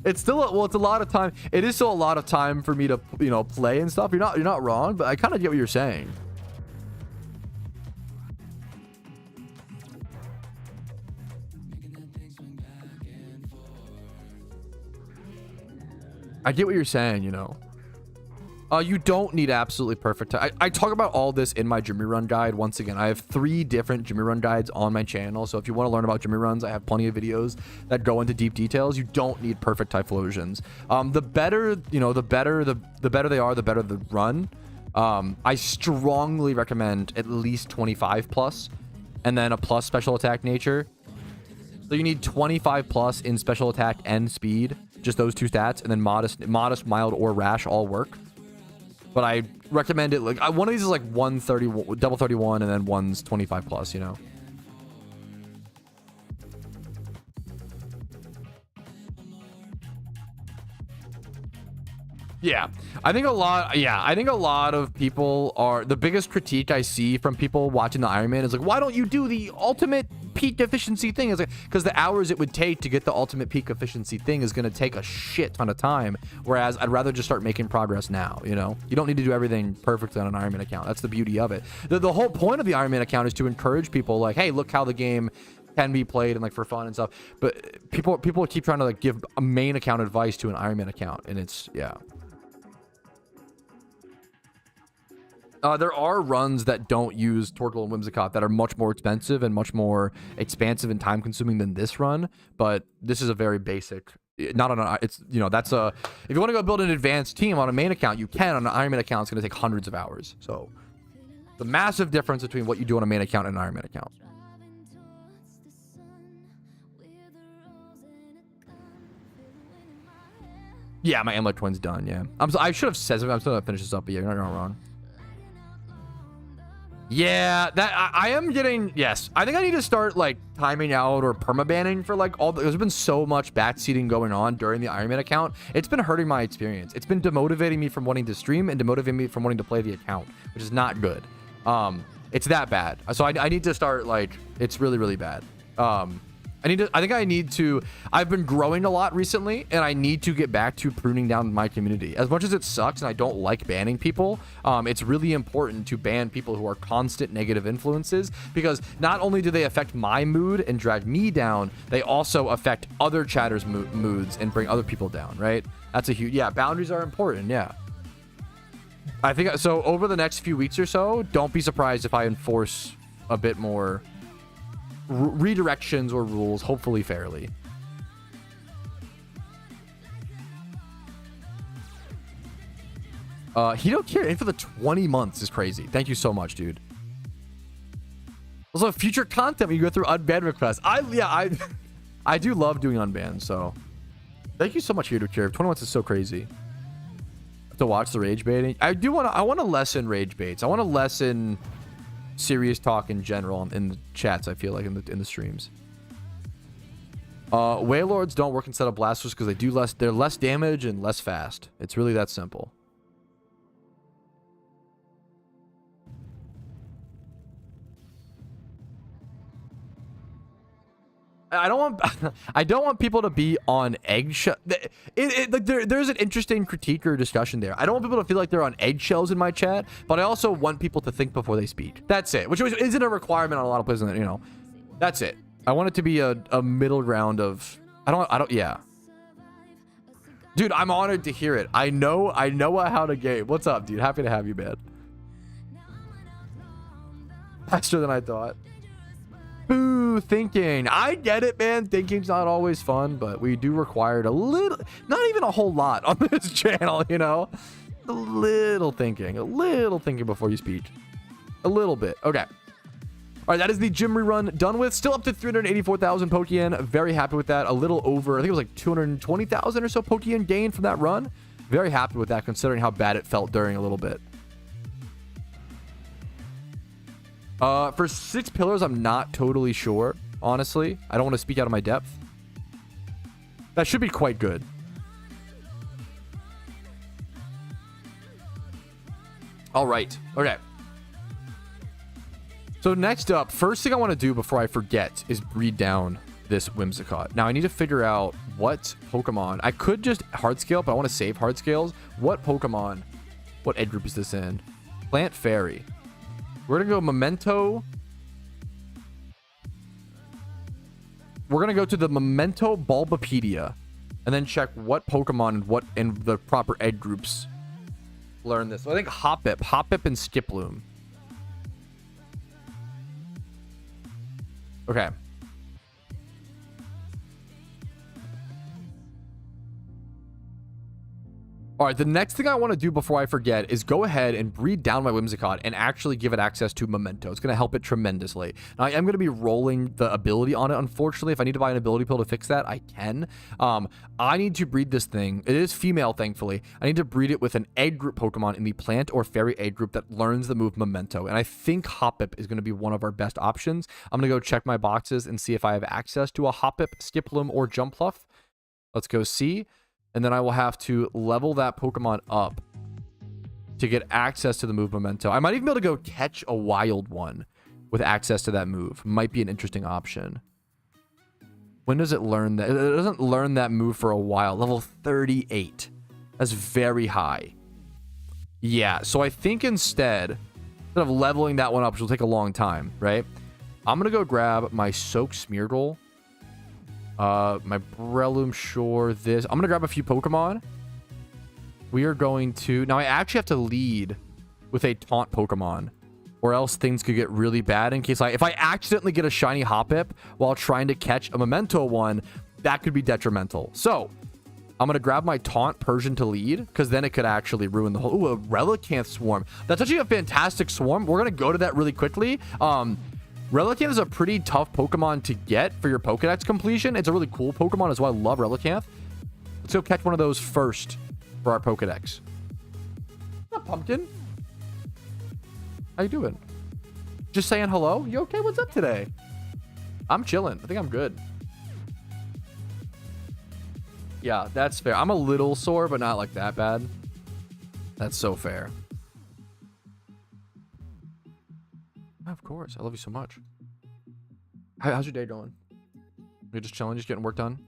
It's still it's a lot of time. It is still a lot of time for me to, you know, play and stuff. You're not wrong, but I kind of get what you're saying. I get what you're saying, you know. You don't need absolutely perfect time. I talk about all this in my Jimmy Run guide. Once again, I have 3 different Jimmy Run guides on my channel. So if you want to learn about Jimmy Runs, I have plenty of videos that go into deep details. You don't need perfect Typhlosions. The better, you know, the better they are, the better the run. I strongly recommend at least 25 plus, and then a plus special attack nature. So you need 25 plus in special attack and speed, just those 2 stats, and then modest, mild, or rash all work. But I recommend it, like, one of these is like 130, double 31, and then one's 25 plus, you know? Yeah, I think a lot of people are, the biggest critique I see from people watching the Iron Man is like, why don't you do the ultimate peak efficiency thing. Is like, because the hours it would take to get the ultimate peak efficiency thing is going to take a shit ton of time. Whereas I'd rather just start making progress now, you know? You don't need to do everything perfectly on an Iron Man account. That's the beauty of it. The whole point of the Iron Man account is to encourage people like, hey, look how the game can be played and like for fun and stuff. But people keep trying to like give a main account advice to an Iron Man account, and it's, yeah. There are runs that don't use Torkoal and Whimsicott that are much more expensive and much more expansive and time consuming than this run, but this is a very basic, not on a, it's, you know, that's a, if you want to go build an advanced team on a main account, you can. On an Iron Man account, it's going to take hundreds of hours. So the massive difference between what you do on a main account and an Iron Man account. Yeah, my Amulet Twin's done, yeah. I should have said something. I'm still going to finish this up, but yeah, you're not wrong. Yeah, that I am getting, yes. I think I need to start like timing out or permabanning for like all the, there's been so much backseating going on during the Iron Man account. It's been hurting my experience. It's been demotivating me from wanting to stream and demotivating me from wanting to play the account, which is not good. It's that bad. So I need to start like, it's really, really bad. I've been growing a lot recently, and I need to get back to pruning down my community. As much as it sucks and I don't like banning people, it's really important to ban people who are constant negative influences, because not only do they affect my mood and drag me down, they also affect other chatters' moods and bring other people down, right? That's a huge, yeah, boundaries are important, yeah. I think, so over the next few weeks or so, don't be surprised if I enforce a bit more redirections or rules, hopefully fairly. Hito Kier in for the 20 months is crazy. Thank you so much, dude. Also, future content when you go through unban requests. I do love doing unbans, so thank you so much, Hito Kier. 20 months is so crazy. To watch the rage baiting. I want to lessen rage baits. I want to lessen serious talk in general in the chats. I feel like in the streams. Wailords don't work instead of blasters because they're less damage and less fast. It's really that simple. I don't want people to be on eggshell. There's an interesting critique or discussion there. I don't want people to feel like they're on eggshells in my chat, but I also want people to think before they speak. That's it. Which isn't a requirement on a lot of places, you know. That's it. I want it to be a middle ground of yeah. Dude, I'm honored to hear it. I know how to game. What's up, dude? Happy to have you, man. Faster than I thought. Boo, thinking. I get it, man. Thinking's not always fun, but we do require a little, not even a whole lot on this channel, you know? A little thinking before you speak. A little bit. Okay. All right, that is the gym rerun done with. Still up to 384,000 Pokeyen. Very happy with that. A little over, I think it was like 220,000 or so Pokeyen gained from that run. Very happy with that considering how bad it felt during a little bit. For 6 pillars, I'm not totally sure, honestly. I don't want to speak out of my depth. That should be quite good. All right. Okay. So next up, first thing I want to do before I forget is breed down this Whimsicott. Now, I need to figure out what Pokemon. I could just hard scale, but I want to save hard scales. What Pokemon? What ed group is this in? Plant Fairy. We're going to go Memento. We're going to go to the Memento Bulbapedia and then check what Pokemon and what in the proper ed groups learn this. So I think Hoppip and Skiploom. Okay. All right, the next thing I want to do before I forget is go ahead and breed down my Whimsicott and actually give it access to Memento. It's going to help it tremendously. Now, I am going to be rolling the ability on it, unfortunately. If I need to buy an ability pill to fix that, I can. I need to breed this thing. It is female, thankfully. I need to breed it with an egg group Pokemon in the plant or fairy egg group that learns the move Memento. And I think Hoppip is going to be one of our best options. I'm going to go check my boxes and see if I have access to a Hoppip, Skiploom, or Jumpluff. Let's go see. And then I will have to level that Pokemon up to get access to the move Memento. I might even be able to go catch a wild one with access to that move. Might be an interesting option. When does it learn that? It doesn't learn that move for a while. Level 38. That's very high. Yeah, so I think instead of leveling that one up, which will take a long time, right? I'm going to go grab my Soak Smeargle. My Breloom Shore, this. I'm going to grab a few Pokemon. We are going to... Now, I actually have to lead with a Taunt Pokemon, or else things could get really bad in case if I accidentally get a shiny Hoppip while trying to catch a Memento one, that could be detrimental. So, I'm going to grab my Taunt Persian to lead, because then it could actually ruin the whole... Ooh, a Relicanth Swarm. That's actually a fantastic swarm. We're going to go to that really quickly. Relicanth is a pretty tough Pokemon to get for your Pokedex completion. It's a really cool Pokemon as well. I love Relicanth. Let's go catch one of those first for our Pokedex. What's up, Pumpkin? How you doing? Just saying hello? You okay? What's up today? I'm chilling. I think I'm good. Yeah, that's fair. I'm a little sore, but not like that bad. That's so fair. Of course. I love you so much. How's your day going? You're just chilling, just getting work done?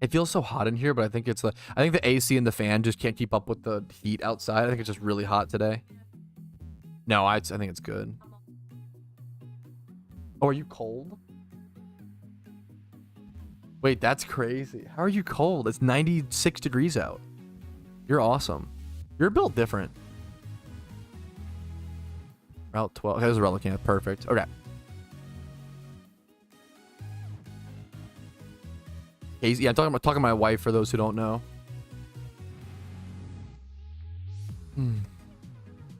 It feels so hot in here, but I think it's the AC and the fan just can't keep up with the heat outside. I think it's just really hot today. No, I think it's good. Oh, are you cold? Wait, that's crazy. How are you cold? It's 96 degrees out. You're awesome. You're built different. Route 12. Okay, there's a Relicanth. Perfect. Okay. Yeah, I'm talking to my wife for those who don't know.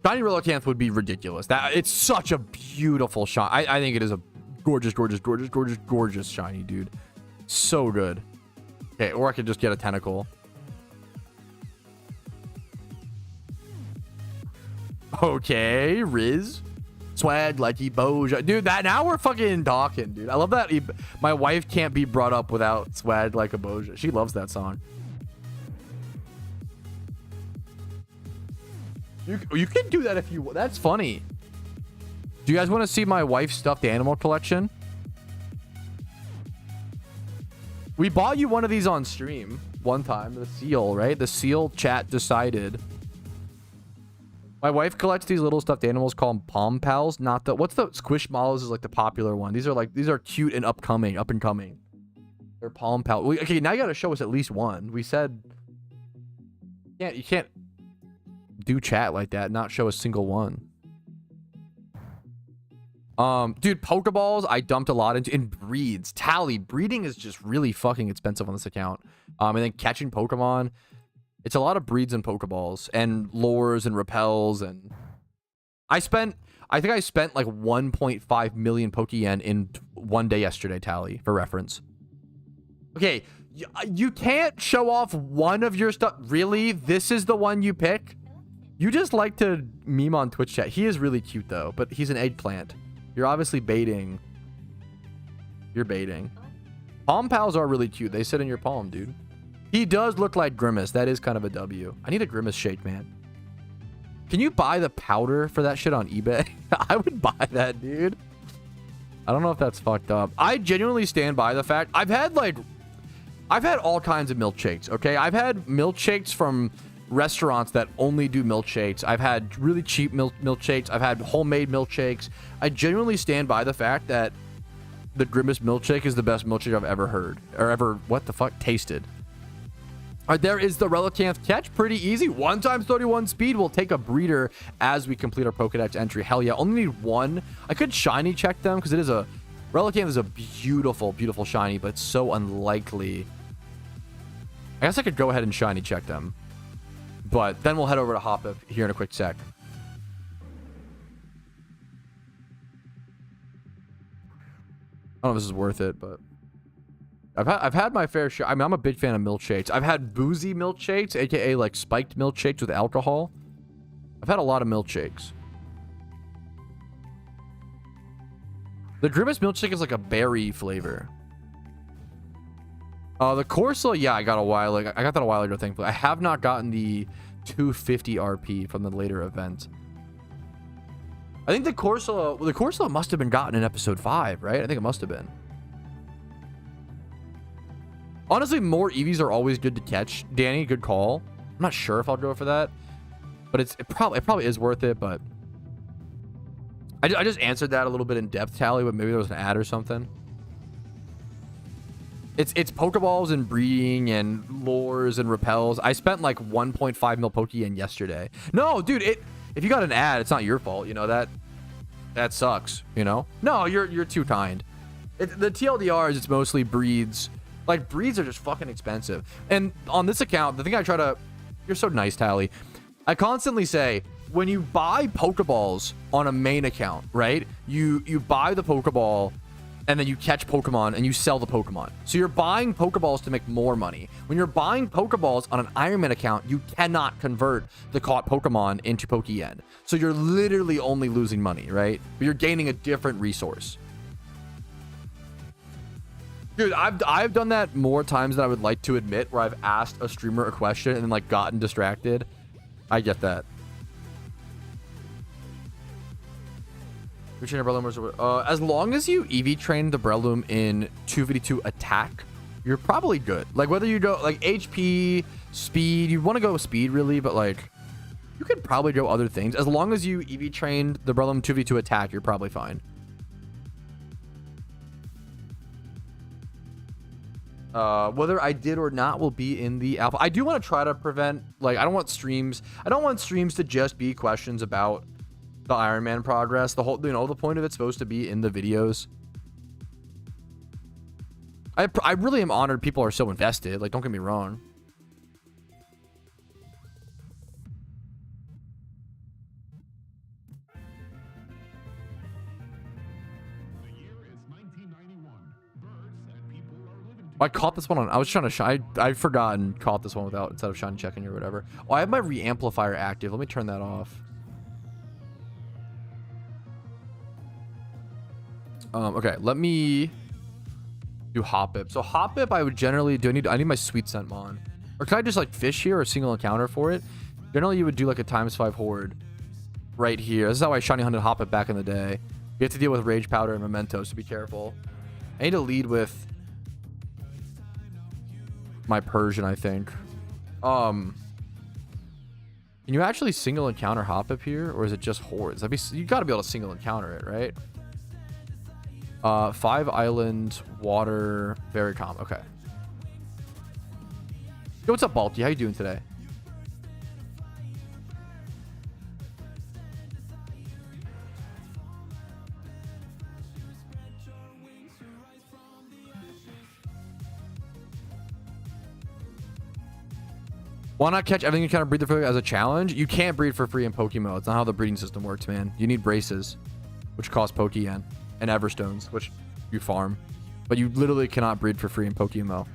Shiny Relicanth would be ridiculous. It's such a beautiful shot. I think it is a gorgeous, gorgeous, gorgeous, gorgeous, gorgeous shiny, dude. So good. Okay, or I could just get a Tentacle. Okay, Riz. Swag like Eboja. Dude, now we're fucking talking, dude. I love that. My wife can't be brought up without Swag like Eboja. She loves that song. You can do that if you want. That's funny. Do you guys want to see my wife's stuffed animal collection? We bought you one of these on stream one time. The seal, right? The seal chat decided. My wife collects these little stuffed animals called Palm Pals. Not the... What's the... Squishmallows is like the popular one. These are cute and up and coming. They're Palm Pals. Okay, now you gotta show us at least one. We said... Yeah, you can't do chat like that and not show a single one. Dude, Pokeballs, I dumped a lot into... In breeds. Tally. Breeding is just really fucking expensive on this account. And then catching Pokemon... It's a lot of breeds and Pokeballs and lures and repels, and I think I spent like 1.5 million Pokeyen in one day yesterday, Tally, for reference. Okay, you can't show off one of your stuff. Really? This is the one you pick? You just like to meme on Twitch chat. He is really cute though, but he's an eggplant. You're obviously baiting. You're baiting. Palm Pals are really cute. They sit in your palm, dude. He does look like Grimace. That is kind of a W. I need a Grimace shake, man. Can you buy the powder for that shit on eBay? I would buy that, dude. I don't know if that's fucked up. I genuinely stand by the fact I've had all kinds of milkshakes, okay? I've had milkshakes from restaurants that only do milkshakes. I've had really cheap milkshakes. I've had homemade milkshakes. I genuinely stand by the fact that the Grimace milkshake is the best milkshake I've ever heard or ever, what the fuck, tasted. All right, there is the Relicanth catch. Pretty easy. 1 × 31 speed. We'll take a breeder as we complete our Pokedex entry. Hell yeah. Only need one. I could shiny check them because Relicanth is a beautiful, beautiful shiny, but it's so unlikely. I guess I could go ahead and shiny check them. But then we'll head over to Hoppip here in a quick sec. I don't know if this is worth it, but... I've had my fair share. I mean, I'm a big fan of milkshakes. I've had boozy milkshakes, aka like spiked milkshakes with alcohol. I've had a lot of milkshakes. The Grimace milkshake is like a berry flavor. The Corsola, yeah, I got that a while ago, thankfully. I have not gotten the 250 RP from the later event. I think the Corsola must have been gotten in episode 5, right? I think it must have been. Honestly, more EVs are always good to catch. Danny, good call. I'm not sure if I'll go for that, but it probably is worth it. But I just answered that a little bit in depth, Tally, but maybe there was an ad or something. It's Pokeballs and breeding and lures and repels. I spent like 1.5 mil Pokeyen yesterday. No, dude, if you got an ad, it's not your fault. You know that sucks. You know? No, you're too kind. The TLDRs, it's mostly breeds. Like, breeds are just fucking expensive. And on this account, the thing I try to... You're so nice, Tally. I constantly say, when you buy Pokeballs on a main account, right? You buy the Pokeball, and then you catch Pokemon, and you sell the Pokemon. So you're buying Pokeballs to make more money. When you're buying Pokeballs on an Iron Man account, you cannot convert the caught Pokemon into Pokeyen. So you're literally only losing money, right? But you're gaining a different resource. Dude, I've done that more times than I would like to admit, where I've asked a streamer a question and then like gotten distracted. I get that. As long as you EV train the Breloom in 2v2 attack, you're probably good. Like whether you go like HP, speed, you want to go with speed really, but like you could probably go other things. As long as you EV trained the Breloom 2v2 attack, you're probably fine. Whether I did or not will be in the alpha. I do want to try to prevent, like, I don't want streams to just be questions about the Iron Man progress. The whole, the point of it's supposed to be in the videos. I really am honored people are so invested. Like, don't get me wrong. I caught this one on. I was trying to shine. I forgot and caught this one instead of shiny checking or whatever. Oh, I have my re-amplifier active. Let me turn that off. Okay, let me do Hoppip. So Hoppip, I would generally do. I need my Sweet Scent Mon, or can I just like fish here or single encounter for it? Generally, you would do like a ×5 horde right here. This is how I shiny hunted Hoppip back in the day. You have to deal with Rage Powder and Mementos, so be careful. I need to lead with my Persian, I think. Can you actually single encounter Hoppip here, or is it just hordes? You got to be able to single encounter it, right? 5 island water, very calm. Okay. Yo, what's up, Balky? How you doing today? Why not catch everything you kind of breed for free as a challenge? You can't breed for free in PokeMMO. It's not how the breeding system works, man. You need braces, which cost Pokeyen, and Everstones, which you farm. But you literally cannot breed for free in PokeMMO.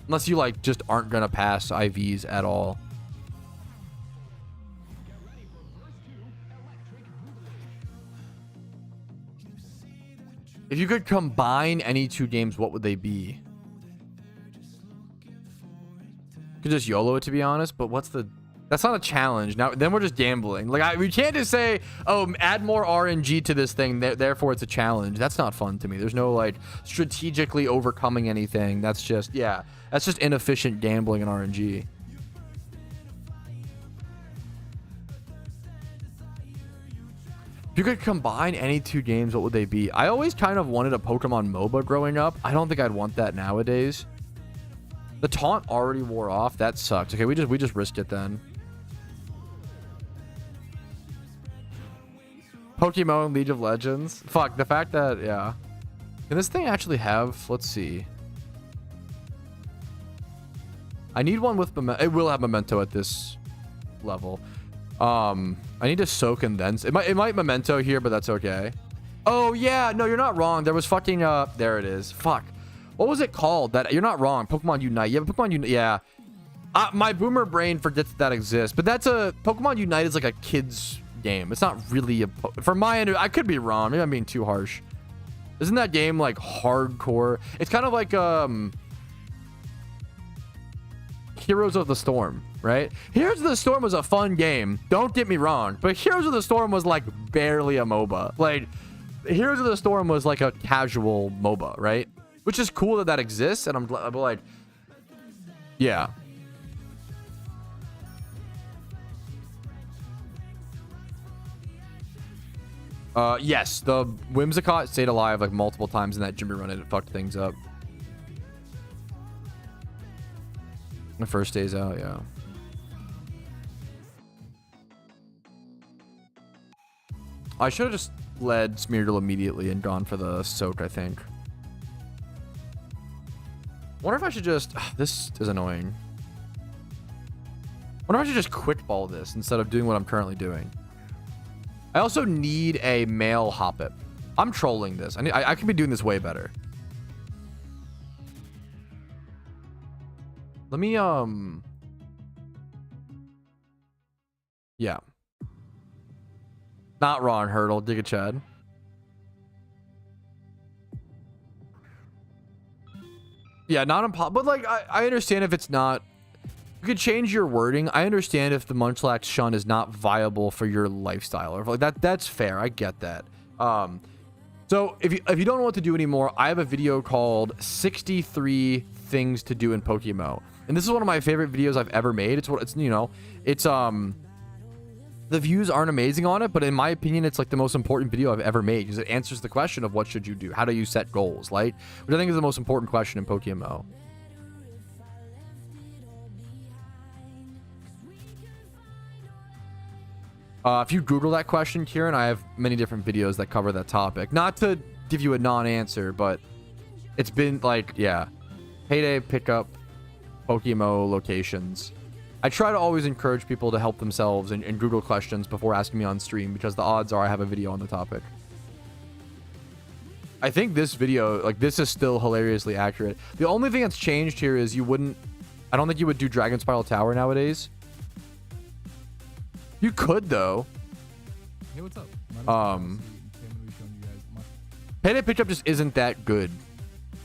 Unless you, like, just aren't going to pass IVs at all. If you could combine any 2 games, what would they be? Could just YOLO it, to be honest, but that's not a challenge. Now then we're just gambling. Like we can't just say, oh, add more RNG to this thing, therefore it's a challenge. That's not fun to me. There's no like strategically overcoming anything. That's just, yeah, that's just inefficient gambling in RNG. If you could combine any 2 games, what would they be? I always kind of wanted a Pokemon MOBA growing up. I don't think I'd want that nowadays. The taunt already wore off. That sucks. Okay, we just risked it then. Pokemon and League of Legends. Fuck, the fact that, yeah. Can this thing actually have, let's see. I need one with Memento. It will have Memento at this level. I need to soak and then, it might Memento here, but that's okay. Oh yeah, no, you're not wrong. There was fucking, there it is. Fuck. What was it called? That you're not wrong. Pokemon Unite. Yeah, Pokemon Unite. Yeah. My boomer brain forgets that exists, but that's Pokemon Unite is like a kid's game. It's not really for my end. I could be wrong. Maybe I'm being too harsh. Isn't that game like hardcore? It's kind of like Heroes of the Storm, right? Heroes of the Storm was a fun game. Don't get me wrong, but Heroes of the Storm was like barely a MOBA. Like Heroes of the Storm was like a casual MOBA, right? Which is cool that that exists, and I'm glad, but like, yeah. Yes, the Whimsicott stayed alive like multiple times in that Jimmy run and it fucked things up. The first days out, yeah. I should have just led Smeargle immediately and gone for the soak, I think. Wonder if I should just... this is annoying. Wonder if I should just quick ball this instead of doing what I'm currently doing. I also need a male Hoppip. I'm trolling this. I could be doing this way better. Let me, yeah. Not Ron Hurdle, Dig a Chad. Yeah, not impossible, but like, I understand if it's not, you could change your wording. I understand if the Munchlax Shun is not viable for your lifestyle or like that. That's fair. I get that. So if you don't know what to do anymore, I have a video called 63 things to do in PokeMMO. And this is one of my favorite videos I've ever made. It's the views aren't amazing on it, but in my opinion, it's like the most important video I've ever made because it answers the question of what should you do? How do you set goals? Like, which I think is the most important question in PokeMMO. If you Google that question, Kieran, I have many different videos that cover that topic. Not to give you a non-answer, but it's been like, yeah, payday pickup, PokeMMO locations. I try to always encourage people to help themselves and Google questions before asking me on stream because the odds are I have a video on the topic. I think this video, like, this is still hilariously accurate. The only thing that's changed here is I don't think you would do Dragon Spiral Tower nowadays. You could though. Hey, what's up? Payday pickup just isn't that good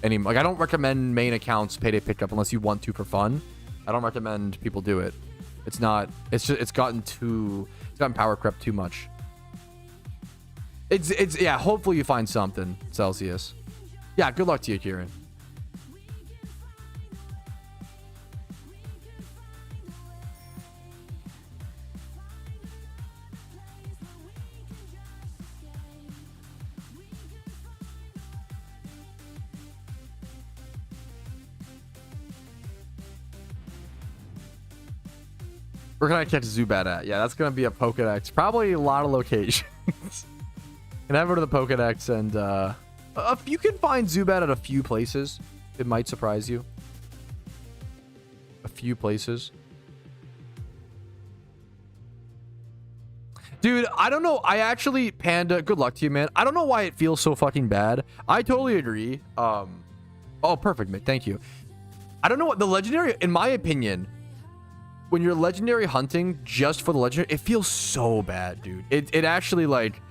anymore. Like, I don't recommend main accounts payday pickup unless you want to for fun. I don't recommend people do it. It's gotten power crept too much. Yeah, hopefully you find something, Celsius. Yeah, good luck to you, Kieran. Where can I catch Zubat at? Yeah, that's going to be a Pokedex. Probably a lot of locations. And head over to the Pokedex and you can find Zubat at a few places. It might surprise you. A few places. Dude, I don't know. Panda, good luck to you, man. I don't know why it feels so fucking bad. I totally agree. Oh, perfect, Mick. Thank you. I don't know what the legendary, in my opinion, when you're legendary hunting just for the legendary, it feels so bad, dude. It actually, like,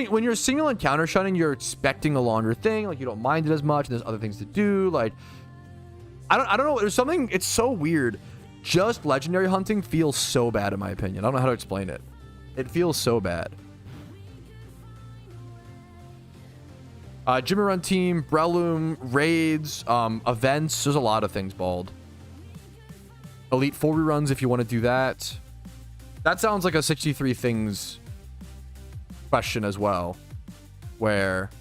when you're single encounter shunning, you're expecting a longer thing. Like, you don't mind it as much, and there's other things to do. Like, I don't know. There's something, it's so weird. Just legendary hunting feels so bad, in my opinion. I don't know how to explain it. It feels so bad. Jimmy Run team, Breloom, raids, events. There's a lot of things, Bald. Elite 4 reruns if you want to do that. That sounds like a 63 things question as well, where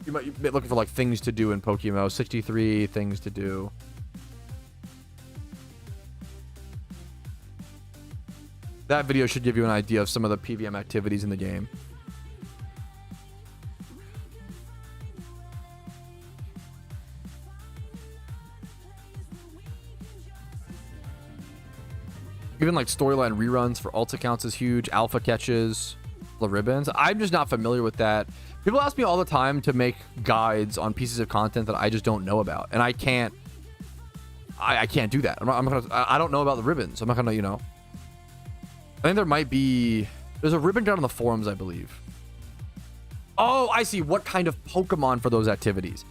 you might be looking for like things to do in PokeMMO. 63 things to do. That video should give you an idea of some of the PVM activities in the game. Even like storyline reruns for alt accounts is huge. Alpha catches, the ribbons. I'm just not familiar with that. People ask me all the time to make guides on pieces of content that I just don't know about, and I can't. I can't do that. I don't know about the ribbons. I'm not gonna, I think there's a ribbon down on the forums, I believe. Oh, I see. What kind of Pokemon for those activities?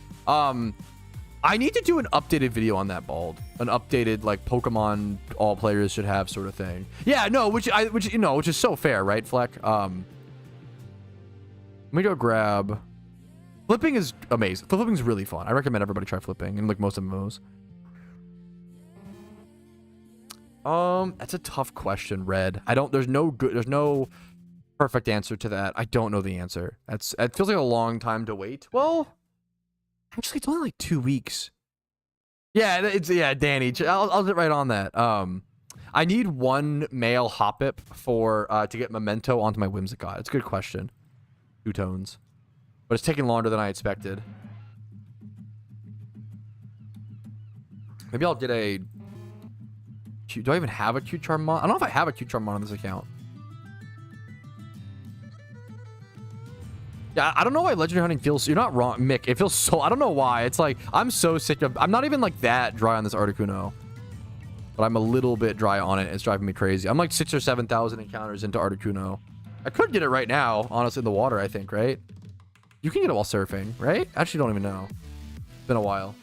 I need to do an updated video on that, Bald. An updated, like, Pokemon all players should have sort of thing. Yeah, no, which is so fair, right, Fleck? Let me go grab... Flipping is amazing. Flipping is really fun. I recommend everybody try flipping and like most of those. That's a tough question, Red. There's no perfect answer to that. I don't know the answer. It feels like a long time to wait. Well, actually, it's only like 2 weeks. Yeah, Danny. I'll get right on that. I need one male Hoppip to get Memento onto my Whimsicott. It's a good question. 2 tones. But it's taking longer than I expected. Maybe I'll get a... Do I even have a Q-Charm mod? I don't know if I have a Q-Charm mod on this account. Yeah, I don't know why legendary hunting feels... You're not wrong, Mick. It feels so... I don't know why. It's like, I'm so sick of... I'm not even like that dry on this Articuno. But I'm a little bit dry on it. It's driving me crazy. I'm like 6,000 or 7,000 encounters into Articuno. I could get it right now, honestly, in the water, I think, right? You can get it while surfing, right? I actually don't even know. It's been a while.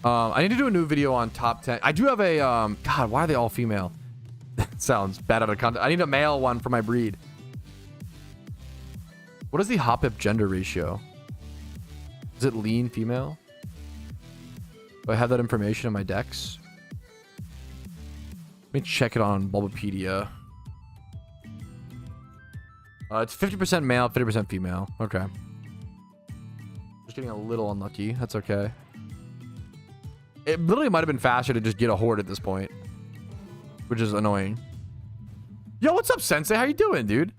I need to do a new video on top 10. I do have a, God, why are they all female? Sounds bad out of context. I need a male one for my breed. What is the Hoppip gender ratio? Is it lean female? Do I have that information in my decks? Let me check it on Bulbapedia. It's 50% male, 50% female. Okay. Just getting a little unlucky. That's okay. It literally might have been faster to just get a horde at this point, which is annoying. Yo, what's up, Sensei? How you doing, dude?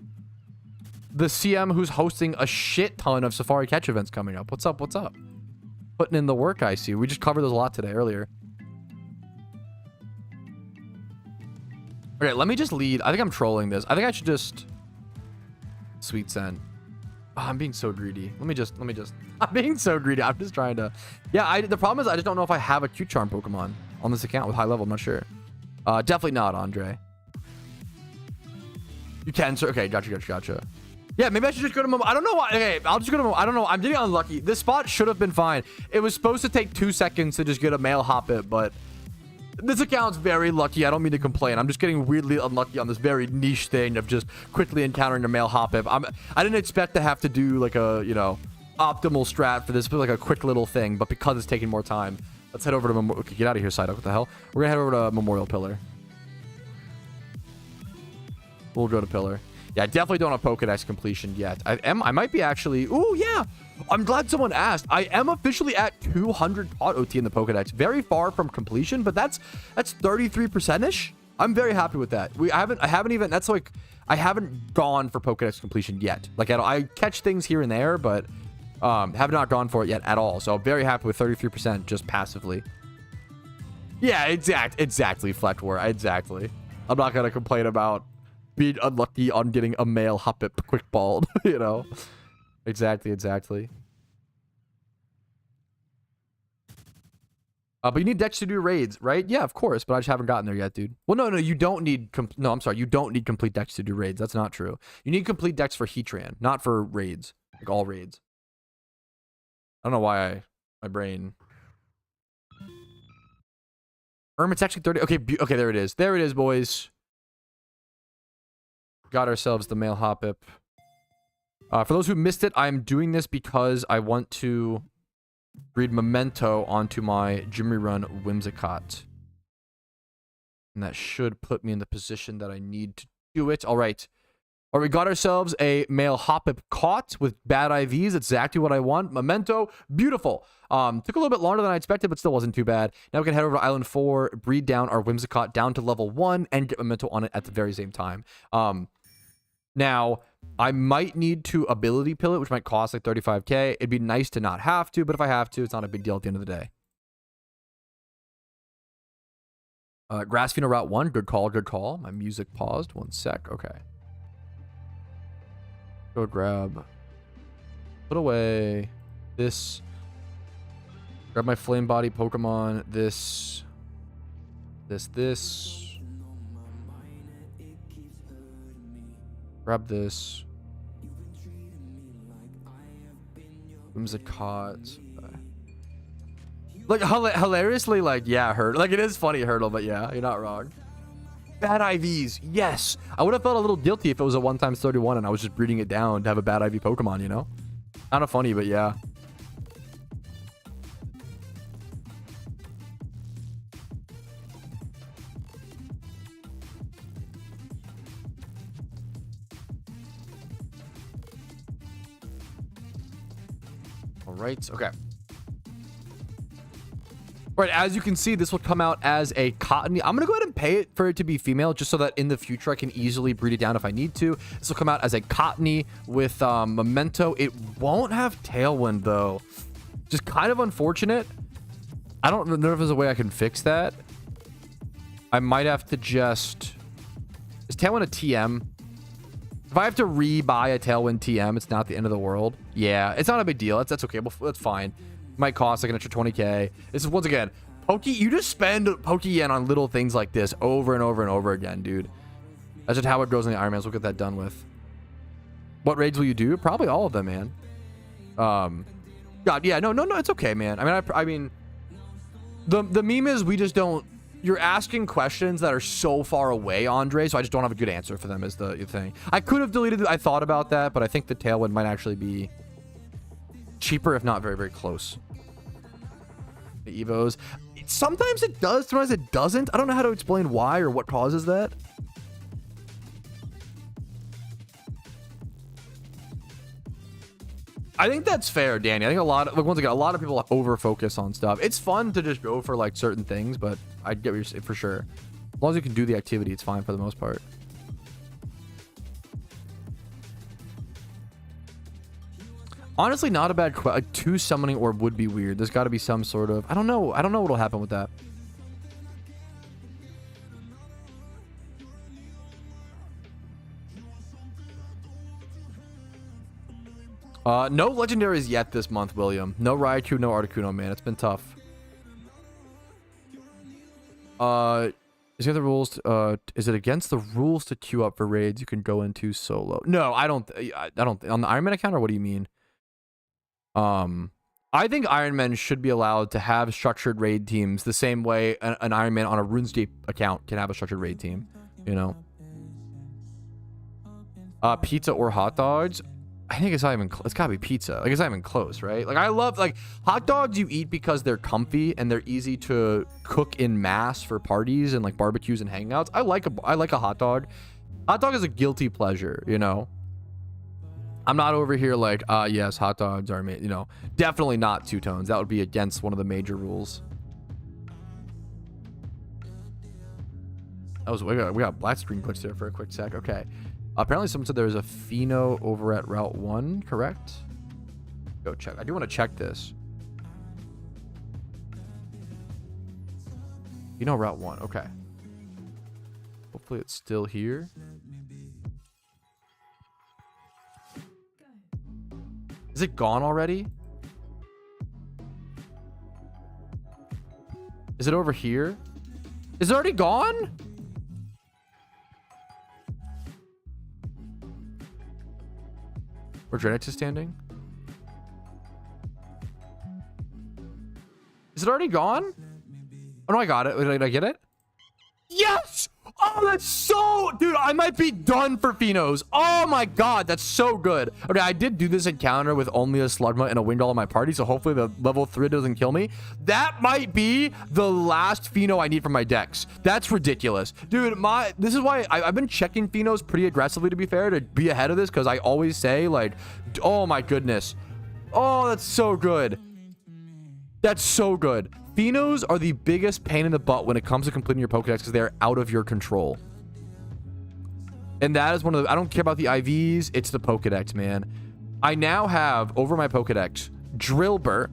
The CM who's hosting a shit ton of Safari Catch events coming up. What's up? What's up? Putting in the work, I see. We just covered those a lot today, earlier. Okay, let me just lead. I think I'm trolling this. I think I should just... Sweet Scent. Oh, I'm being so greedy. Let me just... I'm being so greedy. I'm just trying to... Yeah, the problem is I just don't know if I have a Q-Charm Pokemon on this account with high level. I'm not sure. Definitely not, Andre. You can, sir. Okay, gotcha. Yeah, maybe I should just go to Momo. I don't know why. Okay, I'll just go to Momo. I don't know. I'm getting unlucky. This spot should have been fine. It was supposed to take 2 seconds to just get a male Hoppip, but... This account's very lucky. I don't mean to complain. I'm just getting weirdly unlucky on this very niche thing of just quickly encountering a male Hoppip. I didn't expect to have to do like a, optimal strat for this, but like a quick little thing. But because it's taking more time, let's head over to Memorial. Okay, get out of here, Psyduck. What the hell? We're gonna head over to Memorial Pillar. We'll go to Pillar. Yeah, I definitely don't have Pokedex completion yet. I might be actually... Ooh, yeah! I'm glad someone asked. I am officially at 200 pot OT in the Pokedex. Very far from completion, but that's 33%-ish. I'm very happy with that. I haven't even... That's like... I haven't gone for Pokedex completion yet. Like, I catch things here and there, but have not gone for it yet at all. So I'm very happy with 33% just passively. Yeah, exactly, Fleckwar. Exactly. I'm not going to complain about being unlucky on getting a male Hoppip quick balled, Exactly. But you need Dex to do raids, right? Yeah, of course, but I just haven't gotten there yet, dude. Well, no, you don't need... No, I'm sorry. You don't need complete Dex to do raids. That's not true. You need complete Dex for Heatran, not for raids. Like, all raids. I don't know why my brain... It's actually 30... Okay, there it is. There it is, boys. Got ourselves the male Hoppip. For those who missed it, I'm doing this because I want to breed Memento onto my Jimmy Run Whimsicott. And that should put me in the position that I need to do it. All right. We got ourselves a male Hoppip caught with bad IVs. That's exactly what I want. Memento, beautiful. Took a little bit longer than I expected, but still wasn't too bad. Now we can head over to Island 4, breed down our Whimsicott down to level 1, and get Memento on it at the very same time. Now, I might need to ability pill it, which might cost like 35k. It'd be nice to not have to, but if I have to, it's not a big deal at the end of the day. Grassfino Route 1, good call. My music paused. 1 sec. Okay. Go grab. Put away this. Grab my Flame Body Pokemon. This. Grab this. Whimsicott. Like hilariously, like yeah, hurdle. Like it is funny hurdle, but yeah, you're not wrong. Bad IVs, yes. I would have felt a little guilty if it was a 1x31 and I was just breeding it down to have a bad IV Pokemon, you know? Kind of funny, but yeah. All right, okay. All right, as you can see, this will come out as a cottony. I'm gonna go ahead and pay it for it to be female, just so that in the future I can easily breed it down if I need to. This will come out as a cottony with memento. It won't have tailwind though, just kind of unfortunate. I don't know if there's a way I can fix that. I might have to just... Is tailwind a TM? If I have to re-buy a tailwind TM, it's not the end of the world. Yeah, it's not a big deal. That's okay. That's fine. Might cost like an extra 20k. This is, once again, you just spend Pokeyen on little things like this over and over and over again, dude. That's just how it goes in the Ironmans. We'll get that done with. What raids will you do? Probably all of them, man. God, yeah, no, it's okay, man. I mean, the meme is we just don't. You're asking questions that are so far away, Andre, so I just don't have a good answer for them is the thing. I could have deleted it. I thought about that, but I think the tailwind might actually be cheaper, if not very, very close. The Evos. Sometimes it does, sometimes it doesn't. I don't know how to explain why or what causes that. I think that's fair, Danny. I think once again, a lot of people over focus on stuff. It's fun to just go for like certain things, but I get what you're saying for sure. As long as you can do the activity, it's fine for the most part. Honestly, not a bad question. 2 summoning orb would be weird. There's got to be some sort of... I don't know what'll happen with that. No legendaries yet this month, William. No Raikou, no Articuno, man. It's been tough. Is it the rules? Is it against the rules to queue up for raids you can go into solo? No, I don't. On the Iron Man account, or what do you mean? I think Iron Man should be allowed to have structured raid teams the same way an Iron Man on a RuneScape account can have a structured raid team. You know. Pizza or hot dogs? I think it's not even it's gotta be pizza. Like, it's not even close, right? Like, I love, like, hot dogs you eat because they're comfy and they're easy to cook in mass for parties and like barbecues and hangouts. I like a hot dog. Hot dog is a guilty pleasure, you know. I'm not over here like, yes, hot dogs are made, you know. Definitely not two-tones. That would be against one of the major rules. That was, we got black screen glitch there for a quick sec. Okay. Apparently someone said there was a Pheno over at Route 1, correct? Go check. I do want to check this. Pheno Route 1, okay. Hopefully it's still here. Is it gone already? Is it over here? Is it already gone? Where Drenix is standing? Is it already gone? Oh no, I got it. Did I get it? Yes! Oh, that's so... Dude, I might be done for Phenos. Oh my god, that's so good. Okay, I did do this encounter with only a Slugma and a Wingdoll in my party, so hopefully the level 3 doesn't kill me. That might be the last Pheno I need for my decks. That's ridiculous. Dude, this is why I've been checking Phenos pretty aggressively, to be fair, to be ahead of this, because I always say, like, oh my goodness. Oh, that's so good. That's so good. Phenos are the biggest pain in the butt when it comes to completing your Pokedex because they're out of your control. And that is one of the... I don't care about the IVs. It's the Pokedex, man. I now have, over my Pokedex, Drillbur,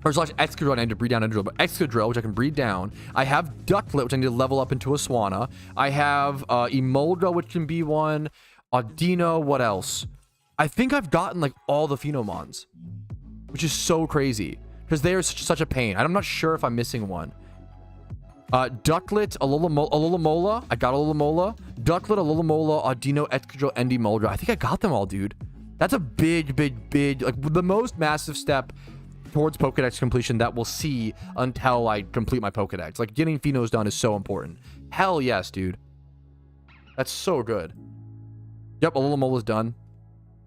or slash Excadrill, I need to breed down into Drillbur. Excadrill, which I can breed down. I have Ducklet, which I need to level up into a Swanna. I have Emoldra, which can be one. Audino, what else? I think I've gotten, like, all the Phenomons, which is so crazy. Because they are such a pain. I'm not sure if I'm missing one. Ducklet, Alola, I got Alola. Ducklet, Alola, Audino, Excadrill, Endy, Moldra. I think I got them all, dude. That's a big, like the most massive step towards Pokedex completion that we'll see until I complete my Pokedex. Like, getting Phenos done is so important. Hell yes, dude. That's so good. Yep, Alola done.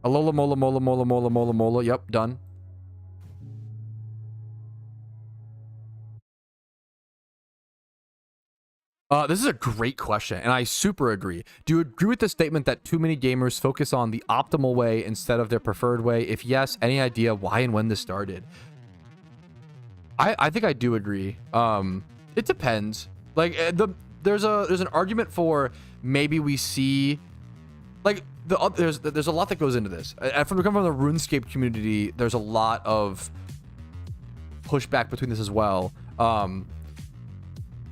Alola, Mola. Yep, done. This is a great question, and I super agree. Do you agree with the statement that too many gamers focus on the optimal way instead of their preferred way? If yes, any idea why and when this started? I think I do agree. It depends. Like, there's an argument for maybe we see, like, there's a lot that goes into this. From the RuneScape community, there's a lot of pushback between this as well.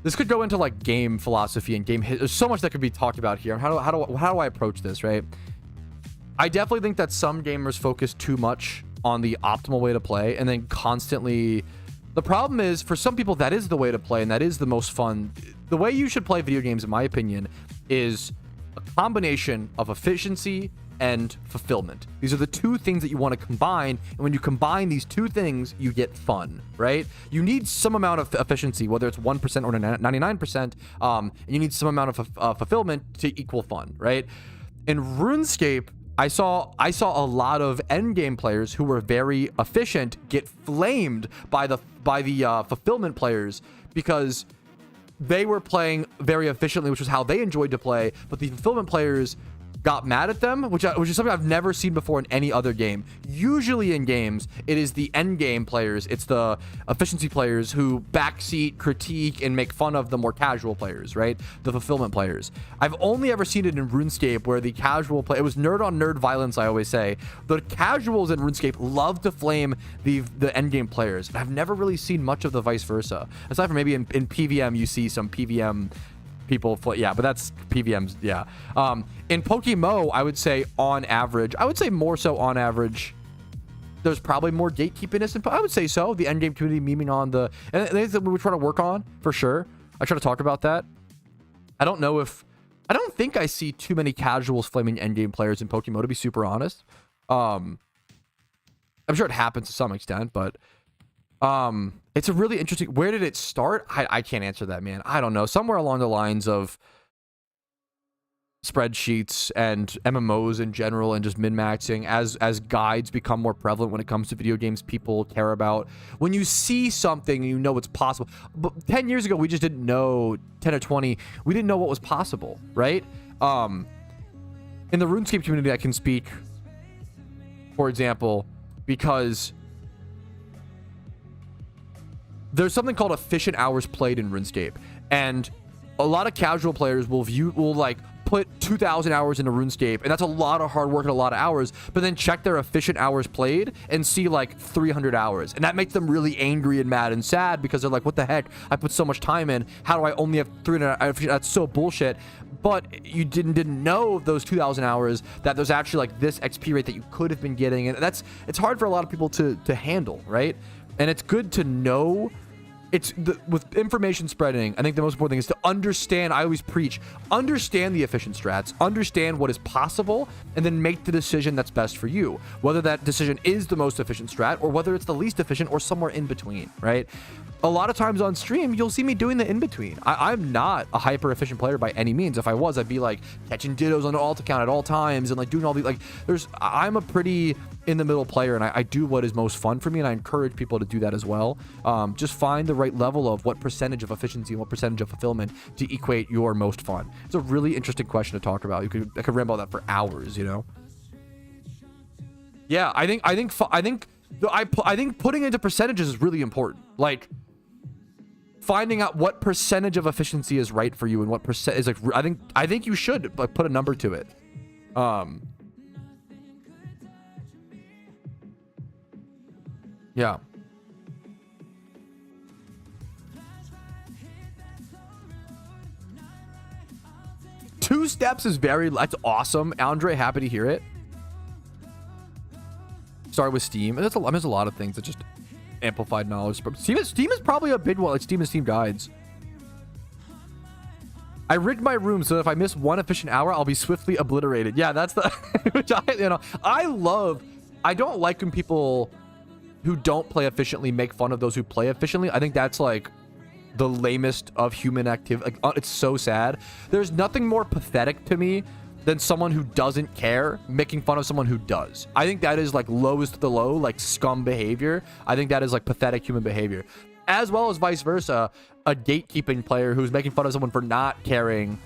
This could go into like game philosophy and game there's so much that could be talked about here. How do I approach this, right? I definitely think that some gamers focus too much on the optimal way to play and then constantly. The problem is, for some people, that is the way to play and that is the most fun. The way you should play video games, in my opinion, is a combination of efficiency and fulfillment. These are the two things that you want to combine, and when you combine these two things, you get fun, right? You need some amount of efficiency, whether it's 1% or 99%, and you need some amount of fulfillment to equal fun, right? In RuneScape, I saw a lot of endgame players who were very efficient get flamed by the fulfillment players because they were playing very efficiently, which was how they enjoyed to play, but the fulfillment players got mad at them, which is something I've never seen before in any other game. Usually in games, it is the end game players, it's the efficiency players who backseat, critique, and make fun of the more casual players, right? The fulfillment players. I've only ever seen it in RuneScape where the casual play, it was nerd on nerd violence, I always say. The casuals in RuneScape love to flame the end game players. And I've never really seen much of the vice versa. Aside from maybe in PVM, you see some PVM people, yeah, but that's PVMs, yeah. In PokeMMO, I would say on average, more so on average, there's probably more gatekeepiness, and I would say so. The endgame community memeing on the, and things that we were trying to work on for sure. I try to talk about that. I don't think I see too many casuals flaming endgame players in PokeMMO, to be super honest. I'm sure it happens to some extent, but it's a really interesting. Where did it start? I can't answer that, man. I don't know. Somewhere along the lines of spreadsheets and MMOs in general, and just min-maxing as guides become more prevalent when it comes to video games. People care about when you see something, you know it's possible. But 10 years ago, we just didn't know. 10 or 20, we didn't know what was possible, right? In the RuneScape community, I can speak, for example, because there's something called efficient hours played in RuneScape, and a lot of casual players will like put 2,000 hours into RuneScape, and that's a lot of hard work and a lot of hours, but then check their efficient hours played and see like 300 hours, and that makes them really angry and mad and sad because they're like, what the heck, I put so much time in, how do I only have 300? That's so bullshit. But you didn't know those 2,000 hours, that there's actually like this XP rate that you could have been getting, and it's hard for a lot of people to handle, right? And it's good to know. With information spreading, I think the most important thing is to understand. I always preach, understand the efficient strats, understand what is possible, and then make the decision that's best for you. Whether that decision is the most efficient strat, or whether it's the least efficient, or somewhere in between, right? A lot of times on stream, you'll see me doing the in-between. I'm not a hyper-efficient player by any means. If I was, I'd be like catching dittos on the alt account at all times and like doing all these, like, I'm a pretty in-the-middle player, and I do what is most fun for me, and I encourage people to do that as well. Just find the right level of what percentage of efficiency and what percentage of fulfillment to equate your most fun. It's a really interesting question to talk about. I could ramble about that for hours, you know? Yeah, I think putting into percentages is really important. Like, finding out what percentage of efficiency is right for you and what percent is like. I think you should like put a number to it. Yeah. Two steps is that's awesome, Andre. Happy to hear it. Start with Steam, and there's a lot of things that just amplified knowledge. Steam is probably a big one, like Steam and Steam Guides. I rigged my room so that if I miss one efficient hour, I'll be swiftly obliterated. Yeah, that's the which I don't like when people who don't play efficiently make fun of those who play efficiently. I think that's like the lamest of human activity. Like, it's so sad. There's nothing more pathetic to me than someone who doesn't care making fun of someone who does. I think that is like lowest of the low, like scum behavior. I think that is like pathetic human behavior. As well as vice versa, a gatekeeping player who's making fun of someone for not caring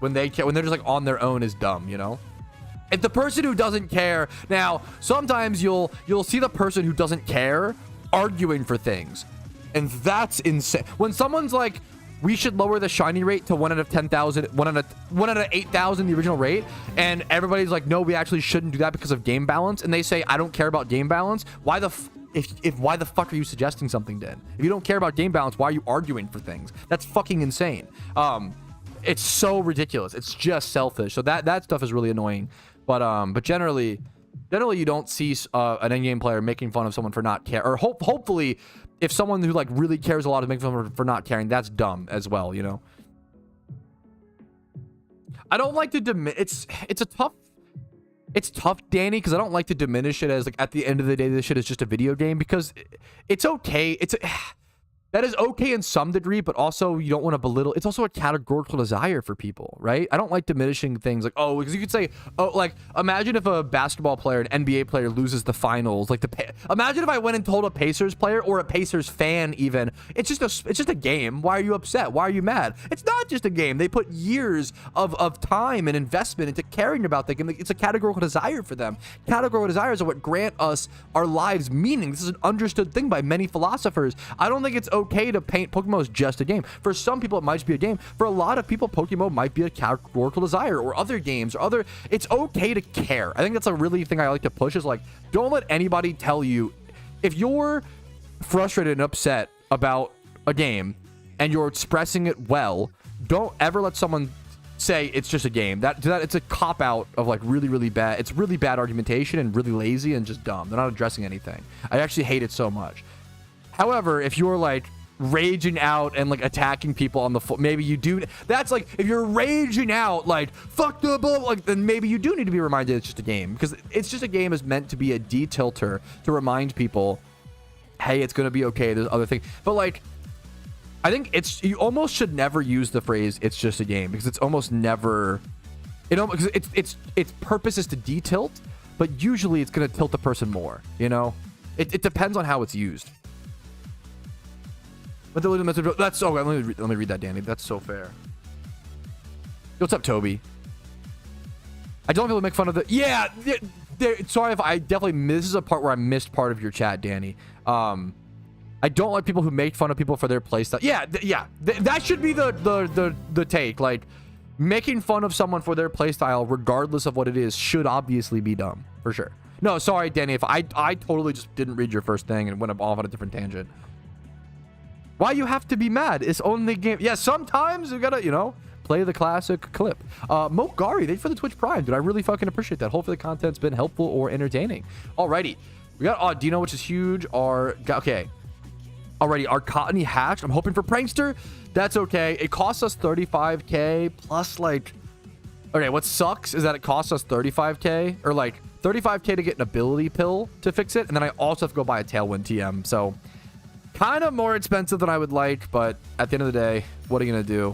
when they're just like on their own is dumb, you know? If the person who doesn't care, now sometimes you'll see the person who doesn't care arguing for things, and that's insane. When someone's like, we should lower the shiny rate to 1 out of 10,000, 1 out of 8,000, the original rate, and everybody's like, no, we actually shouldn't do that because of game balance, and they say, I don't care about game balance. Why the fuck are you suggesting something then? If you don't care about game balance, why are you arguing for things? That's fucking insane. It's so ridiculous. It's just selfish. So that stuff is really annoying. But generally you don't see an in-game player making fun of someone for not care, or hopefully if someone who like really cares a lot is making fun for not caring, that's dumb as well, you know. I don't like to it's tough, Danny, because I don't like to diminish it as like at the end of the day this shit is just a video game, because it's okay. That is okay in some degree, but also you don't want to belittle. It's also a categorical desire for people, right? I don't like diminishing things like, oh, because you could say, oh, like imagine if a basketball player, an NBA player loses the finals. Like imagine if I went and told a Pacers player or a Pacers fan even, it's just a game. Why are you upset? Why are you mad? It's not just a game. They put years of time and investment into caring about the game. It's a categorical desire for them. Categorical desires are what grant us our lives meaning. This is an understood thing by many philosophers. I don't think it's okay to paint Pokemon as just a game. For some people, it might just be a game. For a lot of people, Pokemon might be a categorical desire, or other games, or other. It's okay to care. I think that's a really thing I like to push, is like, don't let anybody tell you, if you're frustrated and upset about a game and you're expressing it well, don't ever let someone say it's just a game. That it's a cop out of like really bad. It's really bad argumentation and really lazy and just dumb. They're not addressing anything. I actually hate it so much. However, if you're like raging out and like attacking people on the floor, maybe you do. That's like, if you're raging out like fuck the ball, like, then maybe you do need to be reminded it's just a game, because it's just a game is meant to be a de-tilter to remind people, hey, it's gonna be okay. There's other things, but like, I think you almost should never use the phrase "it's just a game," because it's almost never. Because its purpose is to de-tilt, but usually it's gonna tilt the person more. You know, it depends on how it's used. But that's so. Let me read that, Danny. That's so fair. What's up, Toby? I don't want people to make fun of the. Yeah, sorry if I definitely. This is a part where I missed part of your chat, Danny. I don't like people who make fun of people for their playstyle. Yeah, that should be the take. Like, making fun of someone for their playstyle, regardless of what it is, should obviously be dumb for sure. No, sorry, Danny. If I totally just didn't read your first thing and went off on a different tangent. Why you have to be mad? It's only game. Yeah, sometimes you gotta, you know, play the classic clip. Mokari, thank you for the Twitch Prime, dude. I really fucking appreciate that. Hopefully the content's been helpful or entertaining. Alrighty, we got Audino, which is huge. Okay. Alrighty, our Cottony hatched. I'm hoping for Prankster. That's okay. It costs us 35k plus like. Okay, what sucks is that it costs us 35k or like 35k to get an ability pill to fix it, and then I also have to go buy a Tailwind TM. So. Kind of more expensive than I would like, but at the end of the day, what are you gonna do?